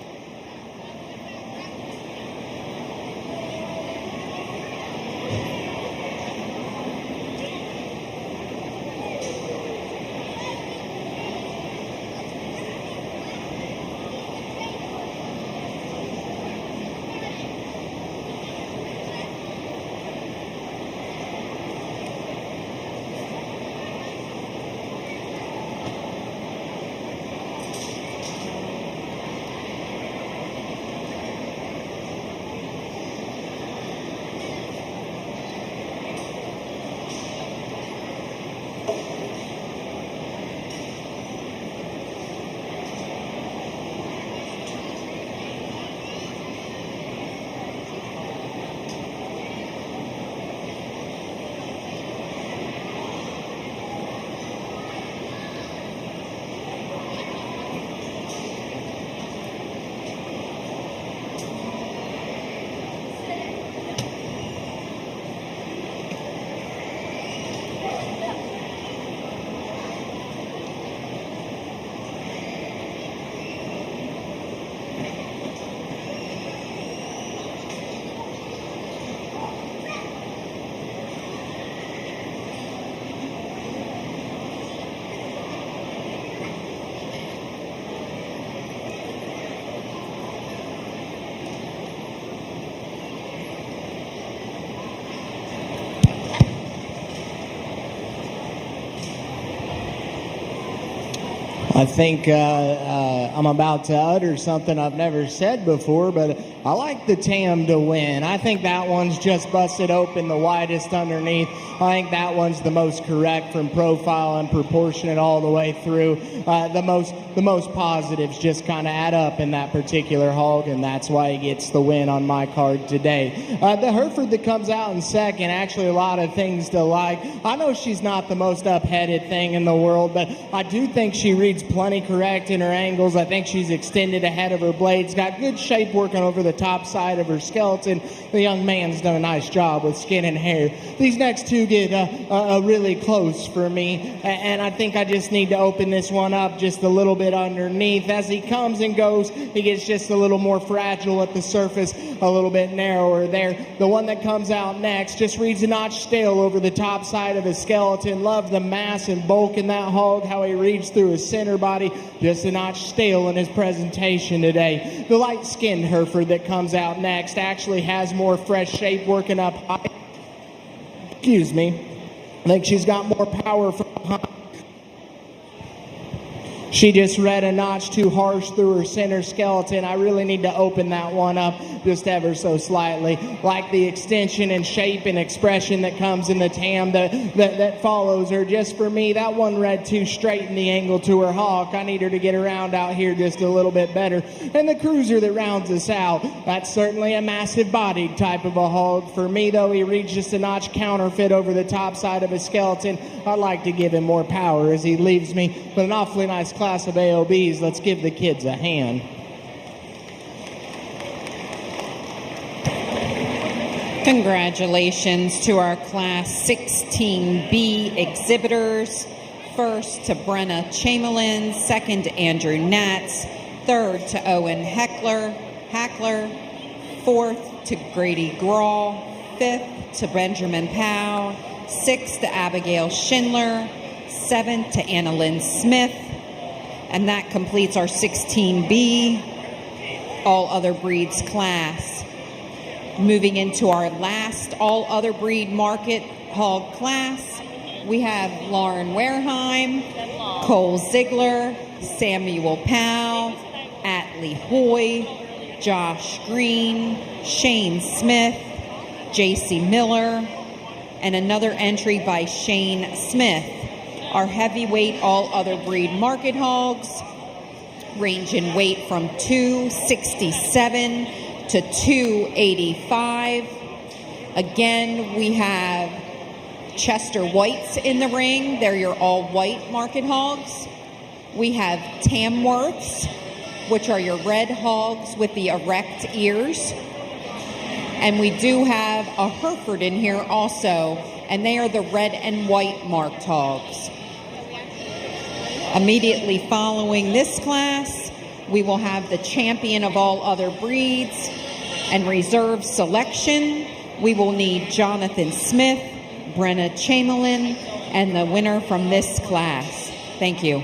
I think I'm about to utter something I've never said before, but I like the Tam to win. I think that one's just busted open the widest underneath. I think that one's the most correct from profile and proportionate all the way through. The most positives just kind of add up in that particular hog, and that's why he gets the win on my card today. The Hereford that comes out in second, actually a lot of things to like. I know she's not the most up-headed thing in the world, but I do think she reads plenty correct in her angles. I think she's extended ahead of her blades, got good shape working over the top side of her skeleton. The young man's done a nice job with skin and hair. These next two get really close for me, and I think I just need to open this one up just a little bit underneath. As he comes and goes, he gets just a little more fragile at the surface, a little bit narrower there. The one that comes out next just reads a notch stale over the top side of his skeleton. Love the mass and bulk in that hog, how he reads through his center body, just a notch stale in his presentation today. The light-skinned Hereford that comes out next actually has more fresh shape working up high. Excuse me. I think she's got more power from behind. She just read a notch too harsh through her center skeleton. I really need to open that one up just ever so slightly. Like the extension and shape and expression that comes in the Tam that follows her. Just for me, that one read too straight in the angle to her hawk. I need her to get around out here just a little bit better. And the cruiser that rounds us out, that's certainly a massive bodied type of a hog. For me, though, he reads just a notch counterfeit over the top side of his skeleton. I'd like to give him more power as he leaves me with an awfully nice class of AOBs. Let's give the kids a hand. Congratulations to our Class 16B exhibitors. First to Brenna Chamberlain, second to Andrew Natz, third to Owen Hackler, fourth to Grady Grawl, fifth to Benjamin Powell, sixth to Abigail Schindler, seventh to Annalyn Smith, and that completes our 16B all other breeds class. Moving into our last all other breed market hog class, we have Lauren Wareheim, Cole Ziegler, Samuel Powell, Atlee Hoy, Josh Green, Shane Smith, J.C. Miller, and another entry by Shane Smith. Our heavyweight all other breed market hogs range in weight from 267 to 285. Again, we have Chester Whites in the ring. They're your all white market hogs. We have Tamworths, which are your red hogs with the erect ears. And we do have a Hereford in here also, and they are the red and white marked hogs. Immediately following this class, we will have the champion of all other breeds and reserve selection. We will need Jonathan Smith, Brenna Chamberlain, and the winner from this class. Thank you.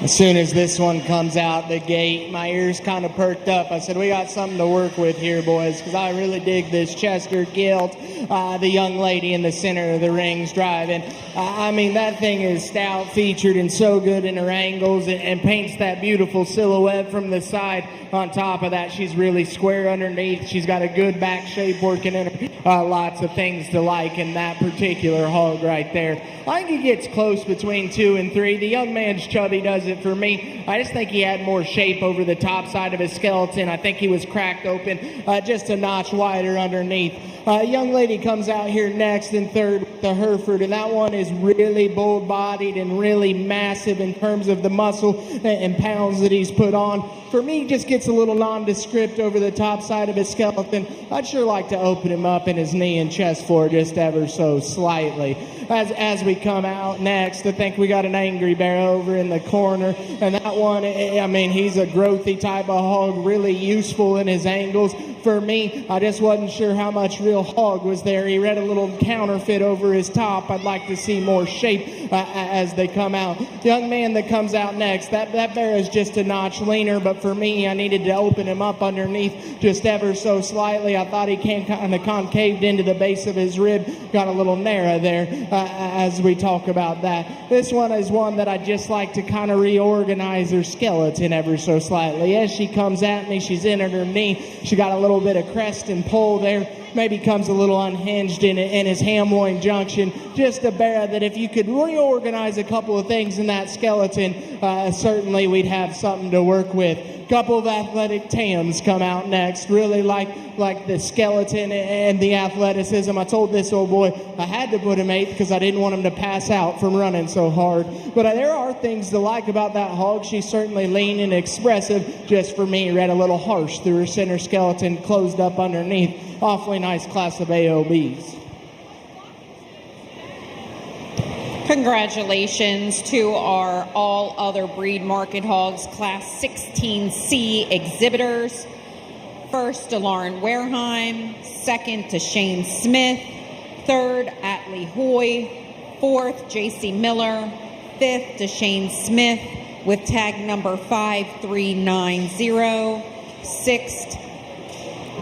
As soon as this one comes out the gate, my ears kind of perked up. I said, we got something to work with here, boys, because I really dig this Chester Gilt, the young lady in the center of the ring's driving. I mean, that thing is stout featured and so good in her angles and paints that beautiful silhouette from the side. On top of that, she's really square underneath. She's got a good back shape working in her. Lots of things to like in that particular hog right there. I think he gets close between 2 and 3. The young man's chubby does it but for me, I just think he had more shape over the top side of his skeleton. I think he was cracked open just a notch wider underneath. A young lady comes out here next in third with the Hereford, and that one is really bull-bodied and really massive in terms of the muscle and pounds that he's put on. For me, he just gets a little nondescript over the top side of his skeleton. I'd sure like to open him up in his knee and chest floor just ever so slightly. As we come out next, I think we got an Angry Bear over in the corner, and that one, I mean, he's a growthy type of hog, really useful in his angles. For me, I just wasn't sure how much real hog was there. He read a little counterfeit over his top. I'd like to see more shape as they come out. Young man that comes out next, that bear is just a notch leaner, but for me, I needed to open him up underneath just ever so slightly. I thought he kind of concaved into the base of his rib, got a little narrow there as we talk about that. This one is one that I just like to kind of reorganize her skeleton ever so slightly. As she comes at me, she's in at her knee. She got a little bit of crest and pull there. Maybe comes a little unhinged in his ham-loin junction. Just a bear that if you could reorganize a couple of things in that skeleton, certainly we'd have something to work with. Couple of athletic tams come out next. Really like the skeleton and the athleticism. I told this old boy I had to put him 8 because I didn't want him to pass out from running so hard. But there are things to like about that hog. She's certainly lean and expressive. Just for me, read a little harsh through her center skeleton, closed up underneath. Awfully nice class of AOBs. Congratulations to our all other breed market hogs class 16C exhibitors. First to Lauren Wareheim, second to Shane Smith, third Atlee Hoy, fourth JC Miller, fifth to Shane Smith with tag number 5390, sixth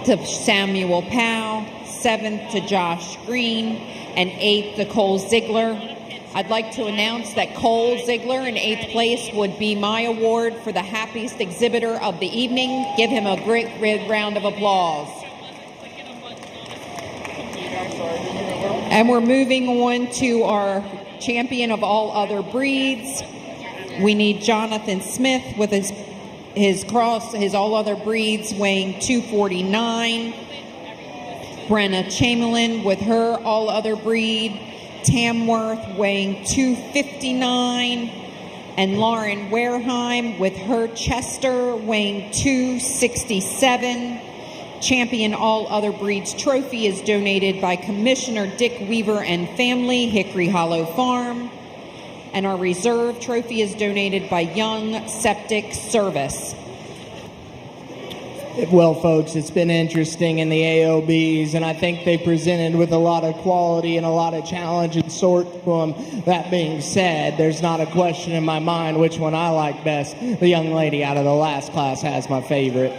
to Samuel Powell, seventh to Josh Green, and eighth to Cole Ziegler. I'd like to announce that Cole Ziegler in 8th place would be my award for the happiest exhibitor of the evening. Give him a great round of applause. And we're moving on to our champion of all other breeds. We need Jonathan Smith with his all other breeds weighing 249. Brenna Chamberlain with her all other breed. Tamworth weighing 259, and Lauren Wareheim with her Chester weighing 267. Champion All Other Breeds trophy is donated by Commissioner Dick Weaver and family, Hickory Hollow Farm, and our reserve trophy is donated by Young Septic Service. Well, folks, it's been interesting in the AOBs, and I think they presented with a lot of quality and a lot of challenge and sort to them. That being said, there's not a question in my mind which one I like best. The young lady out of the last class has my favorite.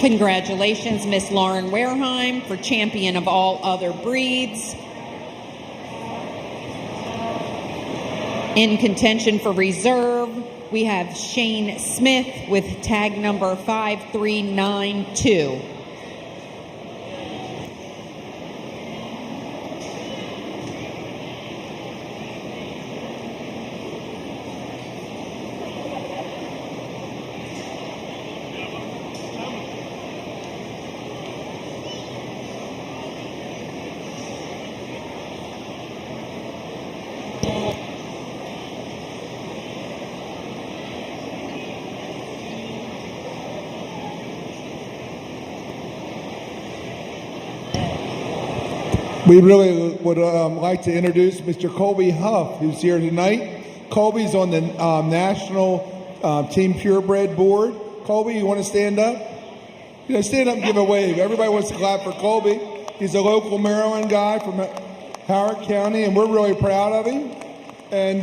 Congratulations, Miss Lauren Wareheim, for champion of all other breeds. In contention for reserve, we have Shane Smith with tag number 5392. We really would like to introduce Mr. Colby Huff, who's here tonight. Colby's on the National Team Purebred Board. Colby, you want to stand up? You know, stand up and give a wave. Everybody wants to clap for Colby. He's a local Maryland guy from Carroll County, and we're really proud of him. And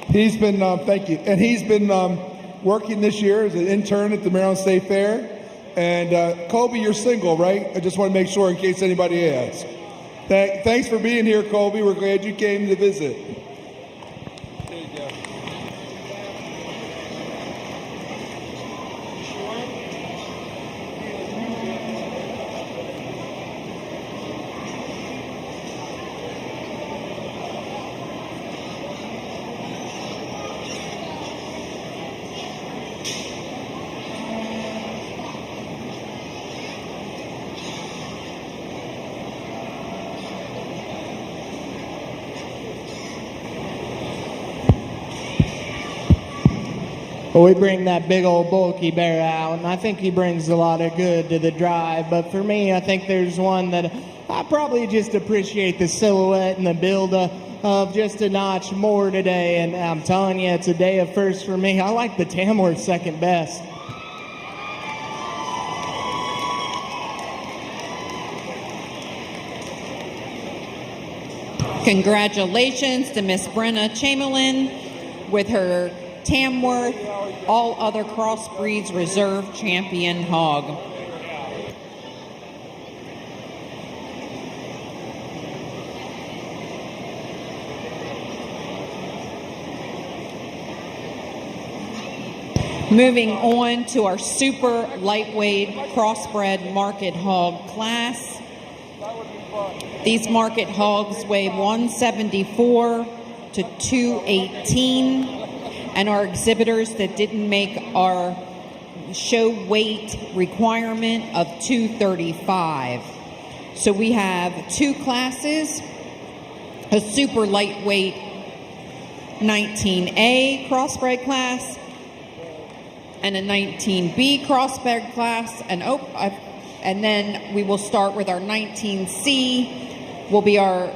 he's been, thank you, and he's been working this year as an intern at the Maryland State Fair. And Colby, you're single, right? I just want to make sure in case anybody asks. Thanks for being here, Colby. We're glad you came to visit. There you go. Well, we bring that big old bulky bear out, and I think he brings a lot of good to the drive. But for me, I think there's one that I probably just appreciate the silhouette and the build of just a notch more today. And I'm telling you, it's a day of firsts for me. I like the Tamworth second best. Congratulations to Miss Brenna Chamberlain with her Tamworth All Other Crossbreeds Reserve Champion Hog. Moving on to our super lightweight crossbred market hog class. These market hogs weigh 174 to 218, and our exhibitors that didn't make our show weight requirement of 235. So we have two classes, a super lightweight 19A crossbred class and a 19B crossbred class, and then we will start with our 19C, will be our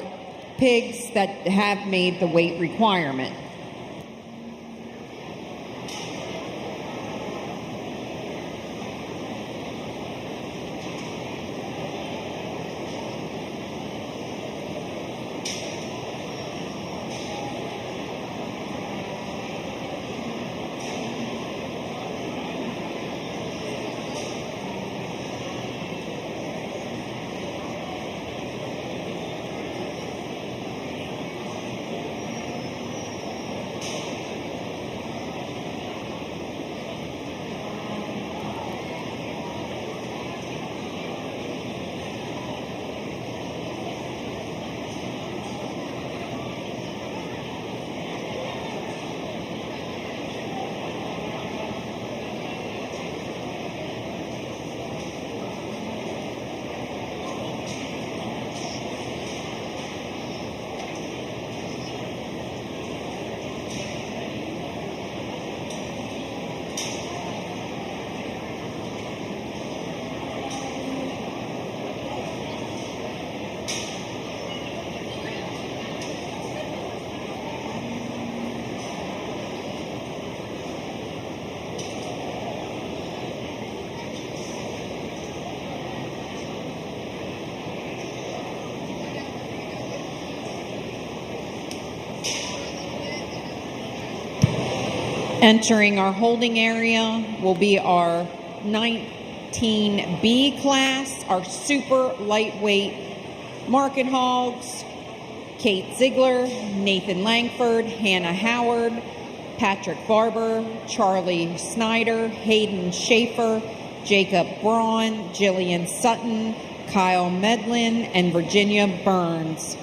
pigs that have made the weight requirement. Entering our holding area will be our 19B class, our super lightweight market hogs, Kate Ziegler, Nathan Langford, Hannah Howard, Patrick Barber, Charlie Snyder, Hayden Schaefer, Jacob Braun, Jillian Sutton, Kyle Medlin, and Virginia Burns.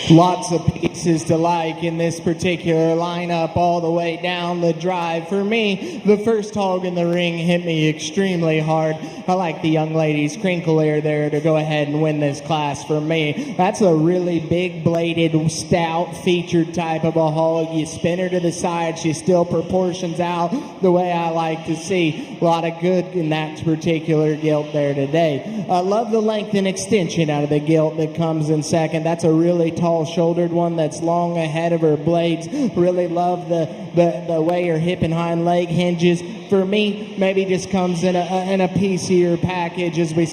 Lots of pieces to like in this particular lineup all the way down the drive. For me, the first hog in the ring hit me extremely hard. I like the young lady's crinkle air there to go ahead and win this class for me. That's a really big bladed, stout, featured type of a hog. You spin her to the side, she still proportions out the way I like to see. A lot of good in that particular gilt there today. I love the length and extension out of the gilt that comes in second. That's a really tall shouldered one that's long ahead of her blades. Really love the way her hip and hind leg hinges. For me, maybe just comes in a piecier package as we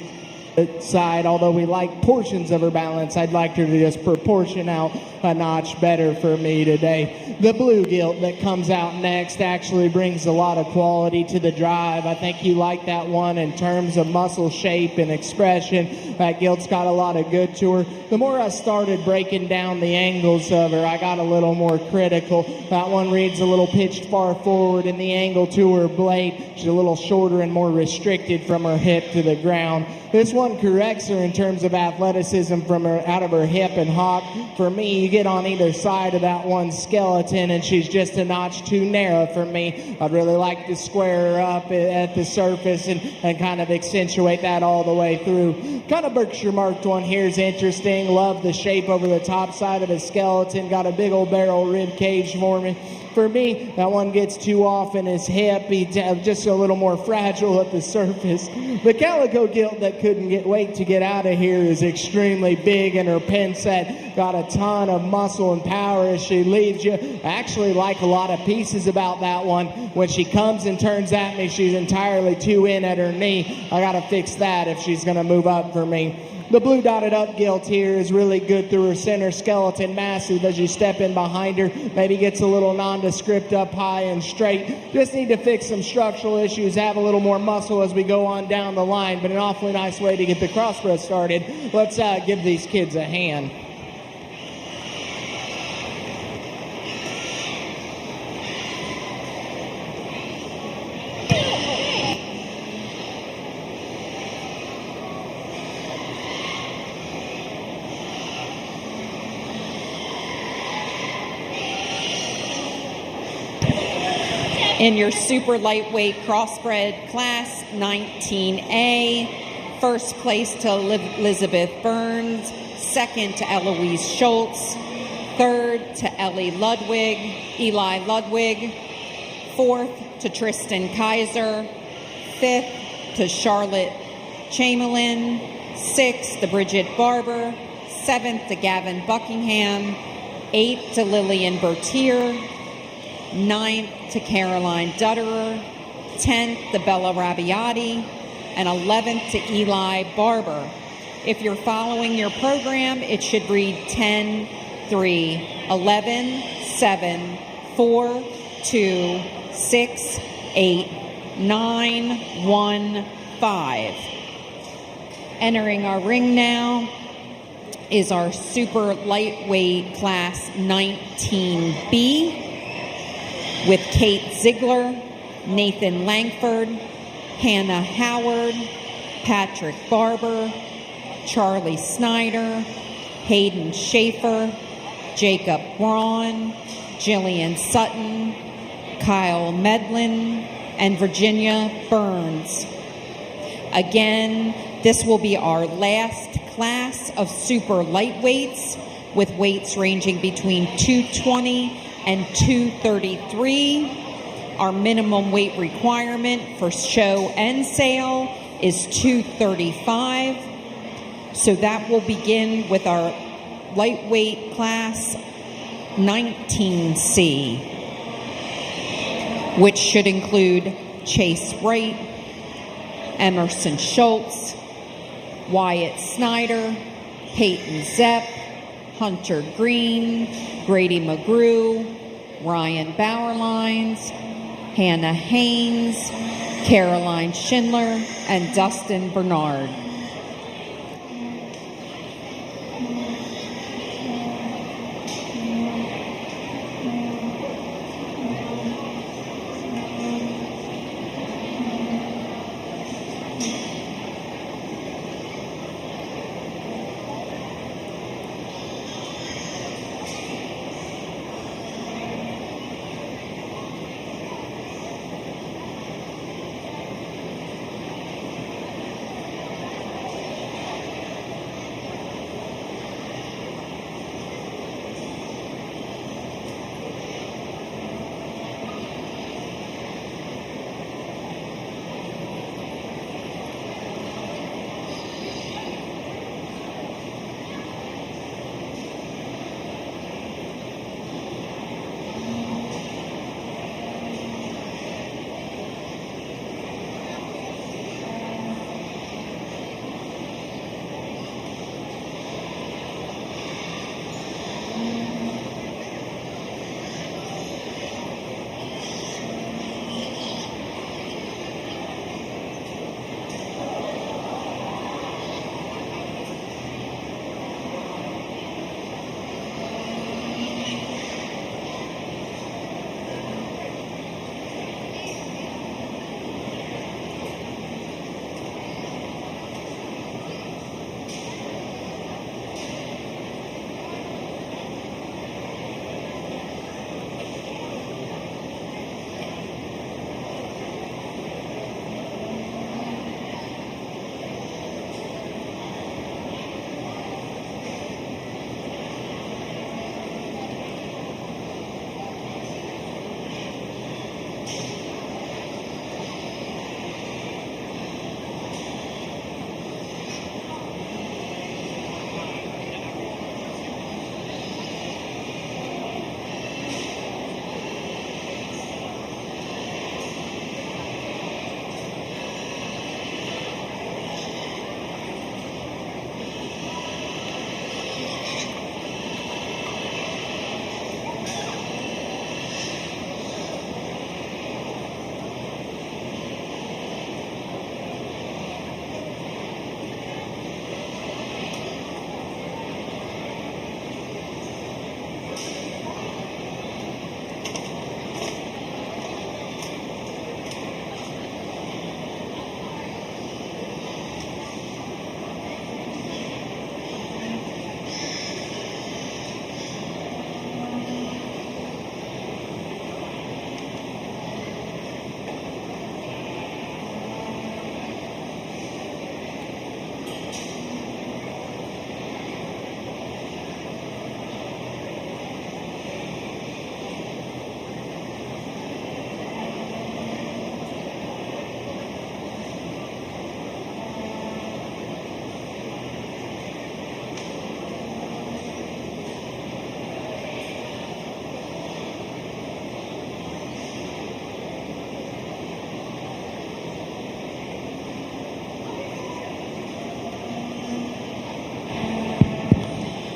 side. Although we like portions of her balance, I'd like her to just proportion out a notch better for me today. The blue gilt that comes out next actually brings a lot of quality to the drive. I think you like that one in terms of muscle shape and expression. That gilt's got a lot of good to her. The more I started breaking down the angles of her, I got a little more critical. That one reads a little pitched far forward in the angle to her blade. She's a little shorter and more restricted from her hip to the ground. This one corrects her in terms of athleticism from her out of her hip and hock. For me, you get on either side of that one skeleton and she's just a notch too narrow for me. I'd really like to square her up at the surface and kind of accentuate that all the way through. Kind of Berkshire marked one here is interesting. Love the shape over the top side of the skeleton. Got a big old barrel rib cage for me. For me, that one gets too off in his hip. He's just a little more fragile at the surface. The calico gilt that couldn't wait to get out of here is extremely big, and her pin set got a ton of muscle and power as she leaves you. I actually like a lot of pieces about that one. When she comes and turns at me, she's entirely too in at her knee. I got to fix that if she's going to move up for me. The blue dotted up gilt here is really good through her center skeleton, massive as you step in behind her. Maybe gets a little nondescript up high and straight. Just need to fix some structural issues, have a little more muscle as we go on down the line, but an awfully nice way to get the crossbred started. Let's give these kids a hand. In your super lightweight crossbred class 19A, first place to Elizabeth Burns, second to Eloise Schultz, third to Eli Ludwig, fourth to Tristan Kaiser, fifth to Charlotte Chamberlain, sixth to Bridget Barber, seventh to Gavin Buckingham, eighth to Lillian Bertier, ninth to Caroline Dutterer, 10th to Bella Rabbiati, and 11th to Eli Barber. If you're following your program, it should read 10, 3, 11, 7, 4, 2, 6, 8, 9, 1, 5. Entering our ring now is our super lightweight class 19B. with Kate Ziegler, Nathan Langford, Hannah Howard, Patrick Barber, Charlie Snyder, Hayden Schaefer, Jacob Braun, Jillian Sutton, Kyle Medlin, and Virginia Burns. Again, this will be our last class of super lightweights with weights ranging between 220 and 233. Our minimum weight requirement for show and sale is 235. So that will begin with our lightweight class 19C, which should include Chase Wright, Emerson Schultz, Wyatt Snyder, Peyton Zepp, Hunter Green, Grady McGrew, Ryan Bauerlines, Hannah Haynes, Caroline Schindler, and Dustin Bernard.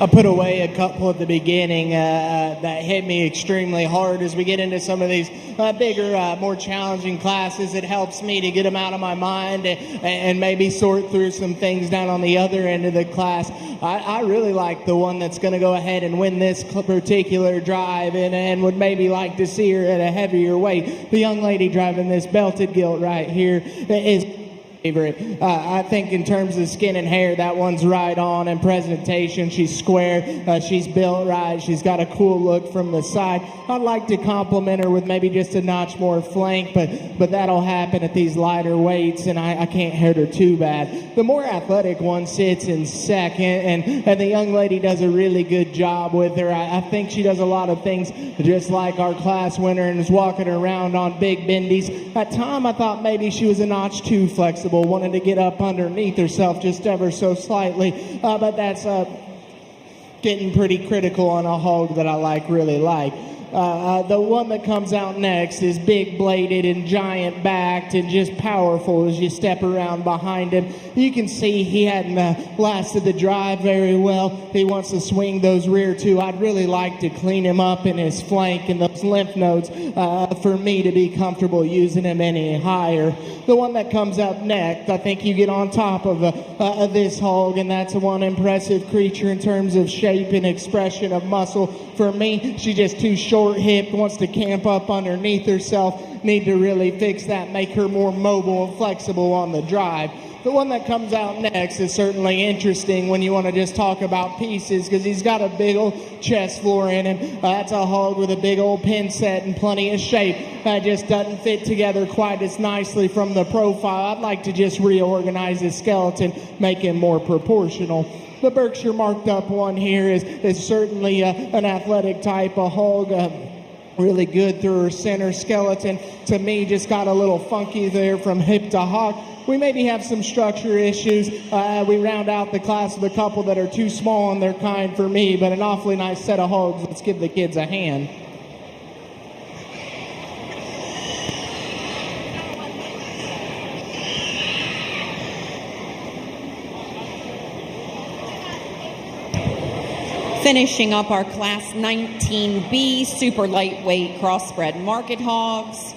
I put away a couple at the beginning that hit me extremely hard. As we get into some of these bigger, more challenging classes, it helps me to get them out of my mind and maybe sort through some things down on the other end of the class. I really like the one that's going to go ahead and win this particular drive and would maybe like to see her at a heavier weight. The young lady driving this belted gilt right here is favorite. I think in terms of skin and hair, that one's right on. And presentation, she's square, she's built right, she's got a cool look from the side. I'd like to compliment her with maybe just a notch more flank, but that'll happen at these lighter weights, and I can't hurt her too bad. The more athletic one sits in second, and the young lady does a really good job with her. I think she does a lot of things just like our class winner and is walking around on big bendies. At time, I thought maybe she was a notch too flexible, wanted to get up underneath herself just ever so slightly, but that's getting pretty critical on a hog that I really like. The one that comes out next is big bladed and giant backed and just powerful as you step around behind him. You can see he hadn't lasted the drive very well. He wants to swing those rear two. I'd really like to clean him up in his flank and those lymph nodes for me to be comfortable using him any higher. The one that comes up next, I think you get on top of this hog, and that's one impressive creature in terms of shape and expression of muscle. For me, she's just too short-hipped, wants to camp up underneath herself. Need to really fix that, make her more mobile and flexible on the drive. The one that comes out next is certainly interesting when you want to just talk about pieces, because he's got a big old chest floor in him. That's a hog with a big old pin set and plenty of shape. Just doesn't fit together quite as nicely from the profile. I'd like to just reorganize his skeleton, make him more proportional. The Berkshire marked up one here is certainly an athletic type of hog. Really good through her center skeleton. To me, just got a little funky there from hip to hock. We maybe have some structure issues. We round out the class with a couple that are too small in their kind for me, but an awfully nice set of hogs. Let's give the kids a hand. Finishing up our Class 19B super lightweight crossbred market hogs,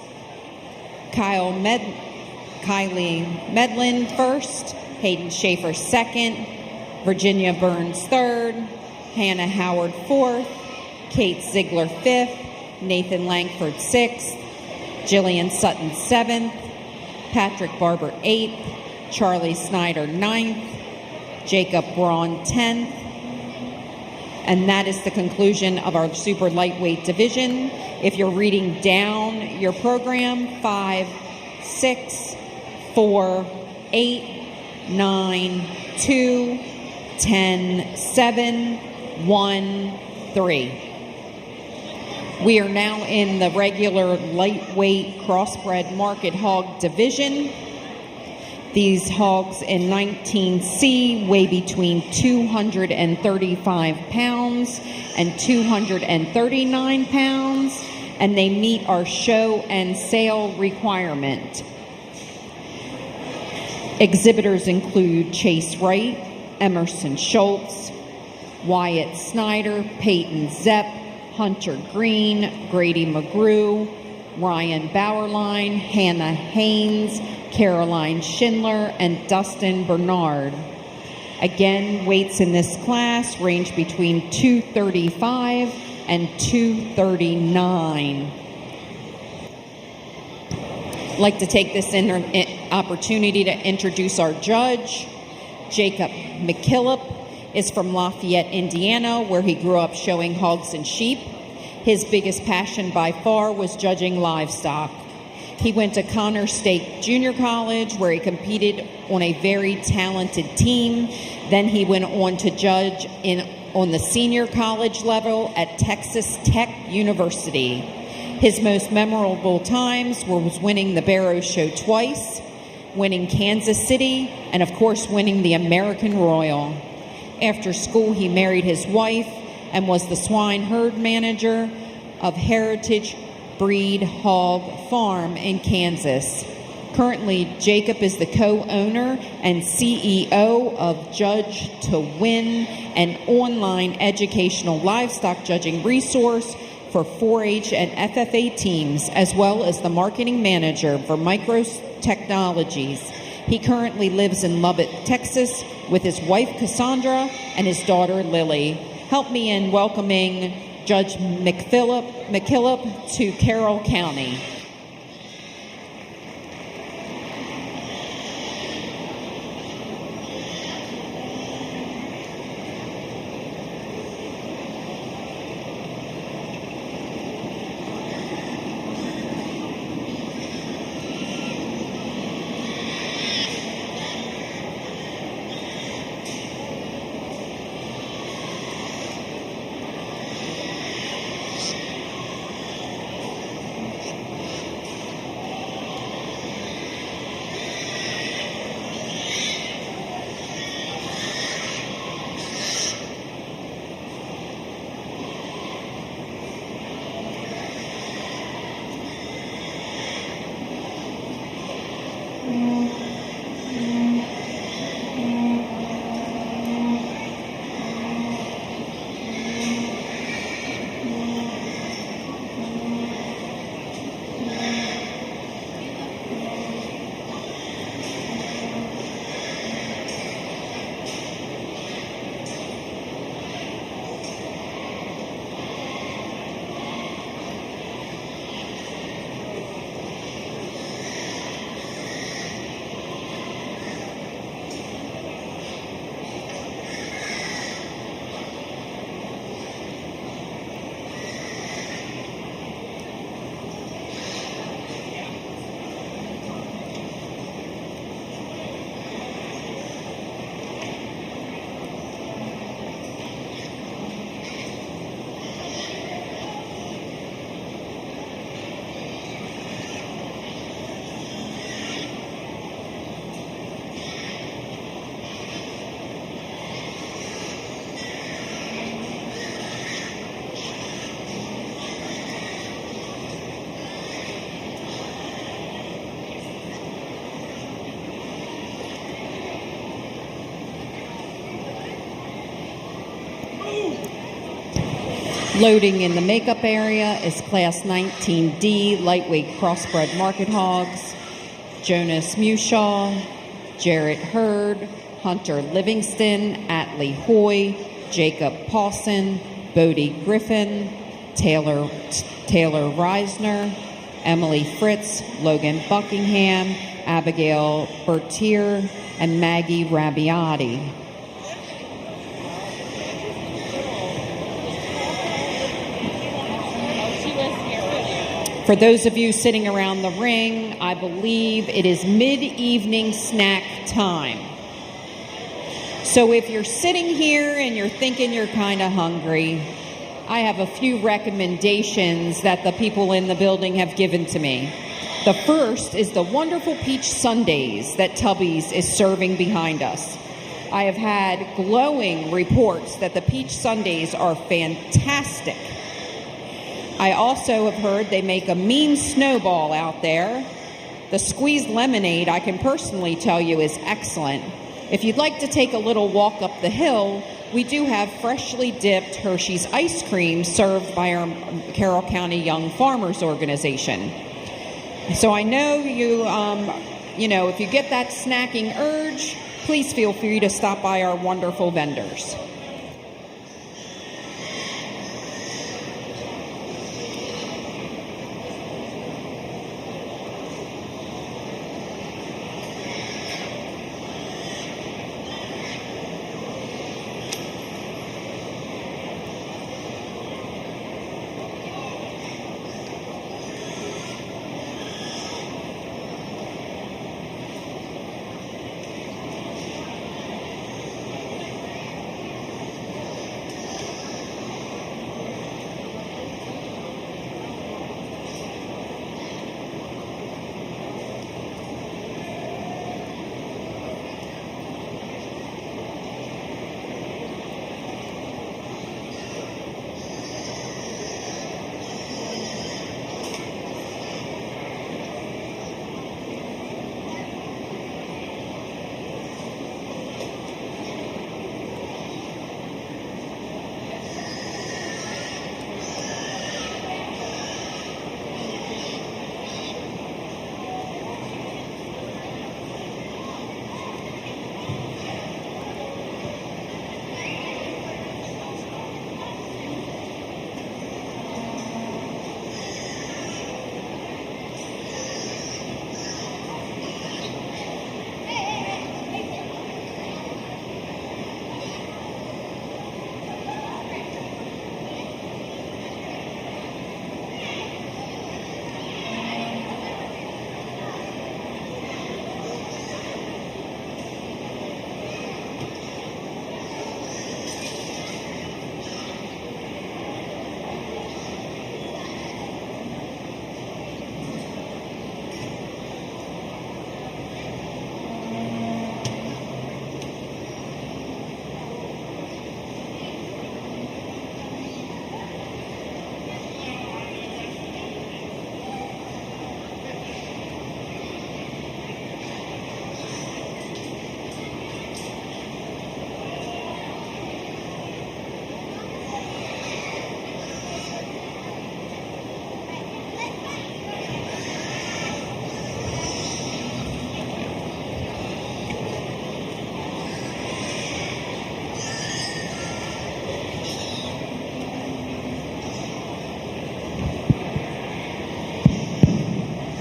Kylie Medlin first, Hayden Schaefer second, Virginia Burns third, Hannah Howard fourth, Kate Ziegler fifth, Nathan Langford sixth, Jillian Sutton seventh, Patrick Barber eighth, Charlie Snyder ninth, Jacob Braun 10th. And that is the conclusion of our super lightweight division. If you're reading down your program, 5, 6, 4, 8, 9, 2, 10, 7, 1, 3. We are now in the regular lightweight crossbred market hog division. These hogs in 19C weigh between 235 pounds and 239 pounds, and they meet our show and sale requirement. Exhibitors include Chase Wright, Emerson Schultz, Wyatt Snyder, Peyton Zepp, Hunter Green, Grady McGrew, Ryan Bauerlein, Hannah Haynes, Caroline Schindler, and Dustin Bernard. Again, weights in this class range between 235 and 239. I'd like to take this opportunity to introduce our judge. Jacob McKillop is from Lafayette, Indiana, where he grew up showing hogs and sheep. His biggest passion by far was judging livestock. He went to Connors State Junior College, where he competed on a very talented team. Then he went on to judge on the senior college level at Texas Tech University. His most memorable times was winning the Barrow Show twice, winning Kansas City, and of course winning the American Royal. After school, he married his wife and was the swine herd manager of Heritage Breed Hog Farm in Kansas. Currently, Jacob is the co-owner and CEO of Judge to Win, an online educational livestock judging resource for 4-H and FFA teams, as well as the marketing manager for Micro Technologies. He currently lives in Lubbock, Texas, with his wife Cassandra and his daughter Lily. Help me in welcoming Judge McKillop to Carroll County. Loading in the makeup area is Class 19D lightweight crossbred market hogs, Jonas Mushaw, Jarrett Hurd, Hunter Livingston, Atlee Hoy, Jacob Paulson, Bodie Griffin, Taylor Reisner, Emily Fritz, Logan Buckingham, Abigail Bertier, and Maggie Rabiati. For those of you sitting around the ring, I believe it is mid-evening snack time. So if you're sitting here and you're thinking you're kind of hungry, I have a few recommendations that the people in the building have given to me. The first is the wonderful peach sundaes that Tubby's is serving behind us. I have had glowing reports that the peach sundaes are fantastic. I also have heard they make a mean snowball out there. The squeezed lemonade, I can personally tell you, is excellent. If you'd like to take a little walk up the hill, we do have freshly dipped Hershey's ice cream served by our Carroll County Young Farmers Organization. So I know if you get that snacking urge, please feel free to stop by our wonderful vendors.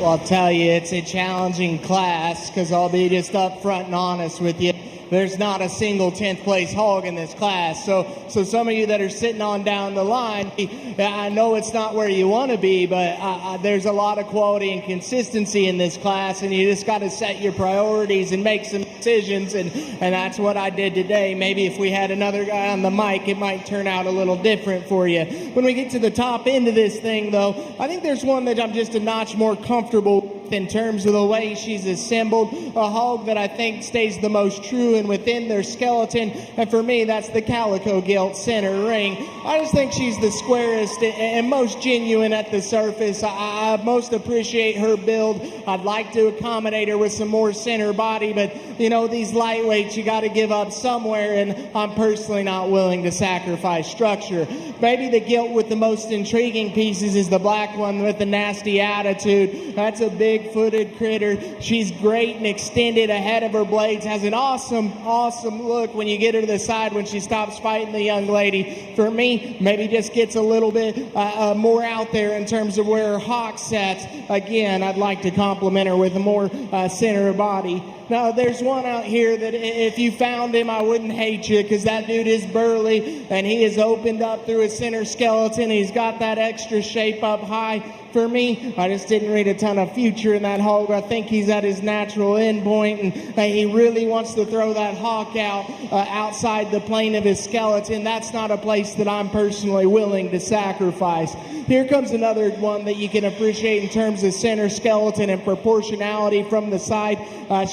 Well, I'll tell you, it's a challenging class because I'll be just upfront and honest with you. There's not a single 10th place hog in this class. So some of you that are sitting on down the line, I know it's not where you want to be, but there's a lot of quality and consistency in this class, and you just got to set your priorities and make some decisions, and that's what I did today. Maybe if we had another guy on the mic, it might turn out a little different for you. When we get to the top end of this thing, though, I think there's one that I'm just a notch more comfortable with in terms of the way she's assembled, a hog that I think stays the most true and within their skeleton, and for me that's the Calico Gilt center ring. I just think she's the squarest and most genuine at the surface. I most appreciate her build. I'd like to accommodate her with some more center body, but you know, these lightweights, you got to give up somewhere, and I'm personally not willing to sacrifice structure. Maybe the gilt with the most intriguing pieces is the black one with the nasty attitude. That's a big-footed critter. She's great and extended ahead of her blades. Has an awesome look when you get her to the side when she stops fighting the young lady. For me, maybe just gets a little bit more out there in terms of where her hock sets. Again, I'd like to compliment her with a more center body. Now, there's one out here that if you found him, I wouldn't hate you, because that dude is burly, and he is opened up through his center skeleton. He's got that extra shape up high. For me, I just didn't read a ton of future in that hog. I think he's at his natural end point, and he really wants to throw that hawk out outside the plane of his skeleton. That's not a place that I'm personally willing to sacrifice. Here comes another one that you can appreciate in terms of center skeleton and proportionality from the side.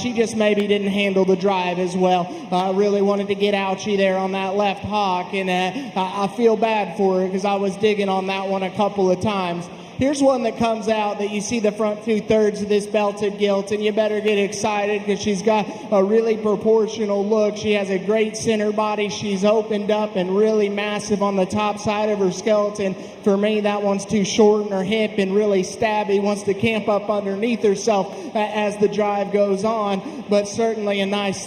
She just maybe didn't handle the drive as well. I really wanted to get ouchie there on that left hawk, and I feel bad for her because I was digging on that one a couple of times. Here's one that comes out that you see the front 2/3 of this belted gilt, and you better get excited because she's got a really proportional look. She has a great center body. She's opened up and really massive on the top side of her skeleton. For me, that one's too short in her hip and really stabby. Wants to camp up underneath herself as the drive goes on, but certainly a nice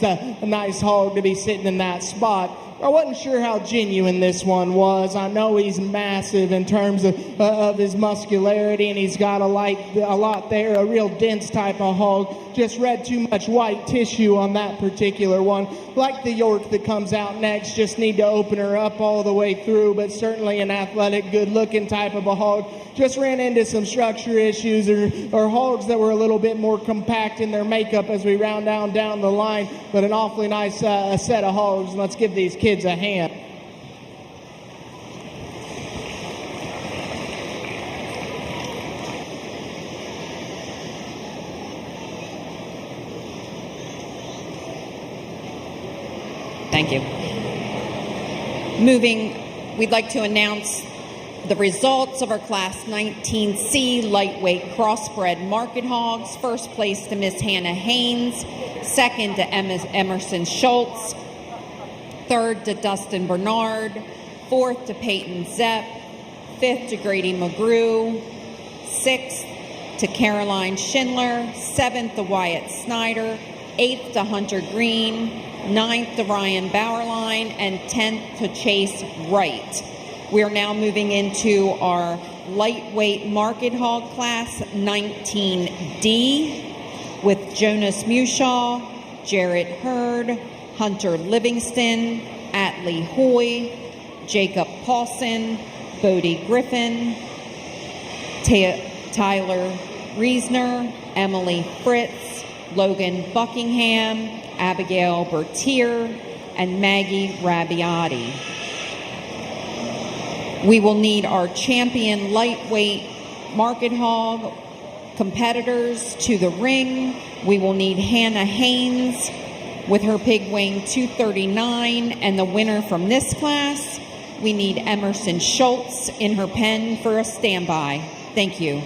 hog to be sitting in that spot. I wasn't sure how genuine this one was. I know he's massive in terms of his muscularity, and he's got a lot there, a real dense type of hog. Just read too much white tissue on that particular one. Like the York that comes out next, just need to open her up all the way through, but certainly an athletic, good-looking type of a hog. Just ran into some structure issues or hogs that were a little bit more compact in their makeup as we round down the line, but an awfully nice set of hogs. Let's give these kids a hand. Thank you. Moving, we'd like to announce the results of our Class 19C lightweight crossbred market hogs. First place to Miss Hannah Haynes, second to Emerson Schultz, third to Dustin Bernard, fourth to Peyton Zepp, fifth to Grady McGrew, sixth to Caroline Schindler, seventh to Wyatt Snyder, eighth to Hunter Green, ninth to Ryan Bauerlein, and 10th to Chase Wright. We are now moving into our lightweight market hog class 19D with Jonas Mushaw, Jarrett Hurd, Hunter Livingston, Atlee Hoy, Jacob Paulson, Bodie Griffin, Tyler Reisner, Emily Fritz, Logan Buckingham, Abigail Bertier, and Maggie Rabiati. We will need our champion lightweight market hog competitors to the ring. We will need Hannah Haynes with her pig weighing 239, and the winner from this class. We need Emerson Schultz in her pen for a standby. Thank you.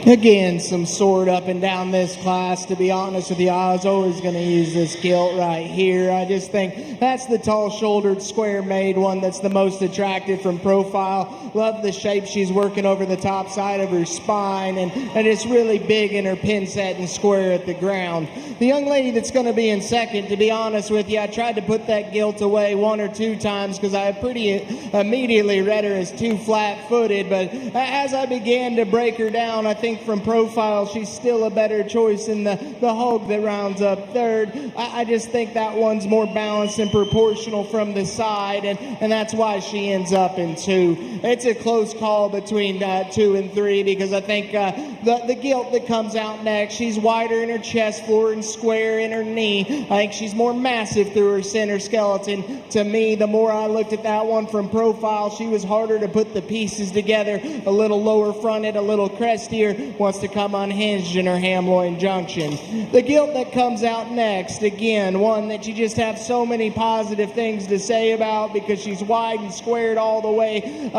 Again, some sword up and down this class. To be honest with you, I was always going to use this gilt right here. I just think that's the tall-shouldered, square-made one that's the most attractive from profile. Love the shape she's working over the top side of her spine, and it's really big in her pin set and square at the ground. The young lady that's going to be in second, to be honest with you, I tried to put that gilt away one or two times because I pretty immediately read her as too flat-footed, but as I began to break her down, I think from profile, she's still a better choice in the hog that rounds up third. I just think that one's more balanced and proportional from the side, and that's why she ends up in two. It's a close call between 2 and 3 because I think the gilt that comes out next, she's wider in her chest floor and square in her knee. I think she's more massive through her center skeleton. To me, the more I looked at that one from profile, she was harder to put the pieces together, a little lower fronted, a little crestier, wants to come unhinged in her ham-loin junction. The gilt that comes out next, again, one that you just have so many positive things to say about because she's wide and squared all the way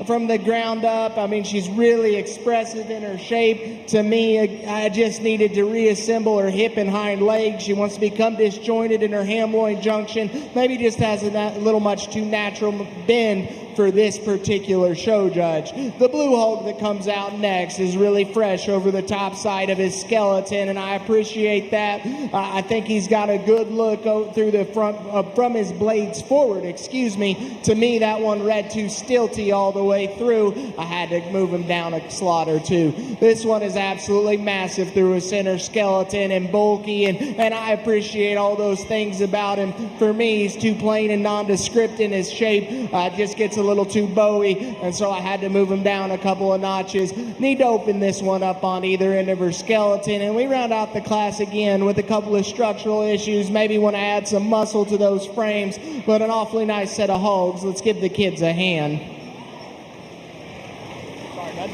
from the ground up. I mean, she's really expressive in her shape. To me, I just needed to reassemble her hip and hind legs. She wants to become disjointed in her ham-loin junction. Maybe just has a little much too natural bend for this particular show judge. The blue hog that comes out next is really fresh over the top side of his skeleton, and I appreciate that. I think he's got a good look through the front from his blades forward. To me, that one read too stilty all the way through. I had to move him down a slot or two. This one is absolutely massive through his center skeleton and bulky, and I appreciate all those things about him. For me, he's too plain and nondescript in his shape. Just gets a little too bowy, and so I had to move him down a couple of notches. Need to open this one up on either end of her skeleton, and we round out the class again with a couple of structural issues. Maybe want to add some muscle to those frames, but an awfully nice set of hogs. Let's give the kids a hand. Sorry, bud.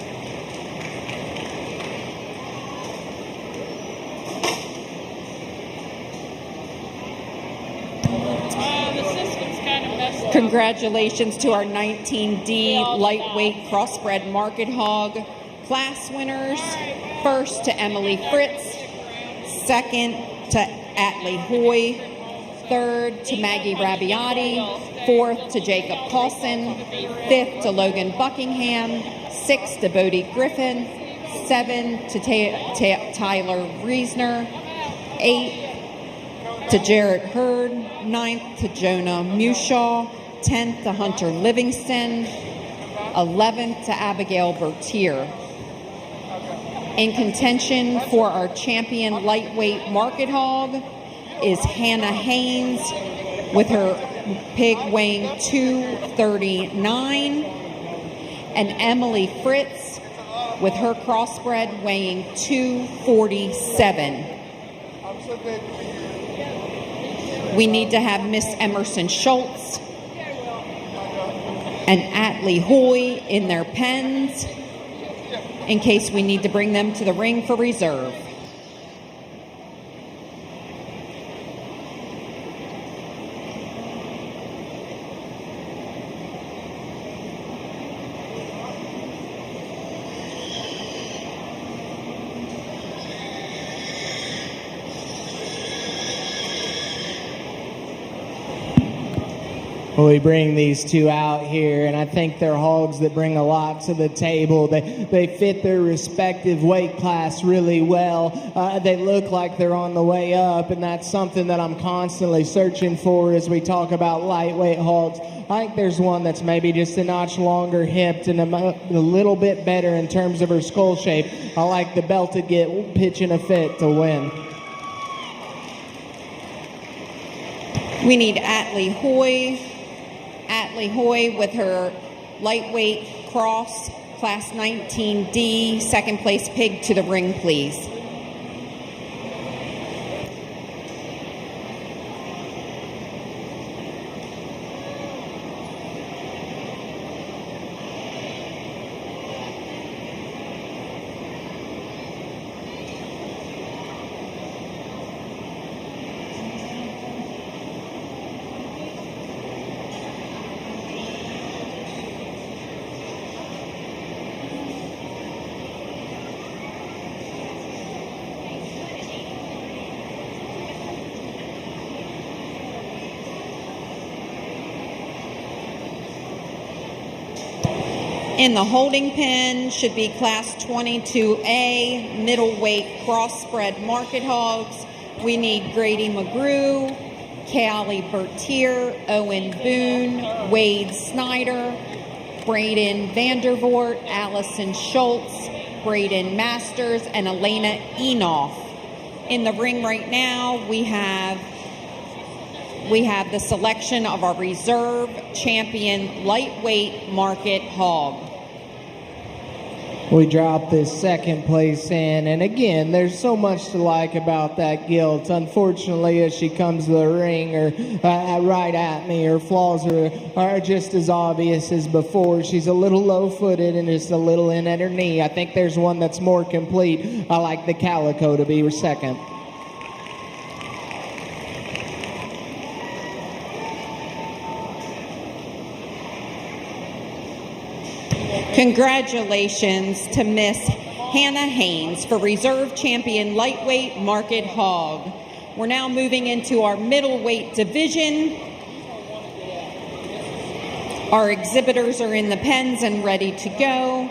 Congratulations to our 19D lightweight crossbred market hog class winners. First to Emily Fritz, second to Atlee Hoy, third to Maggie Rabiati, fourth to Jacob Paulson, fifth to Logan Buckingham, sixth to Bodie Griffin, seventh to Tyler Reisner, eighth to Jarrett Hurd, ninth to Jonah Mushaw, 10th to Hunter Livingston, 11th to Abigail Bertier. In contention for our champion lightweight market hog is Hannah Haynes with her pig weighing 239, and Emily Fritz with her crossbred weighing 247. I'm so glad to be here. We need to have Miss Emerson Schultz and Atlee Hoy in their pens in case we need to bring them to the ring for reserve. Well, we bring these two out here, and I think they're hogs that bring a lot to the table. They fit their respective weight class really well. They look like they're on the way up, and that's something that I'm constantly searching for as we talk about lightweight hogs. I think there's one that's maybe just a notch longer hipped and a little bit better in terms of her skull shape. I like the belted get pitching a fit to win. We need Atlee Hoy. Atlee Hoy with her lightweight cross, class 19D, second place pig to the ring, please. In the holding pen should be class 22A, middleweight crossbred market hogs. We need Grady McGrew, Callie Bertier, Owen Boone, Wade Snyder, Braden Vandervoort, Allison Schultz, Braden Masters, and Elena Enoff. In the ring right now, we have the selection of our reserve champion lightweight market hog. We drop this second place in, and again, there's so much to like about that gilt. Unfortunately, as she comes to the ring or right at me, her flaws are just as obvious as before. She's a little low-footed and just a little in at her knee. I think there's one that's more complete. I like the Calico to be second. Congratulations to Miss Hannah Haynes for Reserve Champion Lightweight Market Hog. We're now moving into our middleweight division. Our exhibitors are in the pens and ready to go.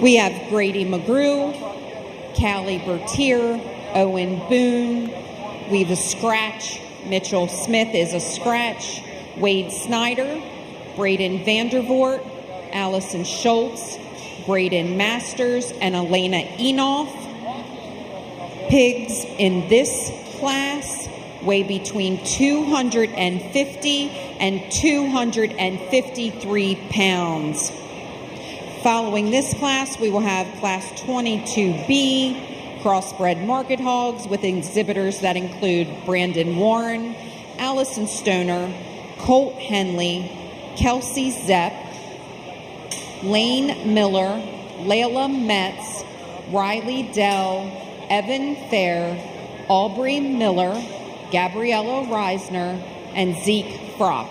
We have Grady McGrew, Callie Bertier, Owen Boone. We have a scratch. Mitchell Smith is a scratch. Wade Snyder, Braden Vandervoort, Allison Schultz, Braden Masters, and Elena Enoff. Pigs in this class weigh between 250 and 253 pounds. Following this class, we will have class 22B, crossbred market hogs with exhibitors that include Brandon Warren, Allison Stoner, Colt Henley, Kelsey Zepp, Lane Miller, Layla Metz, Riley Dell, Evan Fair, Aubrey Miller, Gabriella Reisner, and Zeke Frock.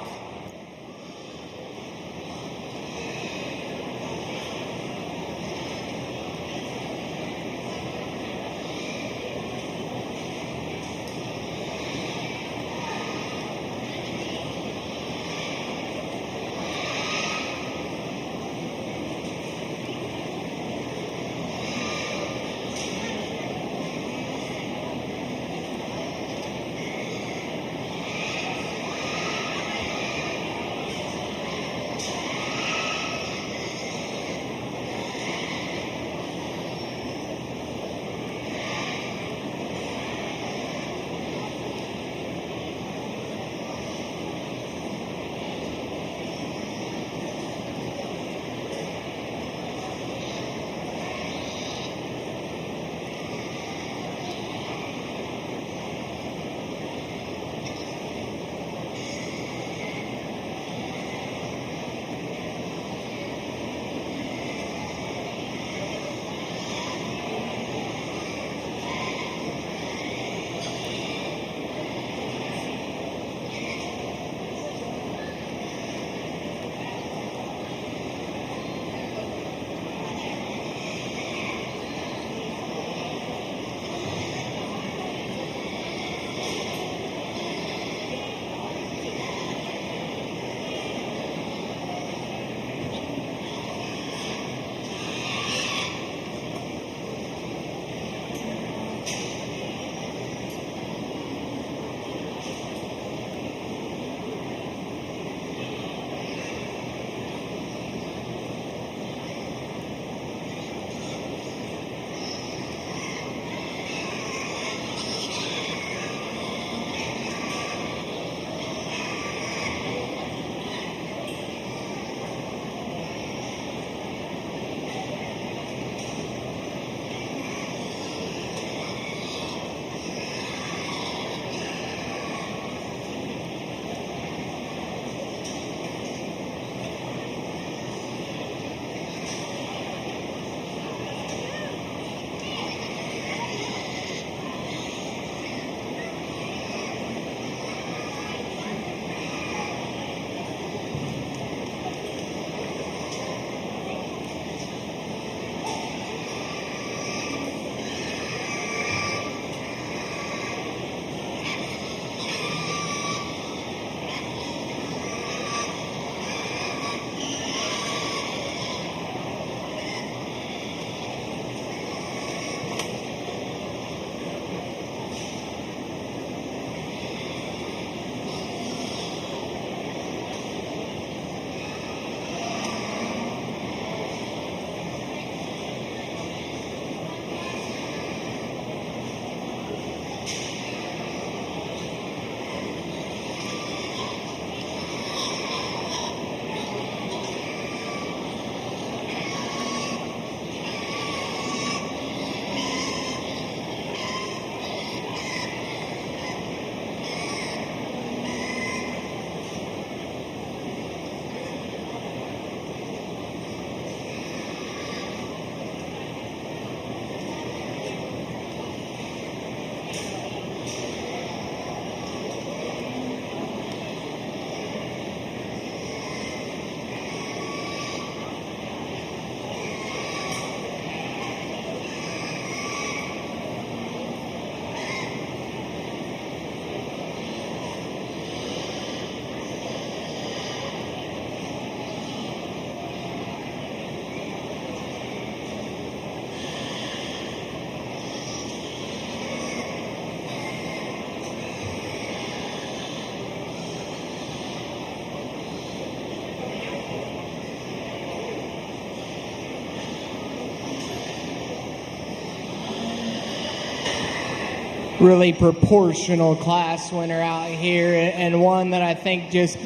really proportional class winner out here, and one that I think just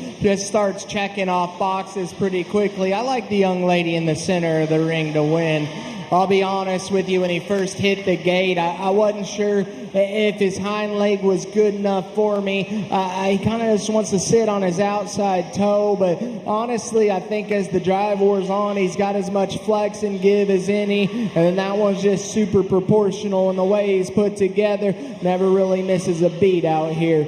starts checking off boxes pretty quickly. I like the young lady in the center of the ring to win. I'll be honest with you, when he first hit the gate, I wasn't sure if his hind leg was good enough for me. He kind of just wants to sit on his outside toe, but honestly, I think as the drive wears on, he's got as much flex and give as any, and that one's just super proportional in the way he's put together. Never really misses a beat out here.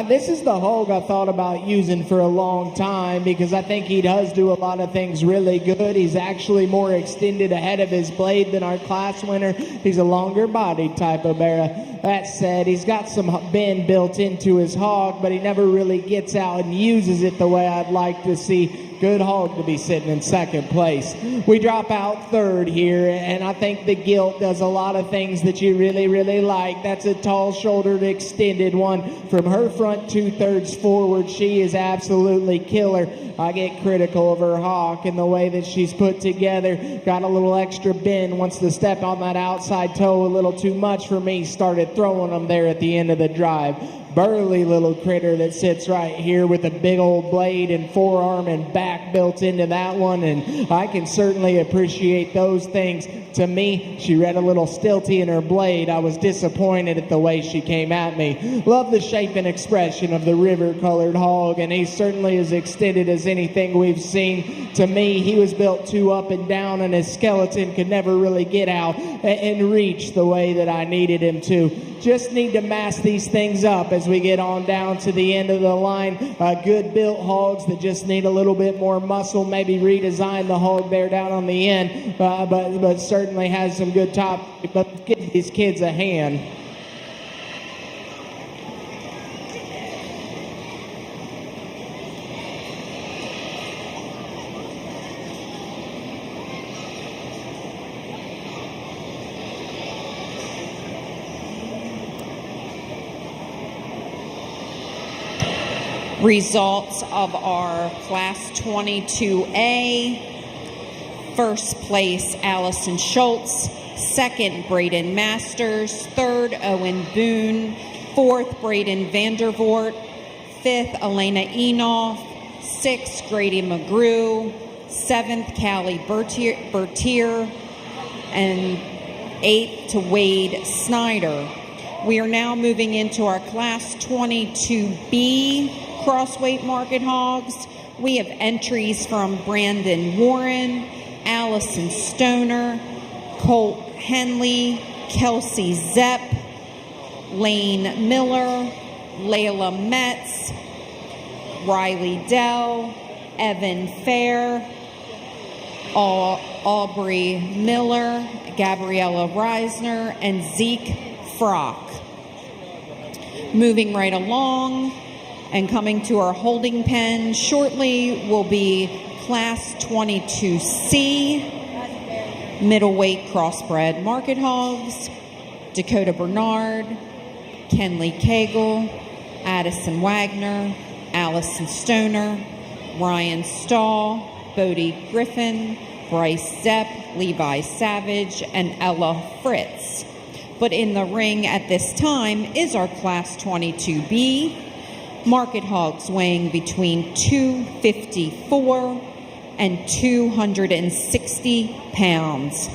This is the hog I thought about using for a long time, because I think he does do a lot of things really good. He's actually more extended ahead of his blade than our class winner. He's a longer bodied type of bear. That said, he's got some bend built into his hog, but he never really gets out and uses it the way I'd like to see. Good hog to be sitting in second place. We drop out third here, and I think the gilt does a lot of things that you really, really like. That's a tall-shouldered, extended one. From her front 2/3 forward, she is absolutely killer. I get critical of her hawk and the way that she's put together. Got a little extra bend, wants to step on that outside toe a little too much for me. Started throwing them there at the end of the drive. Burly little critter that sits right here with a big old blade and forearm and back built into that one, and I can certainly appreciate those things. To me, she read a little stilty in her blade. I was disappointed at the way she came at me. Love the shape and expression of the river-colored hog, and he's certainly as extended as anything we've seen. To me, he was built too up and down, and his skeleton could never really get out and reach the way that I needed him to. Just need to mass these things up as we get on down to the end of the line. Good built hogs that just need a little bit more muscle. Maybe redesign the hog there down on the end, but certainly has some good top. But give these kids a hand. Results of our Class 22A. First place, Allison Schultz. Second, Braden Masters. Third, Owen Boone. Fourth, Braden Vandervoort. Fifth, Elena Enoff. Sixth, Grady McGrew. Seventh, Callie Bertier. And eighth to Wade Snyder. We are now moving into our Class 22B crossweight market hogs. We have entries from Brandon Warren, Allison Stoner, Colt Henley, Kelsey Zepp, Lane Miller, Layla Metz, Riley Dell, Evan Fair, Aubrey Miller, Gabriella Reisner, and Zeke Frock. Moving right along and coming to our holding pen shortly will be Class 22C, middleweight crossbred market hogs, Dakota Bernard, Kenley Cagle, Addison Wagner, Allison Stoner, Ryan Stahl, Bodie Griffin, Bryce Zepp, Levi Savage, and Ella Fritz. But in the ring at this time is our Class 22B, market hogs weighing between 254 and 260 pounds.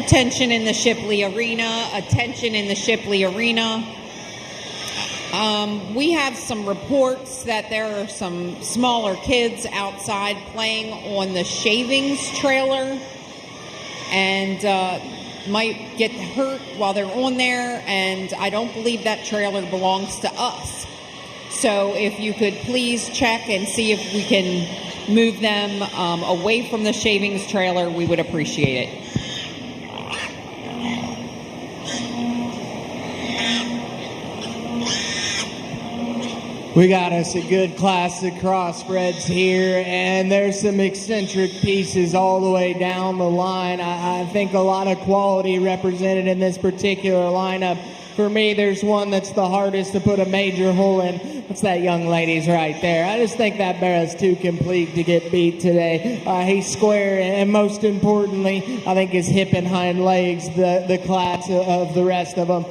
Attention in the Shipley Arena, attention in the Shipley Arena. We have some reports that there are some smaller kids outside playing on the shavings trailer and might get hurt while they're on there, and I don't believe that trailer belongs to us. So if you could please check and see if we can move them away from the shavings trailer, we would appreciate it. We got us a good class of crossbreds here, and there's some eccentric pieces all the way down the line. I think a lot of quality represented in this particular lineup. For me, there's one that's the hardest to put a major hole in. What's that young lady's right there? I just think that bear is too complete to get beat today. He's square, and most importantly, I think his hip and hind legs, the class of the rest of them.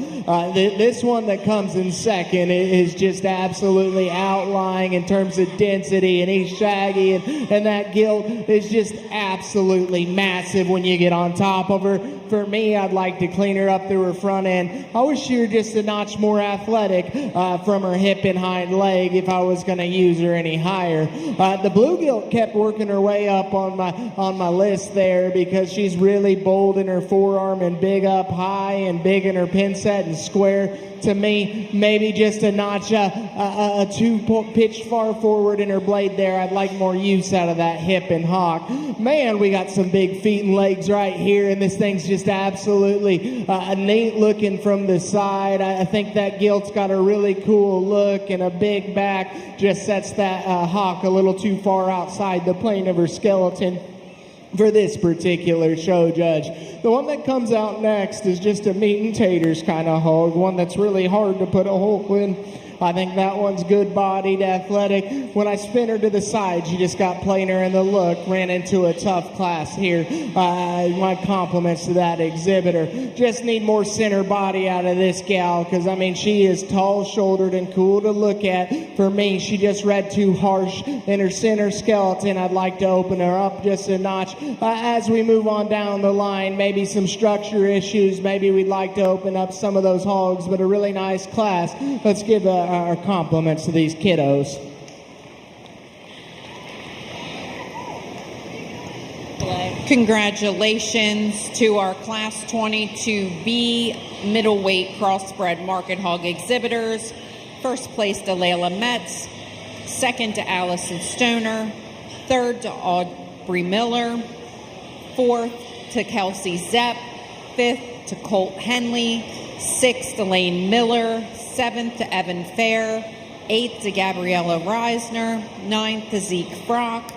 This one that comes in second is just absolutely outlying in terms of density, and he's shaggy, and that gilt is just absolutely massive when you get on top of her. For me, I'd like to clean her up through her front end. I wish she were just a notch more athletic from her hip and hind leg if I was going to use her any higher. The blue gilt kept working her way up on my list there because she's really bold in her forearm and big up high and big in her pin set and square. To me, maybe just a notch, a 2 pitch far forward in her blade there. I'd like more use out of that hip and hock. Man, we got some big feet and legs right here, and this thing's just absolutely neat looking from the side. I think that gilt's got a really cool look, and a big back just sets that hock a little too far outside the plane of her skeleton for this particular show, Judge. The one that comes out next is just a meat and taters kind of hog, one that's really hard to put a hole in. I think that one's good-bodied, athletic. When I spin her to the side, she just got plainer in the look, ran into a tough class here. My compliments to that exhibitor. Just need more center body out of this gal, because, I mean, she is tall-shouldered and cool to look at. For me, she just read too harsh in her center skeleton. I'd like to open her up just a notch. As we move on down the line, maybe some structure issues. Maybe we'd like to open up some of those hogs, but a really nice class. Let's give our compliments to these kiddos. Congratulations to our Class 22B middleweight crossbred market hog exhibitors. First place to Layla Metz, second to Allison Stoner, third to Aubrey Miller, fourth to Kelsey Zepp, fifth to Colt Henley, sixth to Lane Miller, seventh to Evan Fair, eighth to Gabriella Reisner, ninth to Zeke Brock,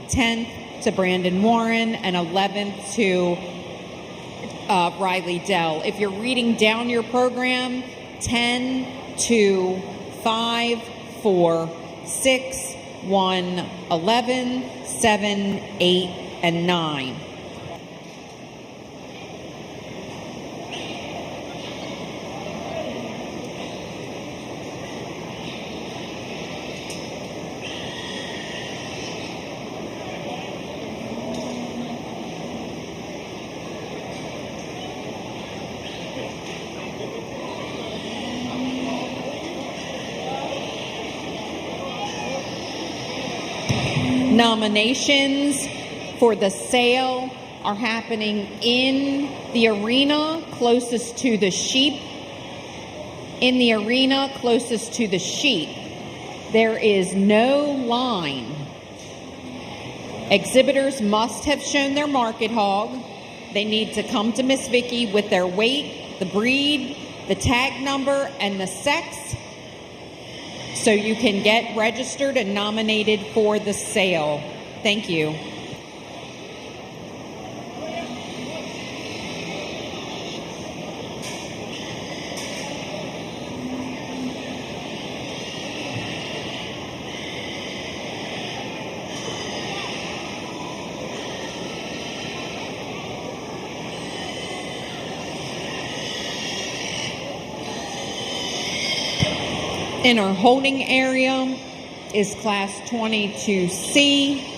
10th to Brandon Warren, and 11th to Riley Dell. If you're reading down your program, 10, 2, 5, 4, 6, 1, 11, 7, 8, and 9. Nominations for the sale are happening in the arena closest to the sheep. In the arena closest to the sheep, there is no line. Exhibitors must have shown their market hog. They need to come to Miss Vicky with their weight, the breed, the tag number, and the sex, so you can get registered and nominated for the sale. Thank you. In our holding area is Class 22C.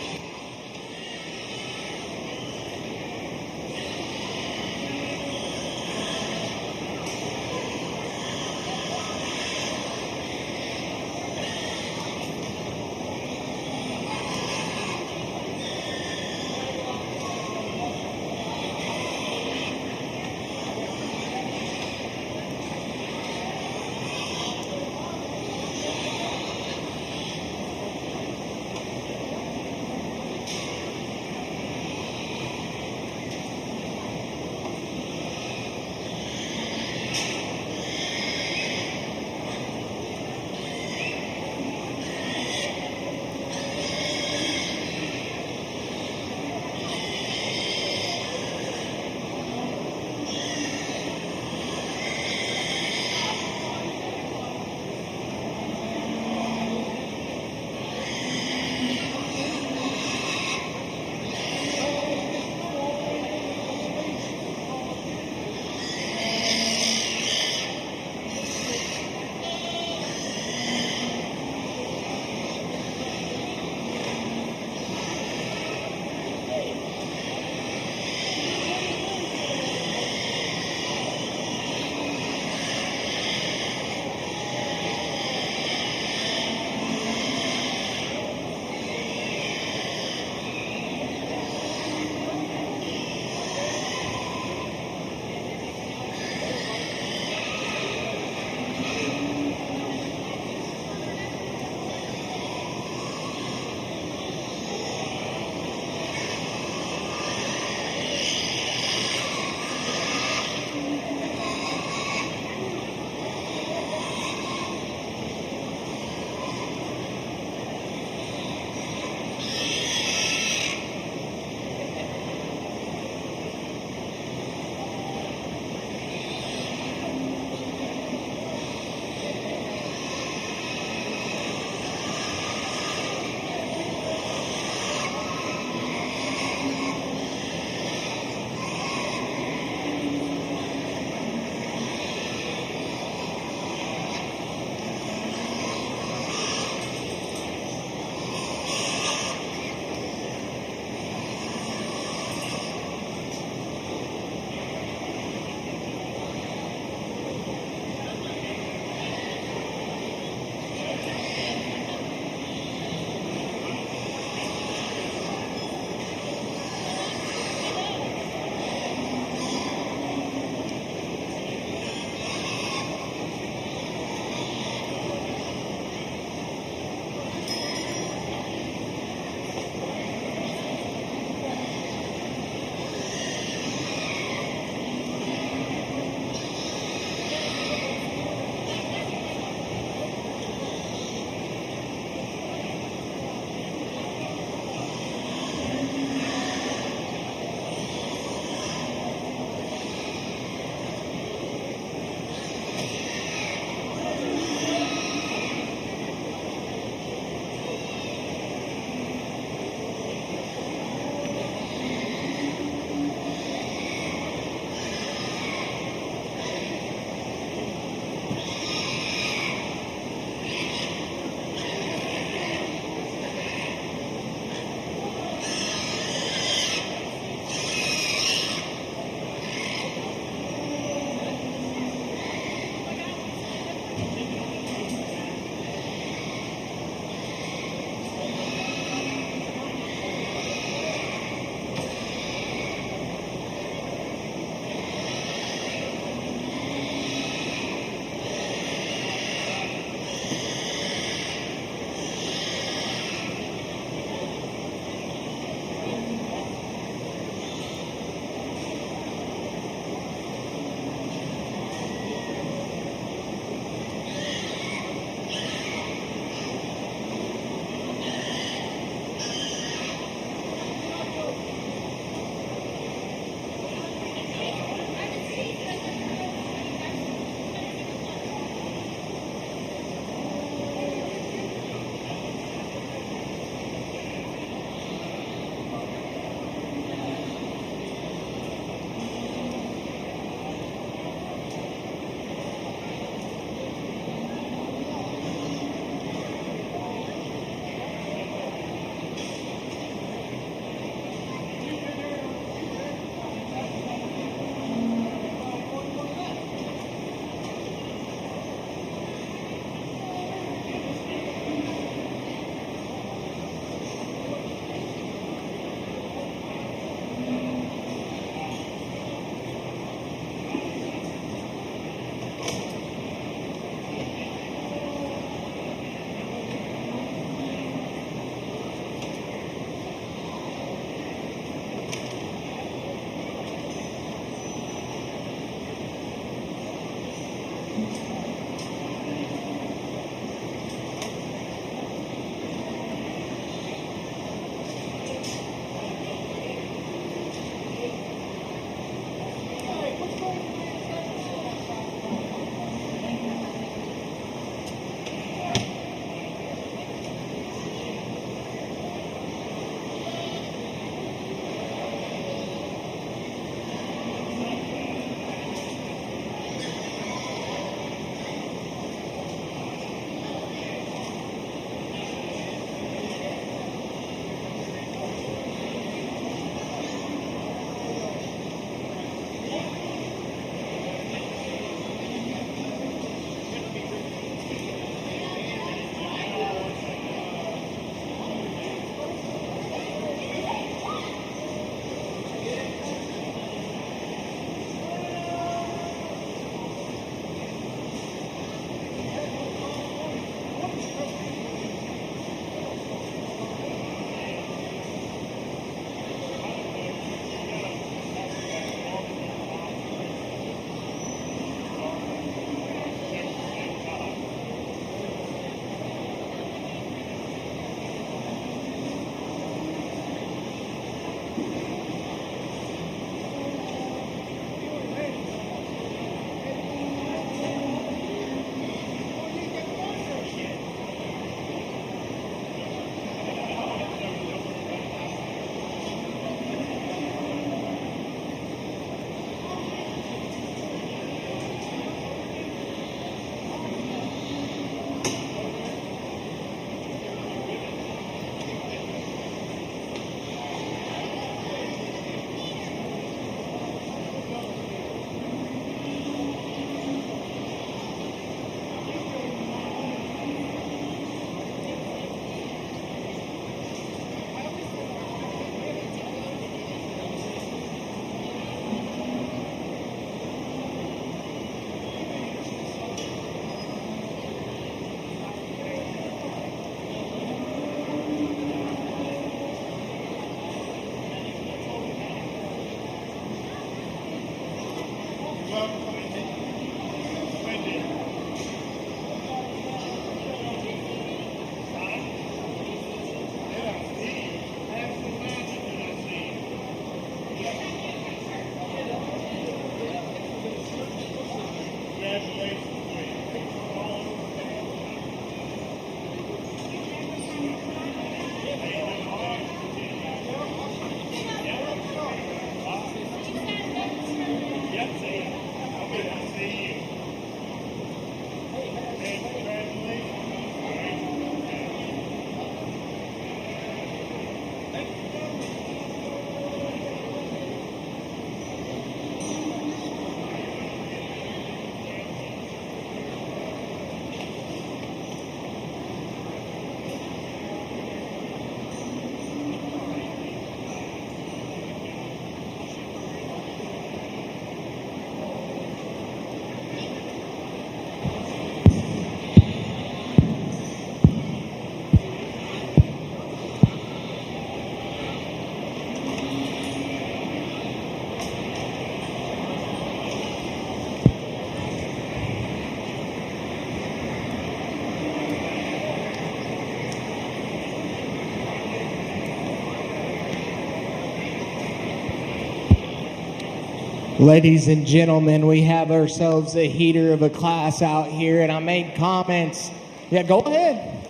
Ladies and gentlemen, we have ourselves a heater of a class out here, and I made comments. Yeah, go ahead.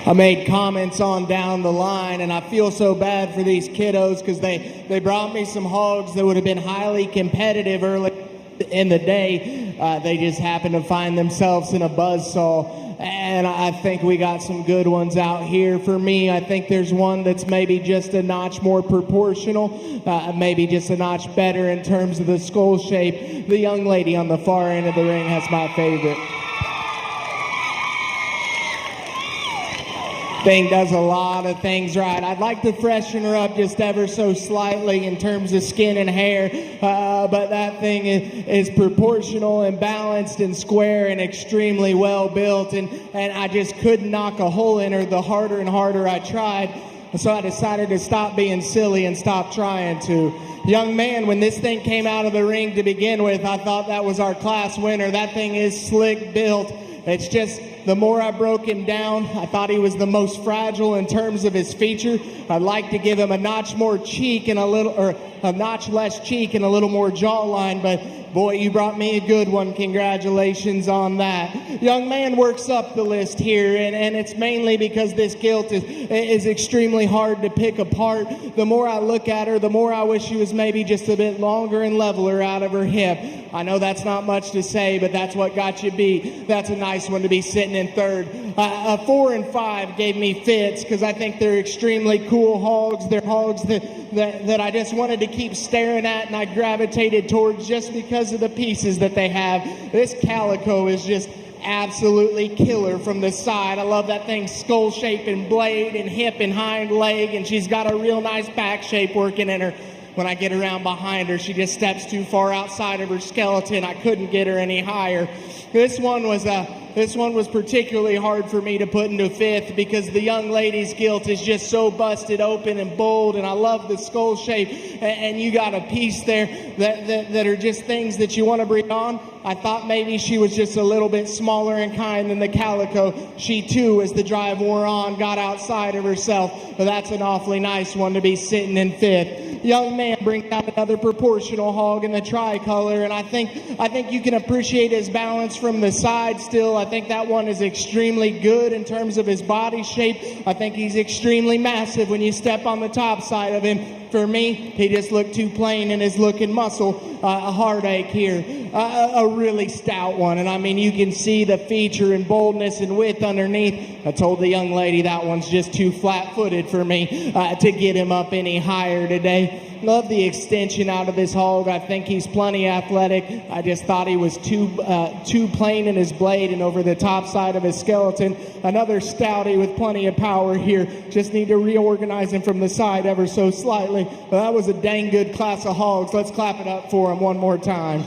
I made comments on down the line, and I feel so bad for these kiddos because they brought me some hogs that would have been highly competitive early in the day. They just happened to find themselves in a buzzsaw, and I think we got some good ones out here. For me, I think there's one that's maybe just a notch more proportional, maybe just a notch better in terms of the skull shape. The young lady on the far end of the ring has my favorite. Thing does a lot of things right. I'd like to freshen her up just ever so slightly in terms of skin and hair, but that thing is proportional and balanced and square and extremely well built, and I just couldn't knock a hole in her the harder and harder I tried. So I decided to stop being silly and stop trying to. Young man, when this thing came out of the ring to begin with, I thought that was our class winner. That thing is slick built. It's just, the more I broke him down, I thought he was the most fragile in terms of his feature. I'd like to give him a notch more cheek and a notch less cheek and a little more jawline, but boy, you brought me a good one. Congratulations on that. Young man works up the list here, and it's mainly because this gilt is extremely hard to pick apart. The more I look at her, the more I wish she was maybe just a bit longer and leveler out of her hip. I know that's not much to say, but that's what got you beat. That's a nice one to be sitting in third. 4 and 5 gave me fits because I think they're extremely cool hogs. They're hogs that I just wanted to keep staring at, and I gravitated towards just because of the pieces that they have. This calico is just absolutely killer from the side. I love that thing's skull shape and blade and hip and hind leg, and she's got a real nice back shape working in her. When I get around behind her, she just steps too far outside of her skeleton. I couldn't get her any higher. This one was particularly hard for me to put into fifth because the young lady's gilt is just so busted open and bold, and I love the skull shape, and you got a piece there that are just things that you want to bring on. I thought maybe she was just a little bit smaller in kind than the calico. She too, as the drive wore on, got outside of herself, but that's an awfully nice one to be sitting in fifth. Young man brings out another proportional hog in the tricolor, and I think you can appreciate his balance from the side still. I think that one is extremely good in terms of his body shape. I think he's extremely massive when you step on the top side of him. For me, he just looked too plain in his looking muscle. A heartache here. A really stout one, and I mean, you can see the feature and boldness and width underneath. I told the young lady that one's just too flat-footed for me to get him up any higher today. Love the extension out of this hog. I think he's plenty athletic. I just thought he was too plain in his blade and over the top side of his skeleton. Another stouty with plenty of power here. Just need to reorganize him from the side ever so slightly. But that was a dang good class of hogs. Let's clap it up for him one more time.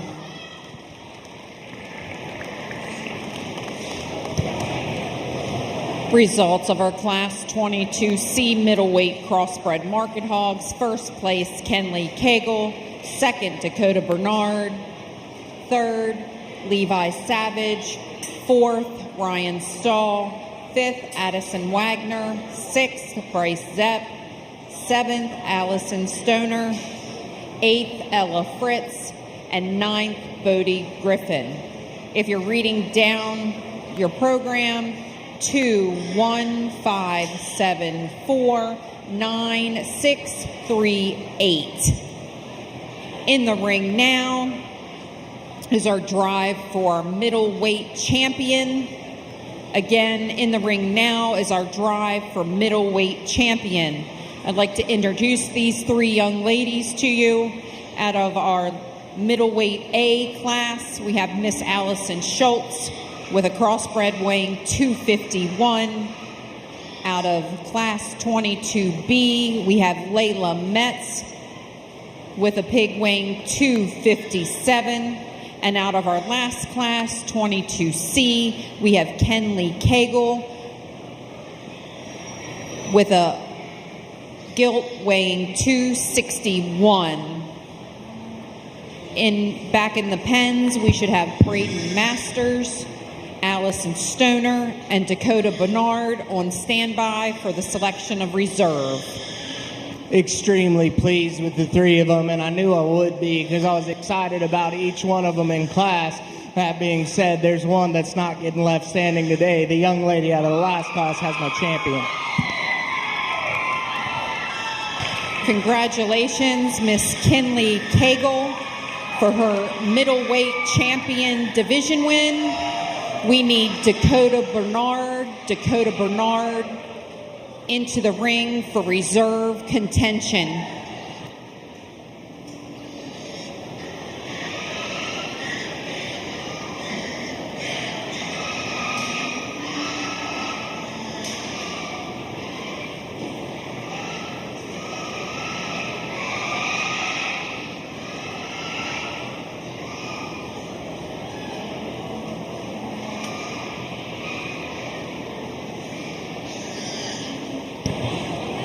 Results of our Class 22C middleweight crossbred market hogs. First place, Kenley Cagle. Second, Dakota Bernard. Third, Levi Savage. Fourth, Ryan Stahl. Fifth, Addison Wagner. Sixth, Bryce Zepp. Seventh, Allison Stoner. Eighth, Ella Fritz. And ninth, Bodie Griffin. If you're reading down your program, 2, 1, 5, 7, 4, 9, 6, 3, 8. In the ring now is our drive for middleweight champion. Again, in the ring now is our drive for middleweight champion. I'd like to introduce these three young ladies to you. Out of our middleweight A class, we have Miss Allison Schultz with a crossbred weighing 251. Out of Class 22B, we have Layla Metz with a pig weighing 257. And out of our last class, 22C, we have Kenley Cagle with a gilt weighing 261. Back in the pens, we should have Braden Masters, Allison Stoner, and Dakota Bernard on standby for the selection of reserve. extremely pleased with the three of them, and I knew I would be because I was excited about each one of them in class. That being said, there's one that's not getting left standing today. The young lady out of the last class has my champion. Congratulations, Miss Kinley Cagle, for her middleweight champion division win. We need Dakota Bernard. Dakota Bernard into the ring for reserve contention.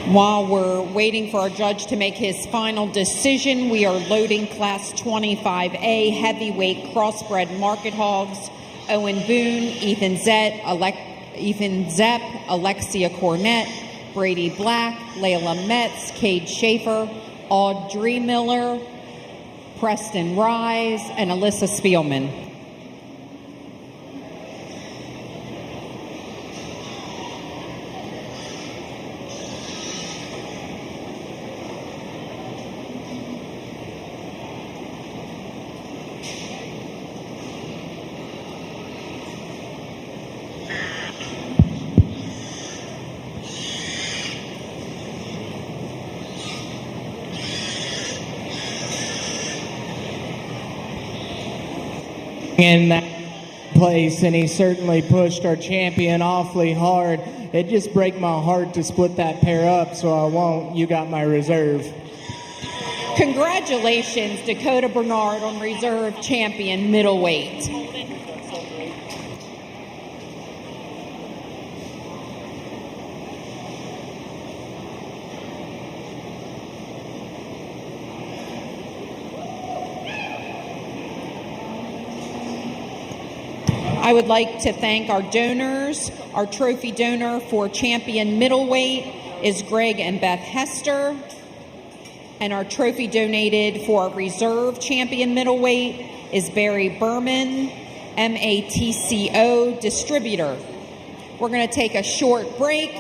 While we're waiting for our judge to make his final decision, we are loading Class 25A heavyweight crossbred market hogs. Owen Boone, Ethan Zepp, Alexia Cornett, Brady Black, Layla Metz, Cade Schaefer, Audrey Miller, Preston Rise, and Alyssa Spielman. In that place, and he certainly pushed our champion awfully hard. It just break my heart to split that pair up, so I won't. You got my reserve. Congratulations, Dakota Bernard, on reserve champion middleweight. I would like to thank our donors. Our trophy donor for champion middleweight is Greg and Beth Hester. And our trophy donated for our reserve champion middleweight is Barry Berman, MATCO distributor. We're going to take a short break,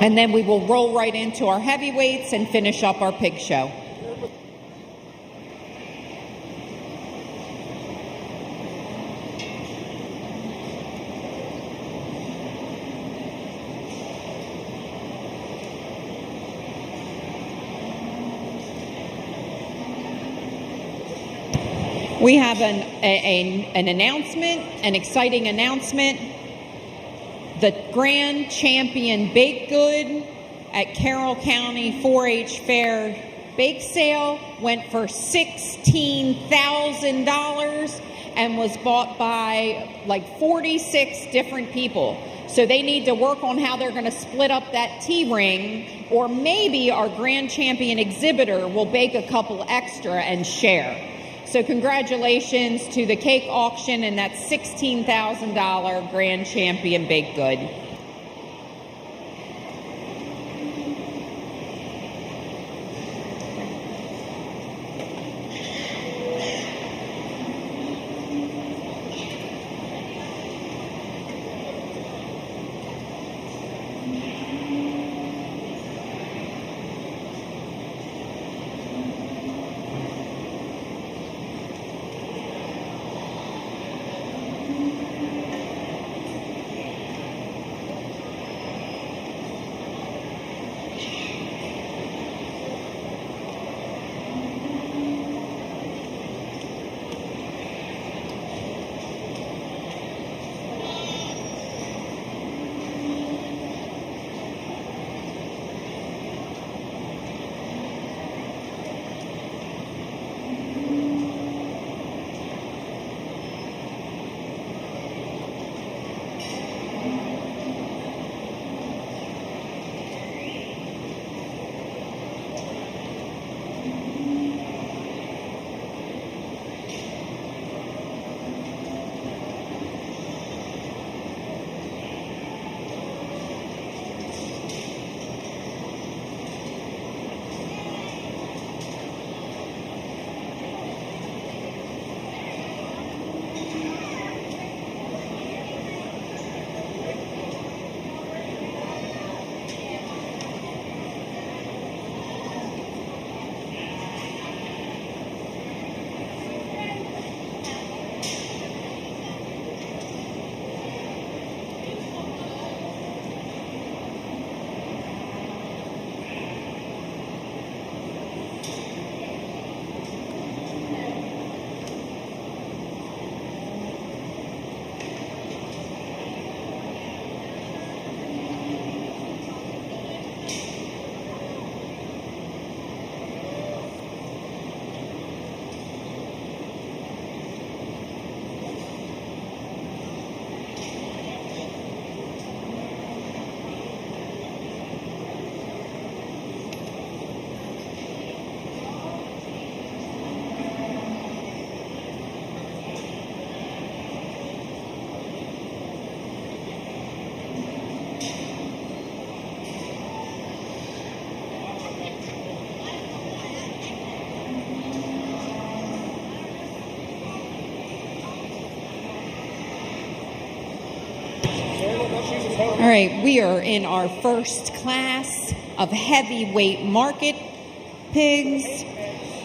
and then we will roll right into our heavyweights and finish up our pig show. We have an announcement, an exciting announcement. The grand champion baked good at Carroll County 4-H Fair bake sale went for $16,000 and was bought by like 46 different people. So they need to work on how they're going to split up that tea ring, or maybe our grand champion exhibitor will bake a couple extra and share. So congratulations to the cake auction and that $16,000 grand champion baked good. All right, we are in our first class of heavyweight market pigs.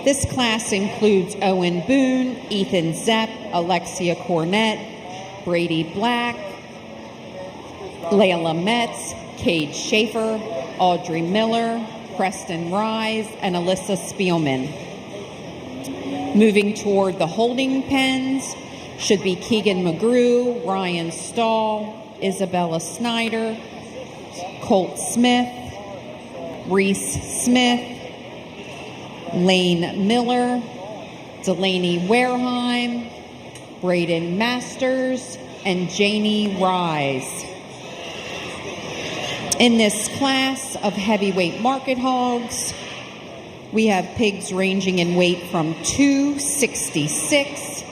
This class includes Owen Boone, Ethan Zepp, Alexia Cornett, Brady Black, Layla Metz, Cade Schaefer, Audrey Miller, Preston Rise, and Alyssa Spielman. Moving toward the holding pens should be Keegan McGrew, Ryan Stahl, Isabella Snyder, Colt Smith, Reese Smith, Lane Miller, Delaney Wareheim, Braden Masters, and Janie Rise. In this class of heavyweight market hogs, we have pigs ranging in weight from 266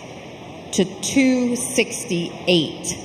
to 268.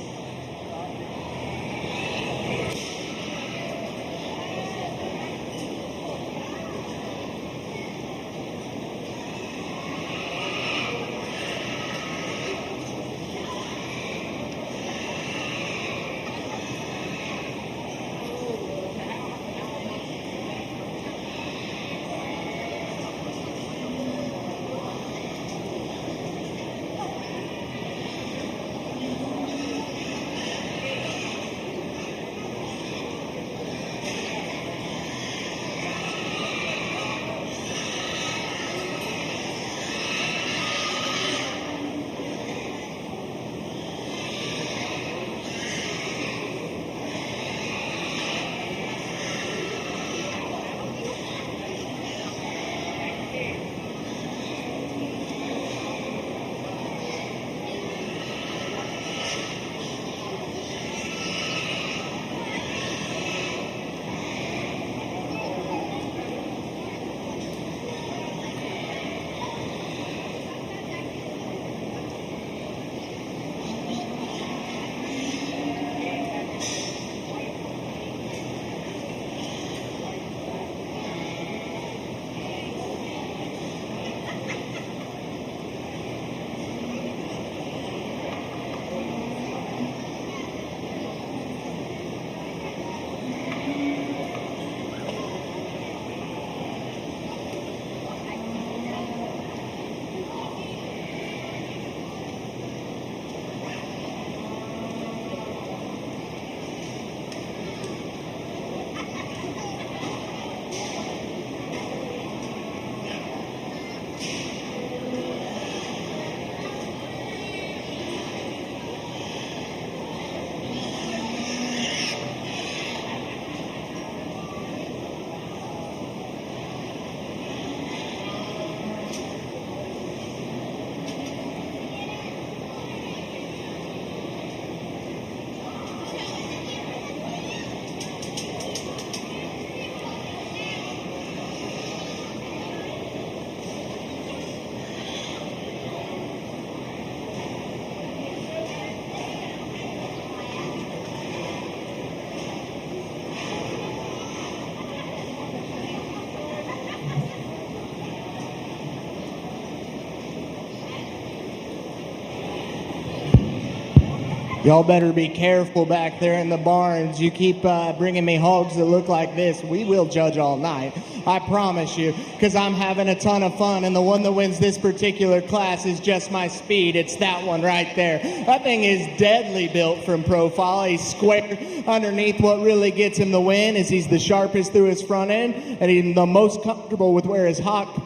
Y'all better be careful back there in the barns. You keep bringing me hogs that look like this, we will judge all night. I promise you, because I'm having a ton of fun, and the one that wins this particular class is just my speed. It's that one right there. That thing is deadly built from profile. He's square underneath. What really gets him the win is he's the sharpest through his front end, and he's the most comfortable with where his hock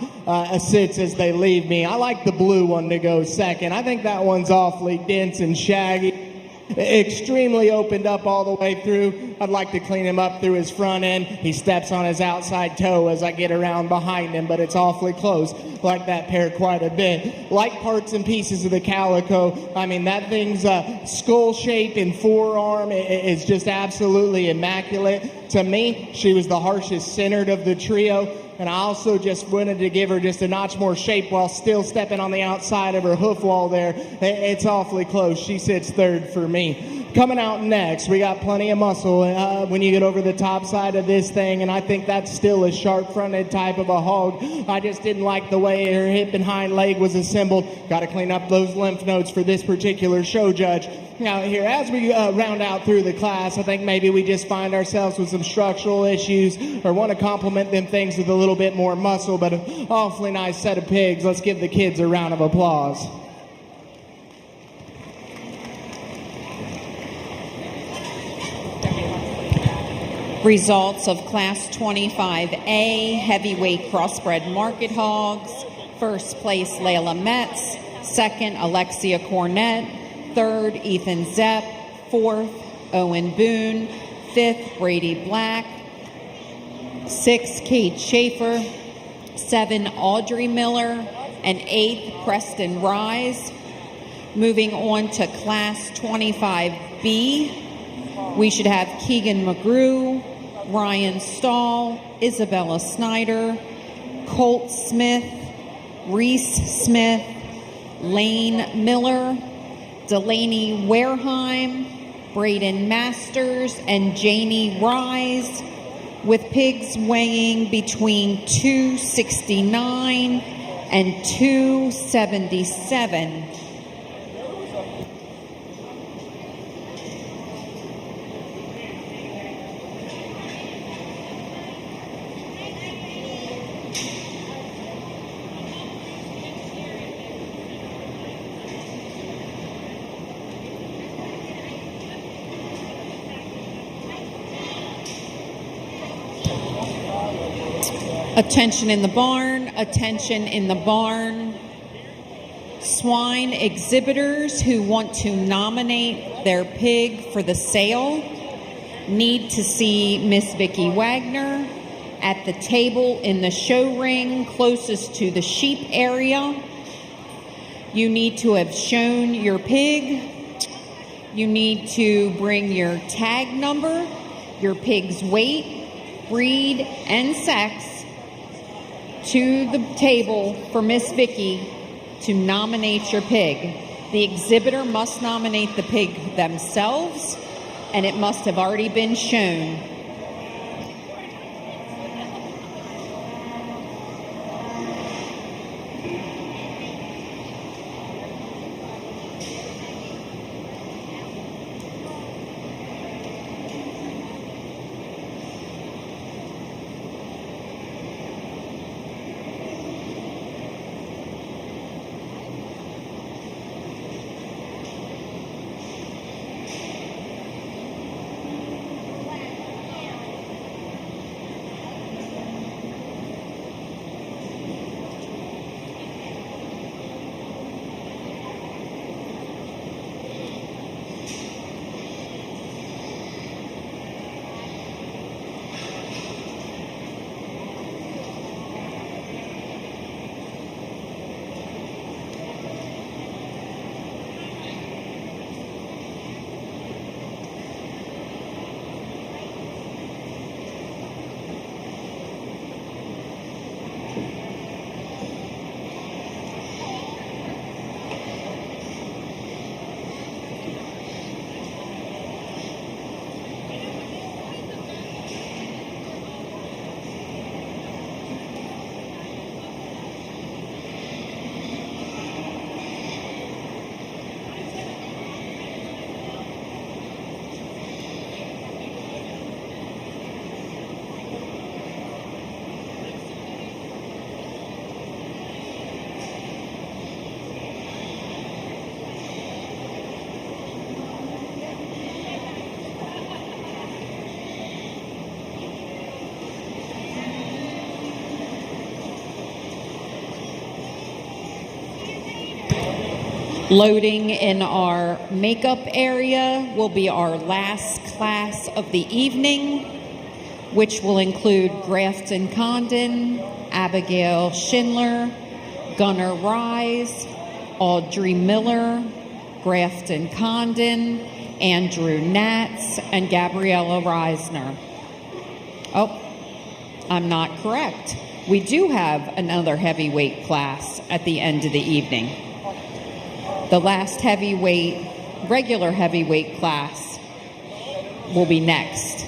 sits as they leave me. I like the blue one to go second. I think that one's awfully dense and shaggy. Extremely opened up all the way through. I'd like to clean him up through his front end. He steps on his outside toe as I get around behind him, but it's awfully close. Like that pair quite a bit. Like parts and pieces of the calico. I mean, that thing's skull shape and forearm is just absolutely immaculate. To me, she was the harshest centered of the trio. And I also just wanted to give her just a notch more shape while still stepping on the outside of her hoof wall there. It's awfully close. She sits third for me. Coming out next, we got plenty of muscle when you get over the top side of this thing, and I think that's still a sharp-fronted type of a hog. I just didn't like the way her hip and hind leg was assembled. Got to clean up those lymph nodes for this particular show judge. Now here, as we round out through the class, I think maybe we just find ourselves with some structural issues or want to complement them things with a little bit more muscle, but an awfully nice set of pigs. Let's give the kids a round of applause. Results of Class 25A heavyweight crossbred market hogs. First place, Layla Metz. Second, Alexia Cornett. Third, Ethan Zepp. Fourth, Owen Boone. Fifth, Brady Black. Sixth, Kate Schaefer. Seven, Audrey Miller. And eighth, Preston Rise. Moving on to Class 25B, we should have Keegan McGrew, Ryan Stahl, Isabella Snyder, Colt Smith, Reese Smith, Lane Miller, Delaney Wareheim, Braden Masters, and Janie Rise, with pigs weighing between 269 and 277. Attention in the barn, attention in the barn. Swine exhibitors who want to nominate their pig for the sale need to see Miss Vicki Wagner at the table in the show ring closest to the sheep area. You need to have shown your pig. You need to bring your tag number, your pig's weight, breed, and sex to the table for Miss Vicki to nominate your pig. The exhibitor must nominate the pig themselves, and it must have already been shown. Loading in our makeup area will be our last class of the evening, which will include Grafton Condon, Abigail Schindler, Gunnar Rise, Audrey Miller, Grafton Condon, Andrew Natz, and Gabriella Reisner. Oh, I'm not correct. We do have another heavyweight class at the end of the evening. The last heavyweight regular heavyweight class will be next.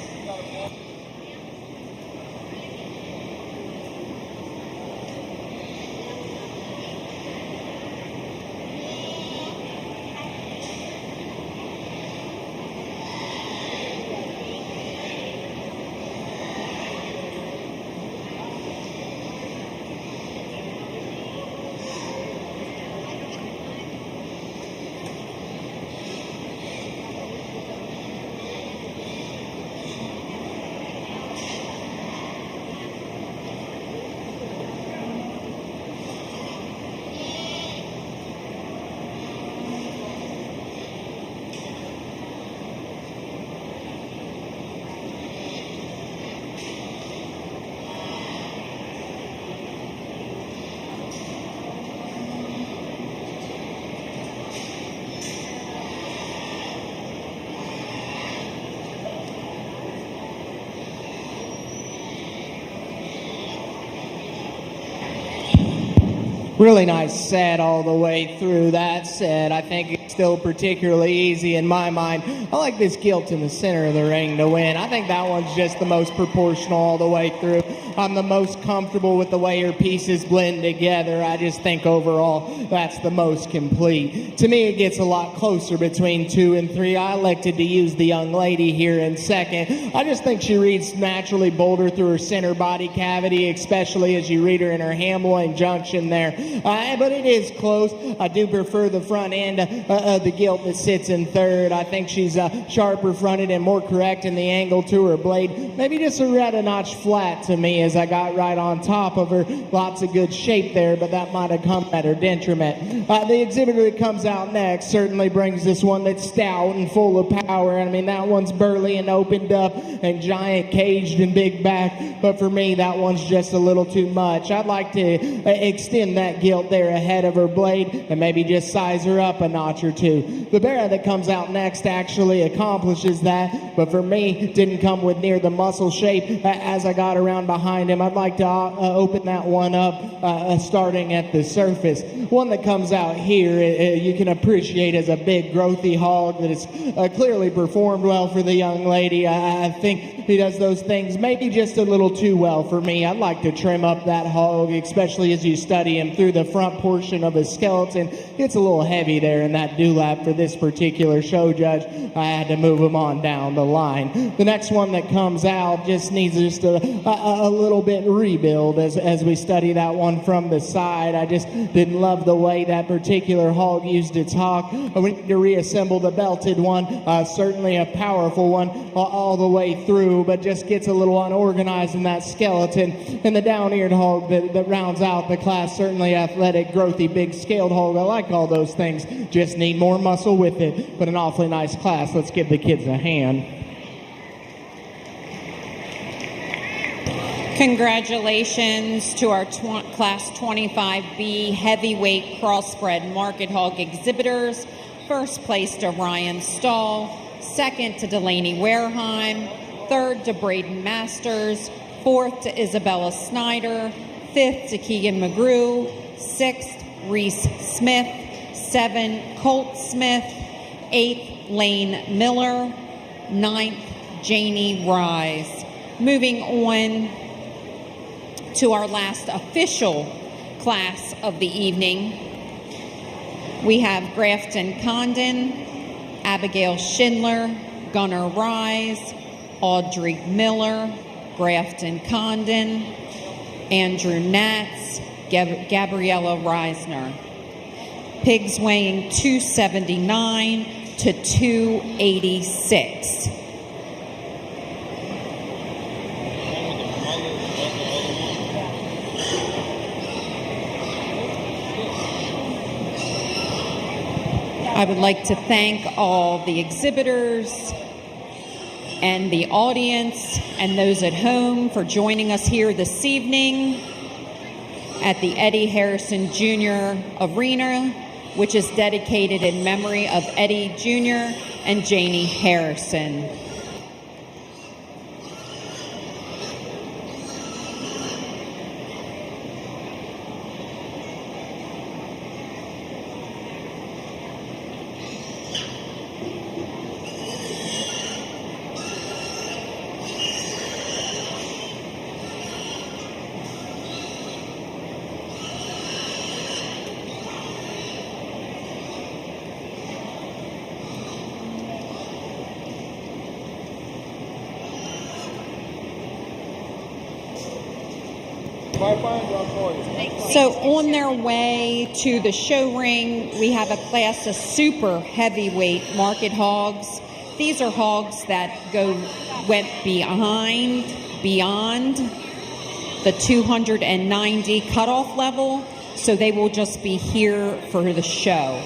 Really nice set all the way through. That set, I think it's still particularly easy in my mind. I like this gilt in the center of the ring to win. I think that one's just the most proportional all the way through. I'm the most comfortable with the way her pieces blend together. I just think overall that's the most complete. To me, it gets a lot closer between 2 and 3. I elected to use the young lady here in second. I just think she reads naturally bolder through her center body cavity, especially as you read her in her ham-loin junction there. But it is close. I do prefer the front end of the gilt that sits in third. I think she's sharper fronted and more correct in the angle to her blade. Maybe just a notch flat to me as I got right on top of her. Lots of good shape there, but that might have come at her detriment. The exhibitor that comes out next certainly brings this one that's stout and full of power. I mean, that one's burly and opened up and giant caged and big back. But for me, that one's just a little too much. I'd like to extend that gilt there ahead of her blade and maybe just size her up a notch or two. The bear that comes out next actually accomplishes that, but for me didn't come with near the muscle shape as I got around behind him. I'd like to open that one up starting at the surface. One that comes out here you can appreciate as a big growthy hog that has clearly performed well for the young lady. I think he does those things maybe just a little too well for me. I'd like to trim up that hog, especially as you study him through the front portion of his skeleton. It's a little heavy there in that dewlap for this particular show judge. I had to move him on down the line. The next one that comes out just needs just a little bit rebuild as we study that one from the side. I just didn't love the way that particular hog used its hock. We need to reassemble the belted one. Certainly a powerful one all the way through, but just gets a little unorganized in that skeleton. And the down-eared hog that rounds out the class, certainly athletic, growthy, big scaled hog. I like all those things. Just need more muscle with it. But an awfully nice class. Let's give the kids a hand. Congratulations to our Class 25B heavyweight crossbred market hog exhibitors. First place to Ryan Stahl, second to Delaney Wareheim, third to Braden Masters, fourth to Isabella Snyder, fifth to Keegan McGrew, sixth Reese Smith, 7 Colt Smith, 8th Lane Miller, 9th Janie Rise. Moving on to our last official class of the evening, we have Grafton Condon, Abigail Schindler, Gunnar Rise, Audrey Miller, Grafton Condon, Andrew Natz, Gabriella Reisner. Pigs weighing 279 to 286. I would like to thank all the exhibitors and the audience and those at home for joining us here this evening at the Eddie Harrison Jr. Arena, which is dedicated in memory of Eddie Jr. and Janie Harrison. So on their way to the show ring, we have a class of super heavyweight market hogs. These are hogs that went beyond the 290 cutoff level, so they will just be here for the show.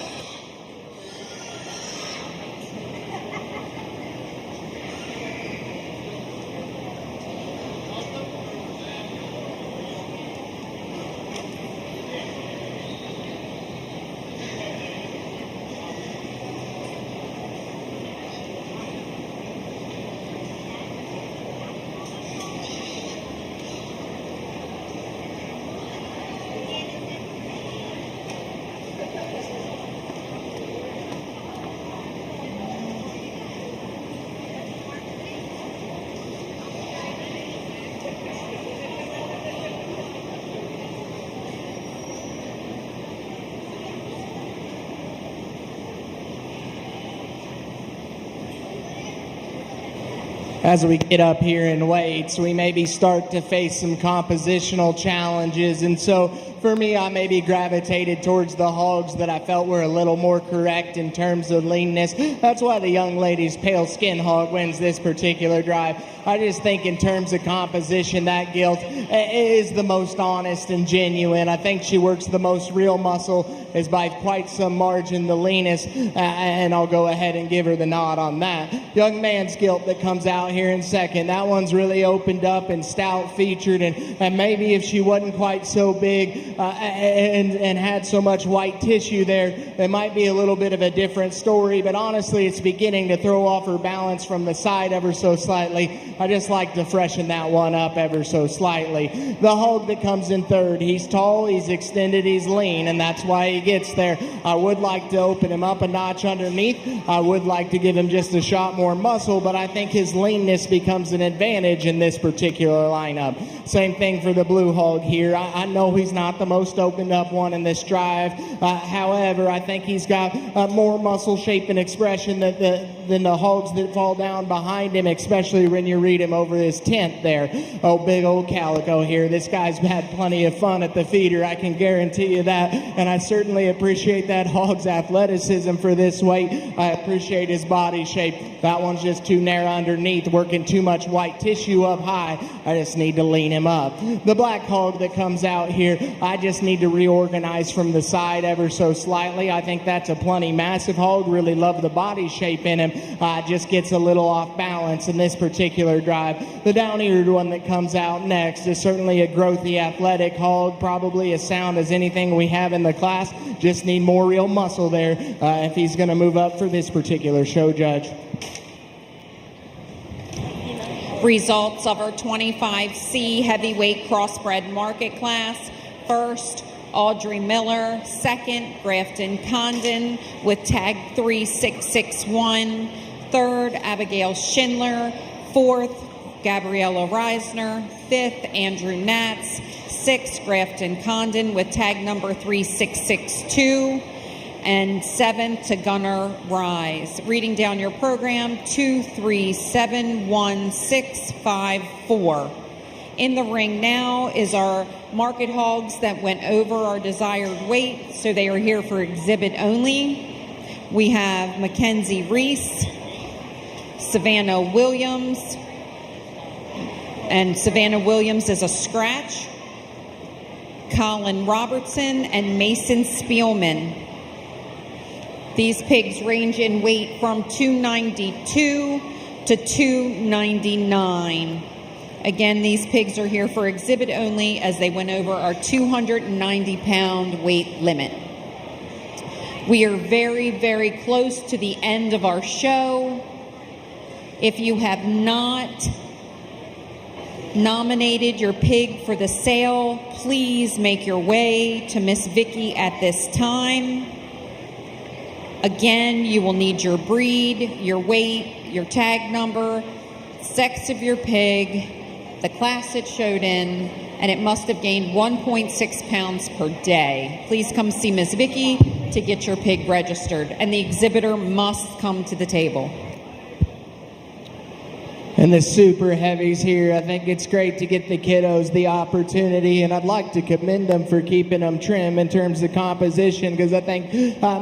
As we get up here in weights, we maybe start to face some compositional challenges. And so for me, I maybe gravitated towards the hogs that I felt were a little more correct in terms of leanness. That's why the young lady's pale skin hog wins this particular drive. I just think in terms of composition, that gilt is the most honest and genuine. I think she works the most real muscle, is by quite some margin the leanest, and I'll go ahead and give her the nod on that. Young man's gilt that comes out here in second, that one's really opened up and stout featured, and maybe if she wasn't quite so big and had so much white tissue there, it might be a little bit of a different story, but honestly it's beginning to throw off her balance from the side ever so slightly. I just like to freshen that one up ever so slightly. The hog that comes in third, he's tall, he's extended, he's lean, and that's why he gets there. I would like to open him up a notch underneath. I would like to give him just a shot more muscle, but I think his leanness becomes an advantage in this particular lineup. Same thing for the blue hog here. I know he's not the most opened up one in this drive. However, I think he's got more muscle shape and expression than the hogs that fall down behind him, especially when you read him over his tent there. Oh, big old Calico here. This guy's had plenty of fun at the feeder, I can guarantee you that, and I certainly appreciate that hog's athleticism for this weight. I appreciate his body shape. That one's just too narrow underneath, working too much white tissue up high. I just need to lean him up. The black hog that comes out here, I just need to reorganize from the side ever so slightly. I think that's a plenty massive hog. Really love the body shape in him. Just gets a little off balance in this particular drive. The down-eared one that comes out next is certainly a growthy athletic hog, probably as sound as anything we have in the class. Just need more real muscle there if he's going to move up for this particular show, Judge. Results of our 25C heavyweight crossbred market class. First, Audrey Miller. Second, Grafton Condon with tag 3661. Third, Abigail Schindler. Fourth, Gabriella Reisner. Fifth, Andrew Natz. Sixth, Grafton Condon with tag number 3662. And seventh to Gunnar Rise. Reading down your program, 2371654. In the ring now is our market hogs that went over our desired weight, so they are here for exhibit only. We have Mackenzie Reese, Savannah Williams, and Savannah Williams is a scratch, Colin Robertson, and Mason Spielman. These pigs range in weight from 292 to 299. Again, these pigs are here for exhibit only as they went over our 290-pound weight limit. We are very, very close to the end of our show. If you have not nominated your pig for the sale, please make your way to Miss Vicky at this time. Again, you will need your breed, your weight, your tag number, sex of your pig, the class it showed in, and it must have gained 1.6 pounds per day. Please come see Ms. Vicky to get your pig registered, and the exhibitor must come to the table. And the super heavies here, I think it's great to get the kiddos the opportunity, and I'd like to commend them for keeping them trim in terms of composition, because I think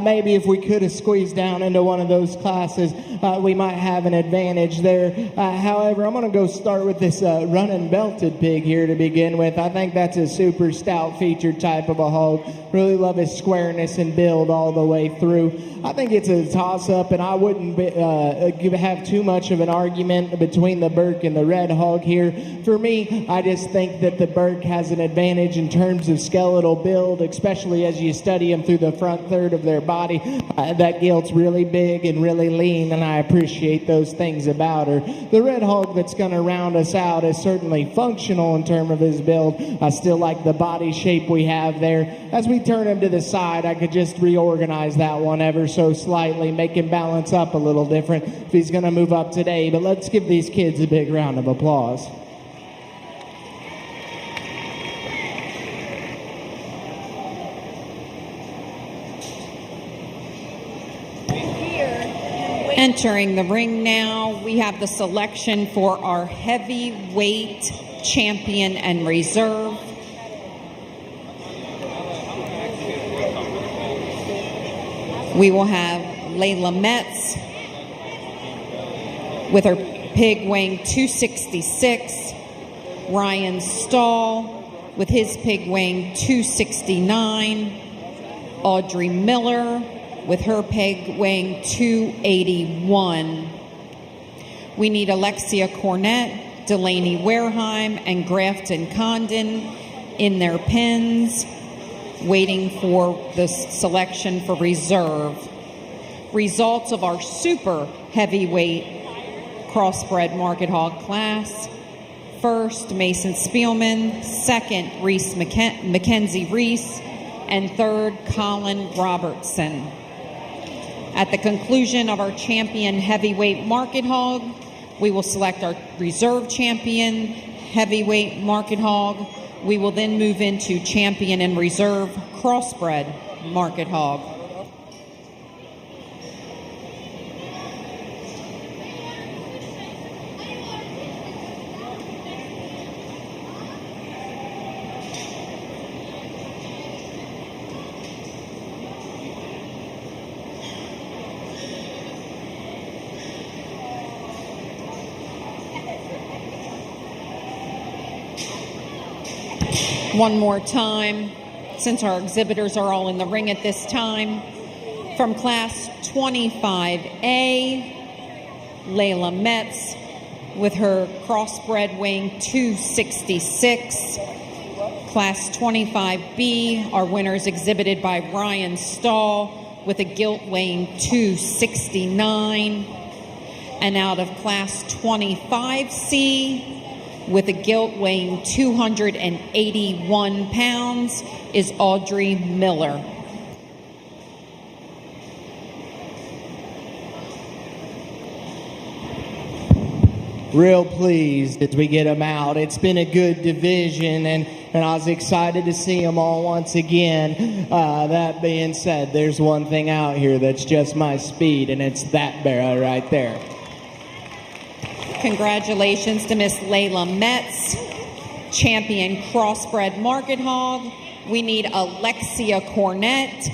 maybe if we could have squeezed down into one of those classes, we might have an advantage there. However, I'm going to go start with this running belted pig here to begin with. I think that's a super stout featured type of a hog. Really love his squareness and build all the way through. I think it's a toss-up, and I wouldn't have too much of an argument between the Burke and the Red Hog here. For me, I just think that the Burke has an advantage in terms of skeletal build, especially as you study them through the front third of their body. That gilt's really big and really lean, and I appreciate those things about her. The Red Hog that's going to round us out is certainly functional in terms of his build. I still like the body shape we have there. As we turn him to the side, I could just reorganize that one ever so slightly, make him balance up a little different if he's going to move up today. But let's give these kids a big round of applause. Entering the ring now, we have the selection for our heavyweight champion and reserve. We will have Layla Metz with her pig weighing 266, Ryan Stahl with his pig weighing 269, Audrey Miller with her pig weighing 281. We need Alexia Cornett, Delaney Wareheim, and Grafton Condon in their pens, waiting for the selection for reserve. Results of our super heavyweight crossbred market hog class. First, Mason Spielman. Second, Mackenzie Reese. And third, Colin Robertson. At the conclusion of our champion heavyweight market hog, we will select our reserve champion heavyweight market hog. We will then move into champion and reserve crossbred market hog. One more time, since our exhibitors are all in the ring at this time. From Class 25A, Layla Metz with her crossbred weighing 266. Class 25B, our winners exhibited by Ryan Stahl with a gilt weighing 269. And out of Class 25C, with a gilt weighing 281 pounds, is Audrey Miller. Real pleased as we get them out. It's been a good division, and I was excited to see them all once again. That being said, there's one thing out here that's just my speed, and it's that barrel right there. Congratulations to Miss Layla Metz, champion crossbred market hog. We need Alexia Cornett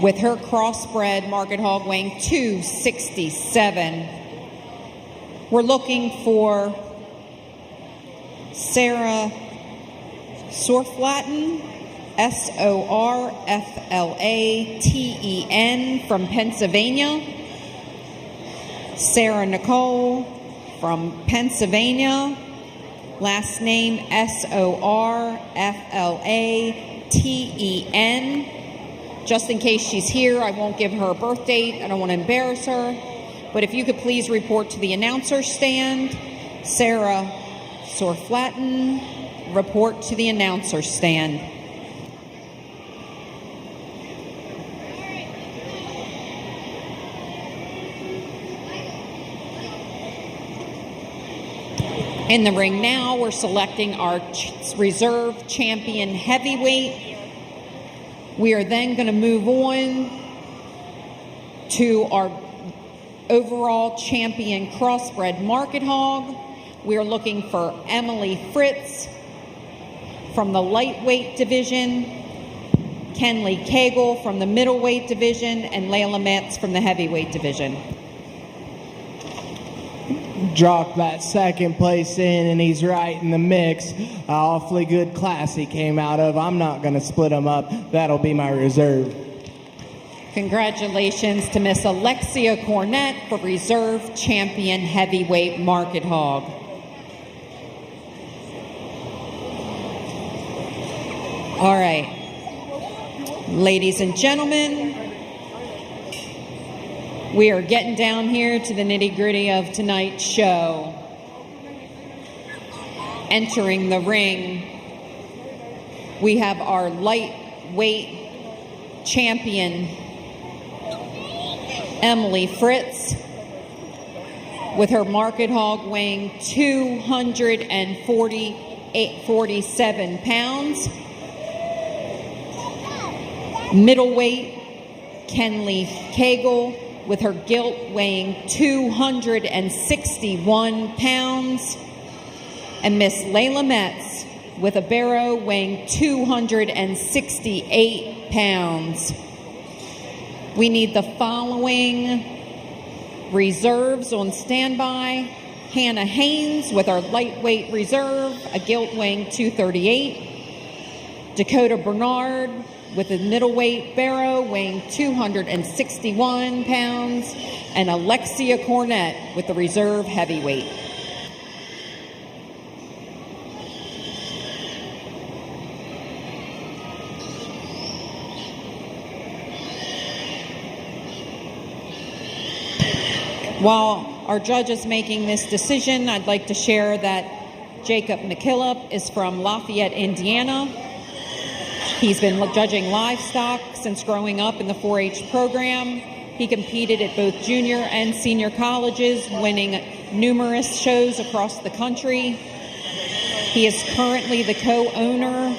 with her crossbred market hog weighing 267. We're looking for Sarah Sorflaten, Sorflaten from Pennsylvania. Sarah Nicole from Pennsylvania. Last name Sorflaten. Just in case she's here, I won't give her a birth date. I don't want to embarrass her. But if you could please report to the announcer stand. Sarah Sorflaten, report to the announcer stand. In the ring now, we're selecting our reserve champion heavyweight. We are then going to move on to our overall champion crossbred market hog, we are looking for Emily Fritz from the lightweight division, Kenley Cagle from the middleweight division, and Layla Metz from the heavyweight division. Dropped that second place in, and he's right in the mix. Awfully good class he came out of. I'm not going to split him up. That'll be my reserve. Congratulations to Miss Alexia Cornett for reserve champion heavyweight market hog. All right. Ladies and gentlemen, we are getting down here to the nitty-gritty of tonight's show. Entering the ring, we have our lightweight champion, Emily Fritz, with her market hog weighing 247 pounds. Middleweight, Kenley Cagle, with her gilt weighing 261 pounds. And Miss Layla Metz, with a barrow weighing 268 pounds. We need the following reserves on standby. Hannah Haynes with our lightweight reserve, a gilt weighing 238. Dakota Bernard with a middleweight barrow weighing 261 pounds. And Alexia Cornett with the reserve heavyweight. While our judge is making this decision, I'd like to share that Jacob McKillop is from Lafayette, Indiana. He's been judging livestock since growing up in the 4-H program. He competed at both junior and senior colleges, winning numerous shows across the country. He is currently the co-owner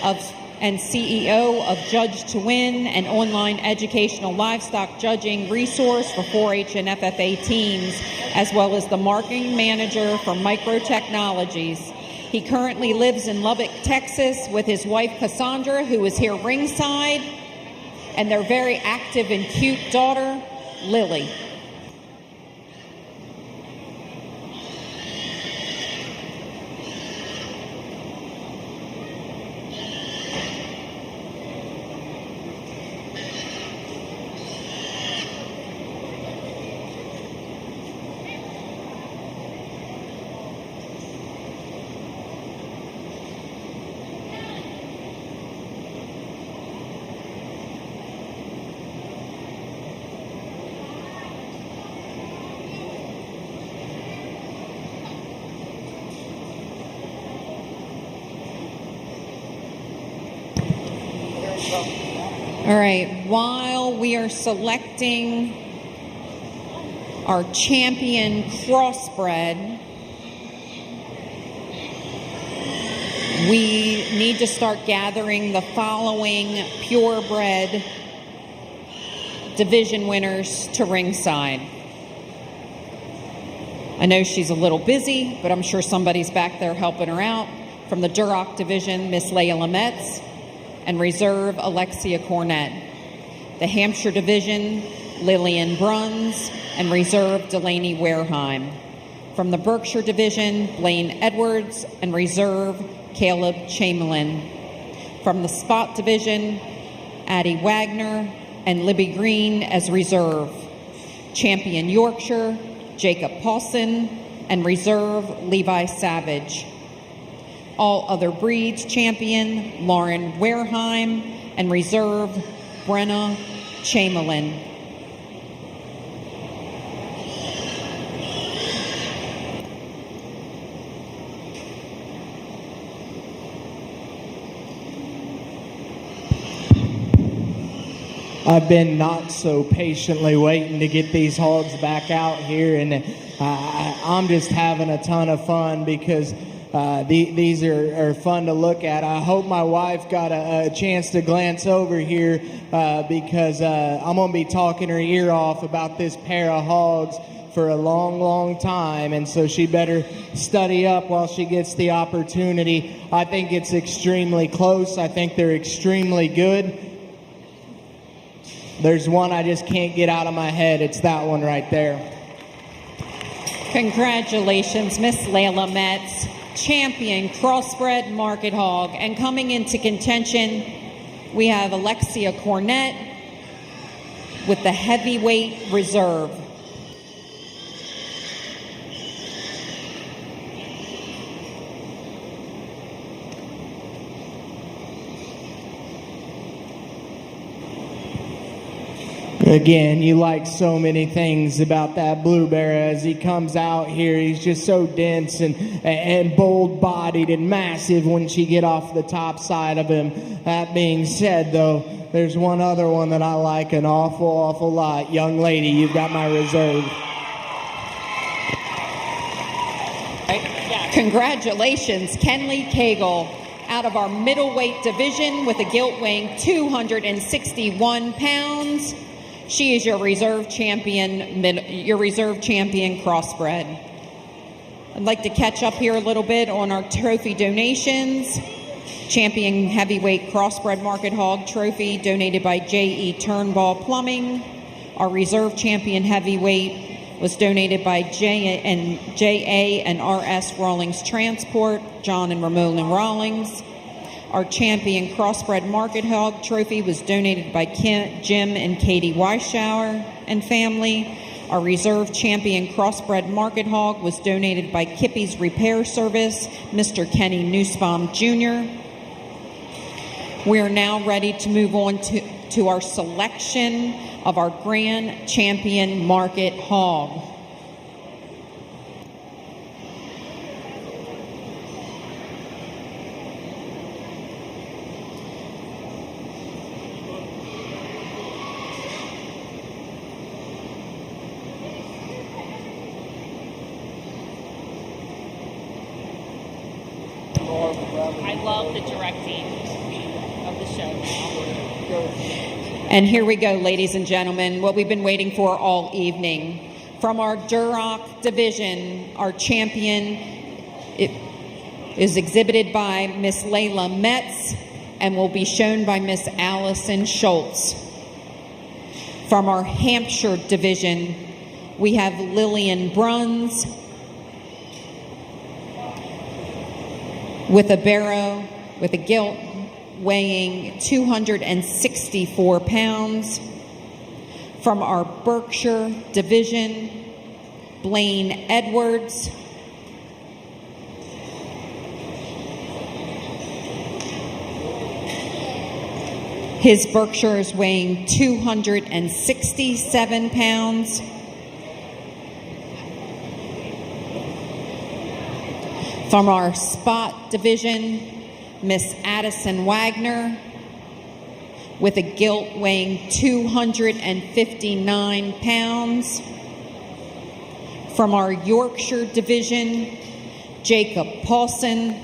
of and CEO of Judge to Win, an online educational livestock judging resource for 4-H and FFA teams, as well as the marketing manager for Micro Technologies. He currently lives in Lubbock, Texas with his wife Cassandra, who is here ringside, and their very active and cute daughter, Lily. All right, while we are selecting our champion crossbred, we need to start gathering the following purebred division winners to ringside. I know she's a little busy, but I'm sure somebody's back there helping her out. From the Duroc division, Miss Layla Metz, and reserve Alexia Cornett. The Hampshire division, Lillian Bruns, and reserve Delaney Wareheim. From the Berkshire division, Blaine Edwards, and reserve Caleb Chamberlain. From the Spot division, Addie Wagner and Libby Green as reserve. Champion Yorkshire, Jacob Paulson, and reserve Levi Savage. All Other Breeds champion, Lauren Wareheim, and reserve, Brenna Chamberlain. I've been not so patiently waiting to get these hogs back out here, and I'm just having a ton of fun because these are fun to look at. I hope my wife got a chance to glance over here because I'm going to be talking her ear off about this pair of hogs for a long, long time, and so she better study up while she gets the opportunity. I think it's extremely close. I think they're extremely good. There's one I just can't get out of my head. It's that one right there. Congratulations, Miss Layla Metz, champion crossbred market hog. And coming into contention, we have Alexia Cornett with the heavyweight reserve. Again, you like so many things about that Blue Bear as he comes out here. He's just so dense and bold-bodied and massive once you get off the top side of him. That being said, though, there's one other one that I like an awful, awful lot. Young lady, you've got my reserve. Congratulations, Kenley Cagle, out of our middleweight division with a gilt weighing 261 pounds. She is your reserve champion crossbred. I'd like to catch up here a little bit on our trophy donations. Champion heavyweight crossbred market hog trophy donated by J.E. Turnbull Plumbing. Our reserve champion heavyweight was donated by J.A. and R.S. Rawlings Transport, John and Ramona Rawlings. Our champion crossbred market hog trophy was donated by Jim and Katie Weisschauer and family. Our reserve champion crossbred market hog was donated by Kippy's Repair Service, Mr. Kenny Nussbaum Jr. We are now ready to move on to our selection of our grand champion market hog. I love the directing of the show. And here we go, ladies and gentlemen, what we've been waiting for all evening. From our Duroc division, our champion is exhibited by Miss Layla Metz and will be shown by Miss Allison Schultz. From our Hampshire division, we have Lillian Bruns with a barrow with a gilt weighing 264 pounds. From our Berkshire division, Blaine Edwards. His Berkshire is weighing 267 pounds. From our Spot division, Miss Addison Wagner with a gilt weighing 259 pounds. From our Yorkshire division, Jacob Paulson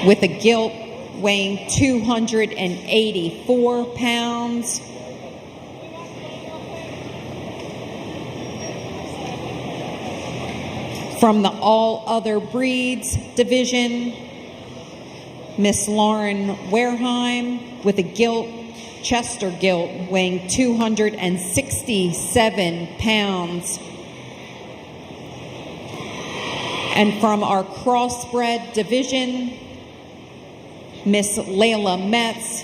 with a gilt weighing 284 pounds. From the All Other Breeds division, Miss Lauren Wareheim with a Chester gilt weighing 267 pounds. And from our Crossbred division, Miss Layla Metz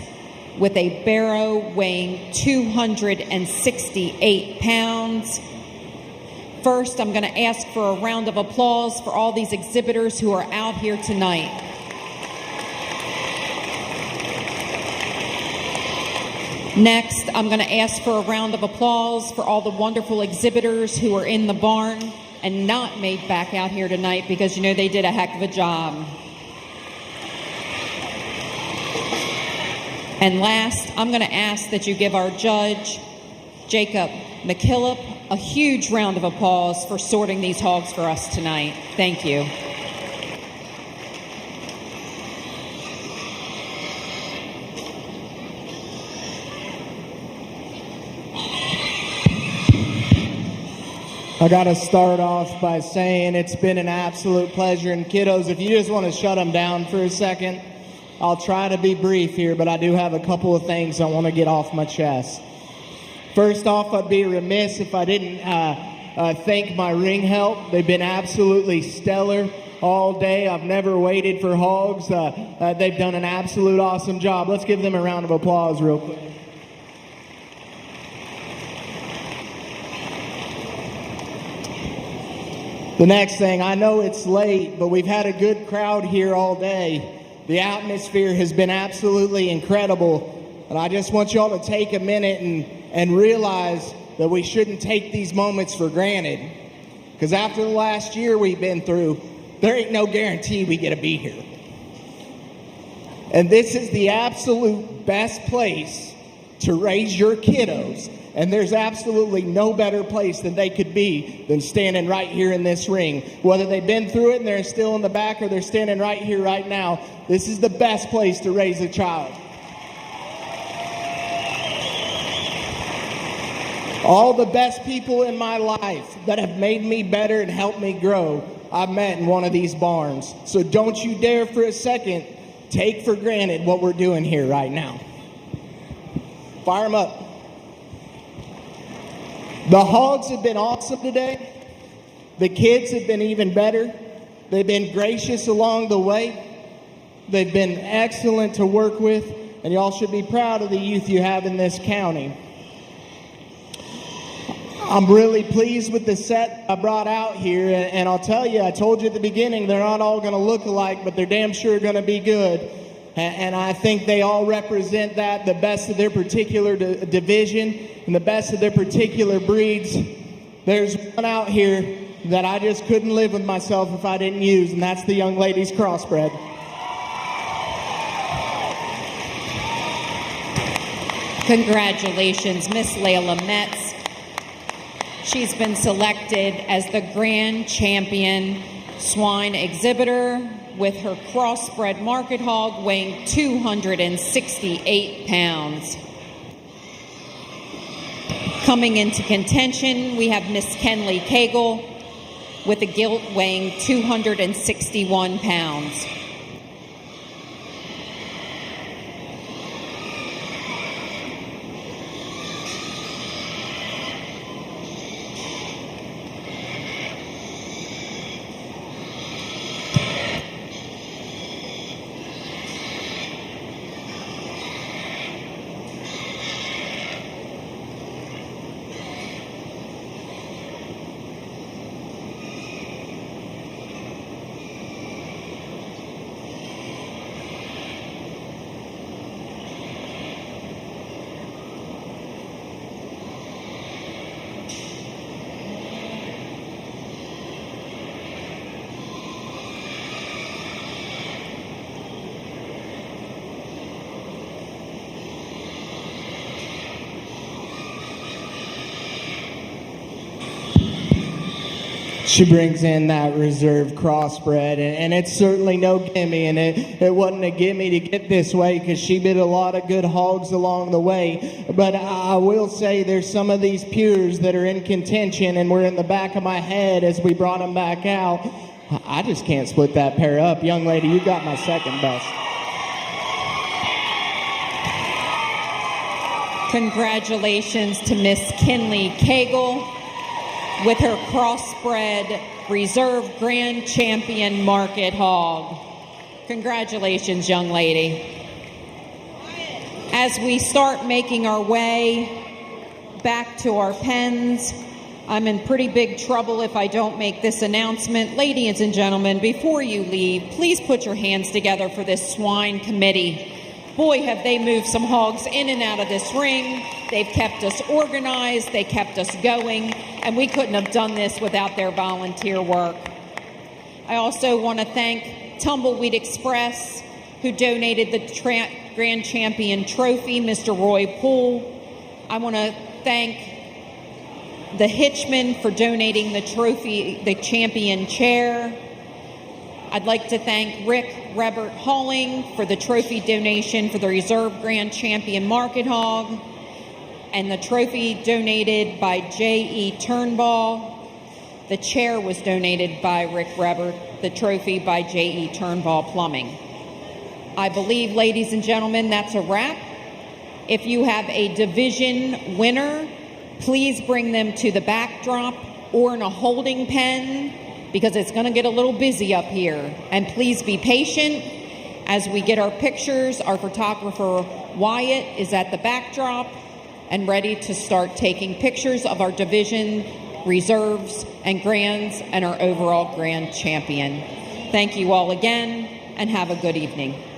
with a barrow weighing 268 pounds. First, I'm going to ask for a round of applause for all these exhibitors who are out here tonight. Next, I'm going to ask for a round of applause for all the wonderful exhibitors who are in the barn and not made back out here tonight because, you know, they did a heck of a job. And last, I'm going to ask that you give our judge, Jacob McKillop, a huge round of applause for sorting these hogs for us tonight. Thank you. I got to start off by saying it's been an absolute pleasure. And kiddos, if you just want to shut them down for a second, I'll try to be brief here, but I do have a couple of things I want to get off my chest. First off, I'd be remiss if I didn't thank my ring help. They've been absolutely stellar all day. I've never waited for hogs. They've done an absolute awesome job. Let's give them a round of applause real quick. The next thing, I know it's late, but we've had a good crowd here all day. The atmosphere has been absolutely incredible. And I just want y'all to take a minute and realize that we shouldn't take these moments for granted. Because after the last year we've been through, there ain't no guarantee we get to be here. And this is the absolute best place to raise your kiddos. And there's absolutely no better place than they could be than standing right here in this ring. Whether they've been through it and they're still in the back or they're standing right here right now, this is the best place to raise a child. All the best people in my life that have made me better and helped me grow, I've met in one of these barns. So don't you dare for a second take for granted what we're doing here right now. Fire them up. The hogs have been awesome today. The kids have been even better. They've been gracious along the way. They've been excellent to work with, and y'all should be proud of the youth you have in this county. I'm really pleased with the set I brought out here, and I'll tell you, I told you at the beginning, they're not all going to look alike, but they're damn sure going to be good. And I think they all represent that, the best of their particular division and the best of their particular breeds. There's one out here that I just couldn't live with myself if I didn't use, and that's the young lady's crossbred. Congratulations, Miss Layla Metz. She's been selected as the Grand Champion Swine Exhibitor with her crossbred market hog weighing 268 pounds. Coming into contention, we have Miss Kenley Cagle with a gilt weighing 261 pounds. She brings in that reserve crossbred, and it's certainly no gimme, and it wasn't a gimme to get this way because she bit a lot of good hogs along the way. But I will say there's some of these pures that are in contention and were in the back of my head as we brought them back out. I just can't split that pair up. Young lady, you got my second best. Congratulations to Miss Kenley Cagle with her crossbred reserve Grand Champion market hog. Congratulations, young lady. As we start making our way back to our pens, I'm in pretty big trouble if I don't make this announcement. Ladies and gentlemen, before you leave, please put your hands together for this swine committee. Boy, have they moved some hogs in and out of this ring. They've kept us organized, they kept us going, and we couldn't have done this without their volunteer work. I also want to thank Tumbleweed Express, who donated the Grand Champion Trophy, Mr. Roy Poole. I want to thank the Hitchman for donating the trophy, the champion chair. I'd like to thank Rick Rebert Halling for the trophy donation for the Reserve Grand Champion Market Hog, and the trophy donated by J.E. Turnbull. The chair was donated by Rick Rebert, the trophy by J.E. Turnbull Plumbing. I believe, ladies and gentlemen, that's a wrap. If you have a division winner, please bring them to the backdrop or in a holding pen, because it's going to get a little busy up here. And please be patient as we get our pictures. Our photographer, Wyatt, is at the backdrop and ready to start taking pictures of our division, reserves, and grands, and our overall grand champion. Thank you all again, and have a good evening.